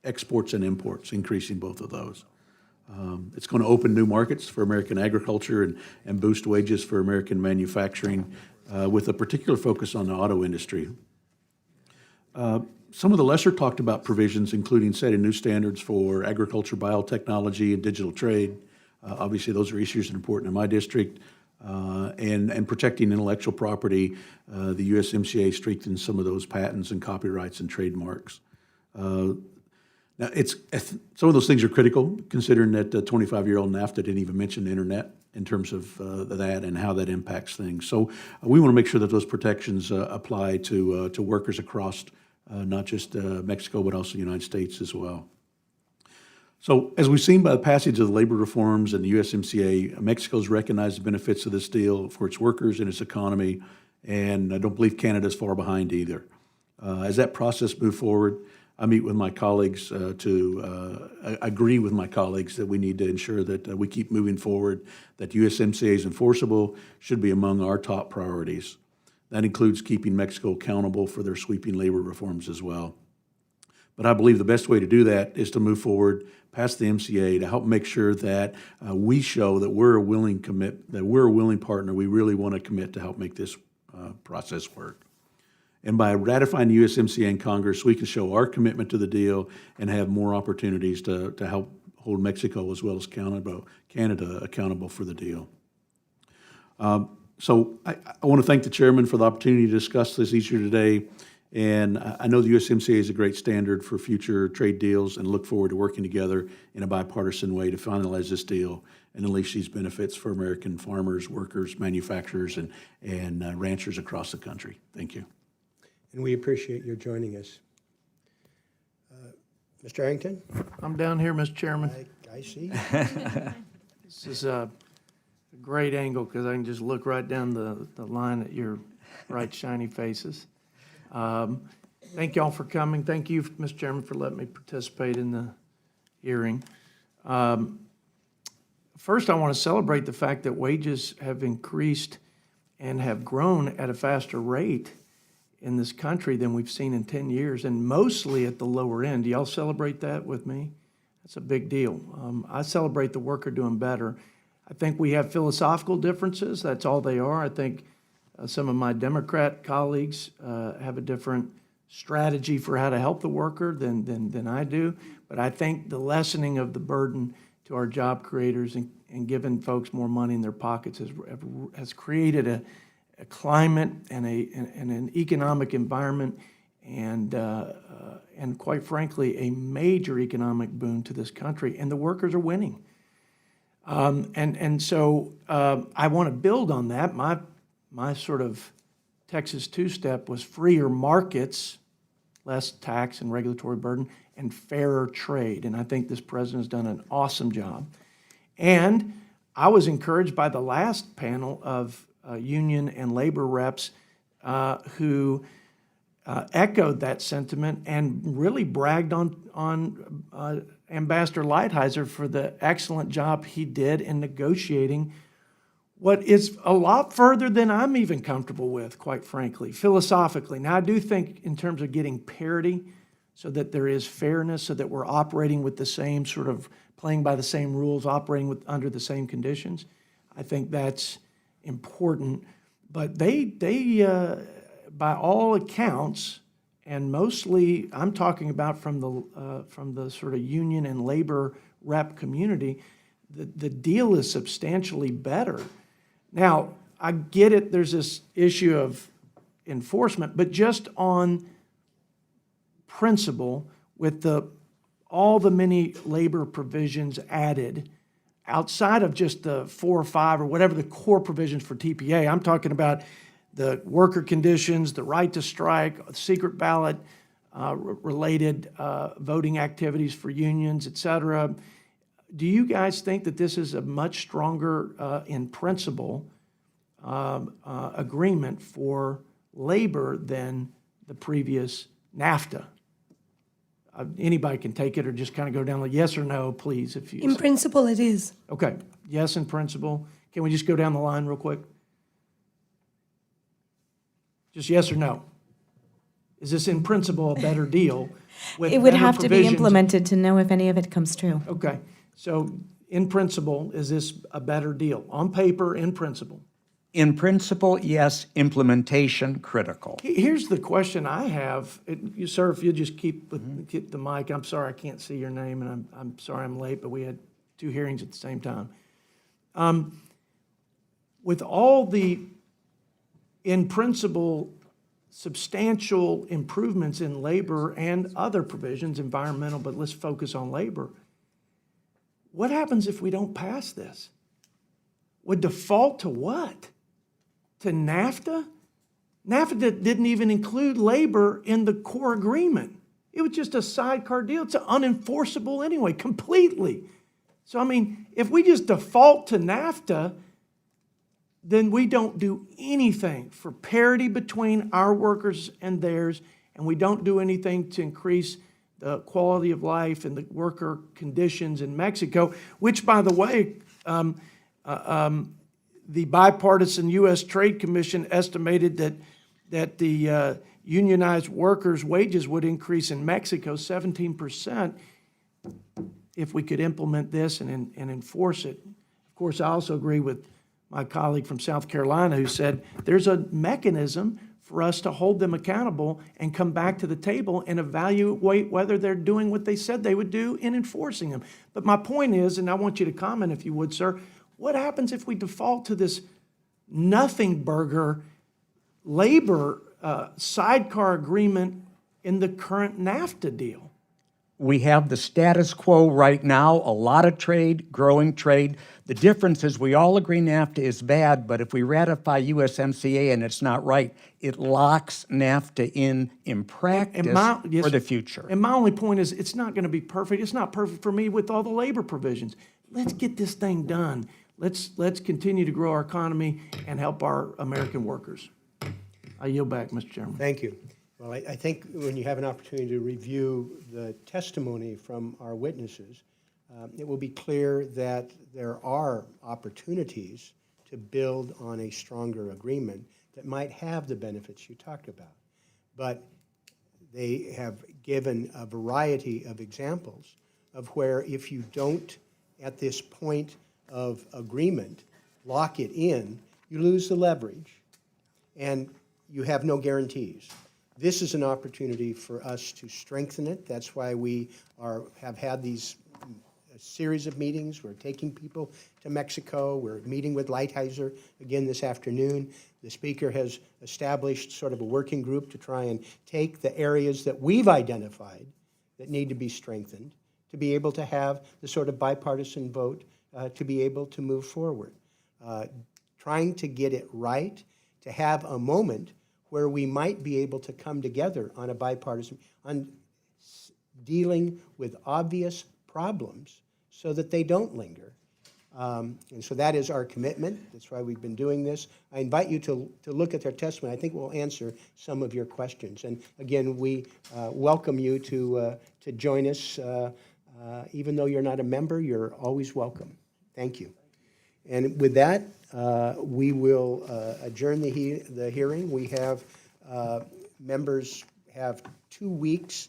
exports and imports, increasing both of those. It's going to open new markets for American agriculture and boost wages for American manufacturing, with a particular focus on the auto industry. Some of the lesser talked about provisions, including setting new standards for agriculture, biotechnology, and digital trade. Obviously, those are issues that are important in my district. And protecting intellectual property, the USMCA strengthens some of those patents and copyrights and trademarks. Now, some of those things are critical, considering that the 25-year-old NAFTA didn't even mention the internet in terms of that and how that impacts things. So we want to make sure that those protections apply to workers across not just Mexico, but also the United States as well. So as we've seen by the passage of the labor reforms and the USMCA, Mexico's recognized the benefits of this deal for its workers and its economy, and I don't believe Canada's far behind either. As that process moves forward, I meet with my colleagues agree with my colleagues that we need to ensure that we keep moving forward, that USMCA is enforceable, should be among our top priorities. That includes keeping Mexico accountable for their sweeping labor reforms as well. But I believe the best way to do that is to move forward past the MCA to help make sure that we show that we're a willing partner. We really want to commit to help make this process work. And by ratifying the USMCA in Congress, we can show our commitment to the deal and have more opportunities to help hold Mexico as well as Canada accountable for the deal. So I want to thank the chairman for the opportunity to discuss this issue today. And I know the USMCA is a great standard for future trade deals and look forward to working together in a bipartisan way to finalize this deal and unleash these benefits for American farmers, workers, manufacturers, and ranchers across the country. Thank you. And we appreciate your joining us. Mr. Arrington? I'm down here, Mr. Chairman. I see. This is a great angle because I can just look right down the line at your bright, shiny faces. Thank you all for coming. Thank you, Mr. Chairman, for letting me participate in the hearing. First, I want to celebrate the fact that wages have increased and have grown at a faster rate in this country than we've seen in 10 years, and mostly at the lower end. Do y'all celebrate that with me? That's a big deal. I celebrate the worker doing better. I think we have philosophical differences. That's all they are. I think some of my Democrat colleagues have a different strategy for how to help the worker than I do. But I think the lessening of the burden to our job creators and giving folks more money in their pockets has created a climate and an economic environment and quite frankly, a major economic boon to this country, and the workers are winning. So I want to build on that. My sort of Texas two-step was freer markets, less tax and regulatory burden, and fairer trade. And I think this president has done an awesome job. And I was encouraged by the last panel of union and labor reps who echoed that sentiment and really bragged on Ambassador Lighthizer for the excellent job he did in negotiating what is a lot further than I'm even comfortable with, quite frankly, philosophically. Now, I do think in terms of getting parity so that there is fairness, so that we're operating with the same sort of, playing by the same rules, operating under the same conditions, I think that's important. But they by all accounts, and mostly I'm talking about from the sort of union and labor rep community, the deal is substantially better. Now, I get it, there's this issue of enforcement, but just on principle, with all the many labor provisions added, outside of just the 4 or 5 or whatever the core provisions for TPA, I'm talking about the worker conditions, the right to strike, secret ballot related voting activities for unions, et cetera. Do you guys think that this is a much stronger, in principle, agreement for labor than the previous NAFTA? Anybody can take it or just kind of go down like yes or no, please. If you In principle, it is. Okay, yes in principle. Can we just go down the line real quick? Just yes or no? Is this in principle a better deal? With It would better have to be provisions? implemented to know if any of it comes true. Okay, so in principle, is this a better deal? On paper, in principle? In principle, yes. Implementation, critical. Here's the question I have. You, sir, if you just keep the mic. I'm sorry I can't see your name, and I'm sorry I'm late, but we had 2 hearings at the same time. With all the, in principle, substantial improvements in labor and other provisions, environmental, but let's focus on labor, what happens if we don't pass this? Would default to what? To NAFTA? NAFTA didn't even include labor in the core agreement. It was just a sidecar deal. It's unenforceable anyway, completely. So, I mean, if we just default to NAFTA, then we don't do anything for parity between our workers and theirs, and we don't do anything to increase the quality of life and the worker conditions in Mexico, which, by the way, the bipartisan U.S. Trade Commission estimated that the unionized workers' wages would increase in Mexico 17% if we could implement this and enforce it. Of course, I also agree with my colleague from South Carolina who said there's a mechanism for us to hold them accountable and come back to the table and evaluate whether they're doing what they said they would do in enforcing them. But my point is, and I want you to comment if you would, sir, what happens if we default to this nothing burger labor sidecar agreement in the current NAFTA deal? We have the status quo right now, a lot of trade, growing trade. The difference is we all agree NAFTA is bad, but if we ratify USMCA and it's not right, it locks NAFTA in practice for the future. And my only point is, it's not going to be perfect. It's not perfect for me with all the labor provisions. Let's get this thing done. Let's continue to grow our economy and help our American workers. I yield back, Mr. Chairman. Thank you. Well, I think when you have an opportunity to review the testimony from our witnesses, it will be clear that there are opportunities to build on a stronger agreement that might have the benefits you talked about. But they have given a variety of examples of where if you don't, at this point of agreement, lock it in, you lose the leverage and you have no guarantees. This is an opportunity for us to strengthen it. That's why we have had these series of meetings. We're taking people to Mexico. We're meeting with Lighthizer again this afternoon. The Speaker has established sort of a working group to try and take the areas that we've identified that need to be strengthened to be able to have the sort of bipartisan vote to be able to move forward. Trying to get it right, to have a moment where we might be able to come together on a bipartisan, on dealing with obvious problems so that they don't linger. And so that is our commitment. That's why we've been doing this. I invite you to look at their testimony. I think we'll answer some of your questions. And again, we welcome you to join us. Even though you're not a member, you're always welcome. Thank you. And with that, we will adjourn the hearing. We have members have 2 weeks,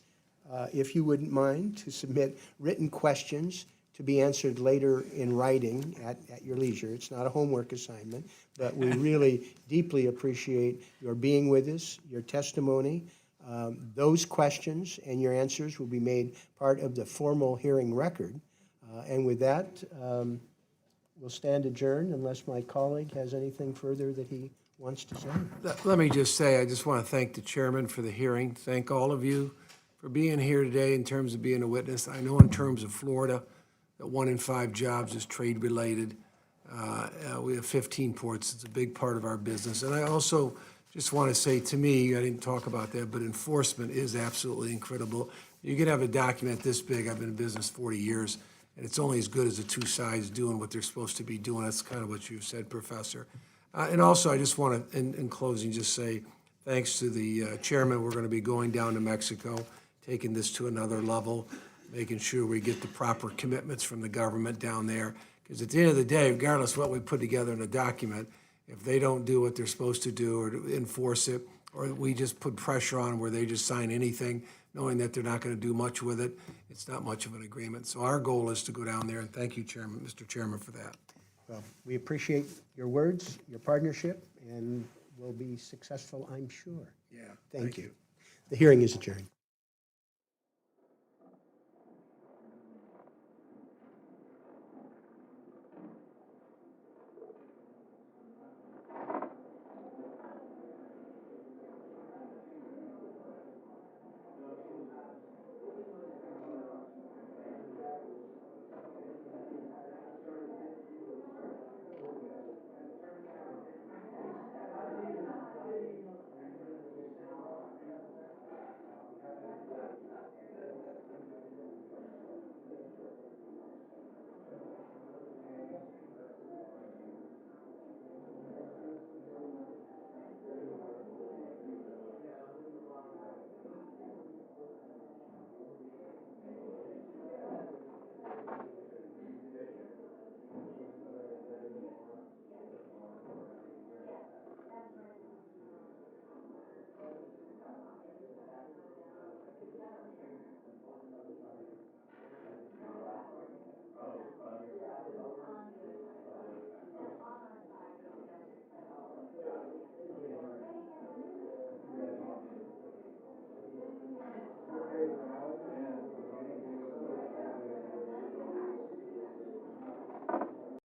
if you wouldn't mind, to submit written questions to be answered later in writing at your leisure. It's not a homework assignment, but we really deeply appreciate your being with us, your testimony. Those questions and your answers will be made part of the formal hearing record. And with that, we'll stand adjourned unless my colleague has anything further that he wants to say. Let me just say, I just want to thank the chairman for the hearing. Thank all of you for being here today in terms of being a witness. I know in terms of Florida, that 1 in 5 jobs is trade-related. We have 15 ports. It's a big part of our business. And I also just want to say, to me, I didn't talk about that, but enforcement is absolutely incredible. You could have a document this big. I've been in business 40 years. And it's only as good as the two sides doing what they're supposed to be doing. That's kind of what you've said, Professor. And also, I just want to, in closing, just say thanks to the chairman. We're going to be going down to Mexico, taking this to another level, making sure we get the proper commitments from the government down there. Because at the end of the day, regardless of what we put together in a document, if they don't do what they're supposed to do or to enforce it, or we just put pressure on where they just sign anything, knowing that they're not going to do much with it, it's not much of an agreement. So our goal is to go down there, and thank you, Chairman, Mr. Chairman, for that. Well, we appreciate your words, your partnership, and we'll be successful, I'm sure. Yeah. Thank you. The hearing is adjourned.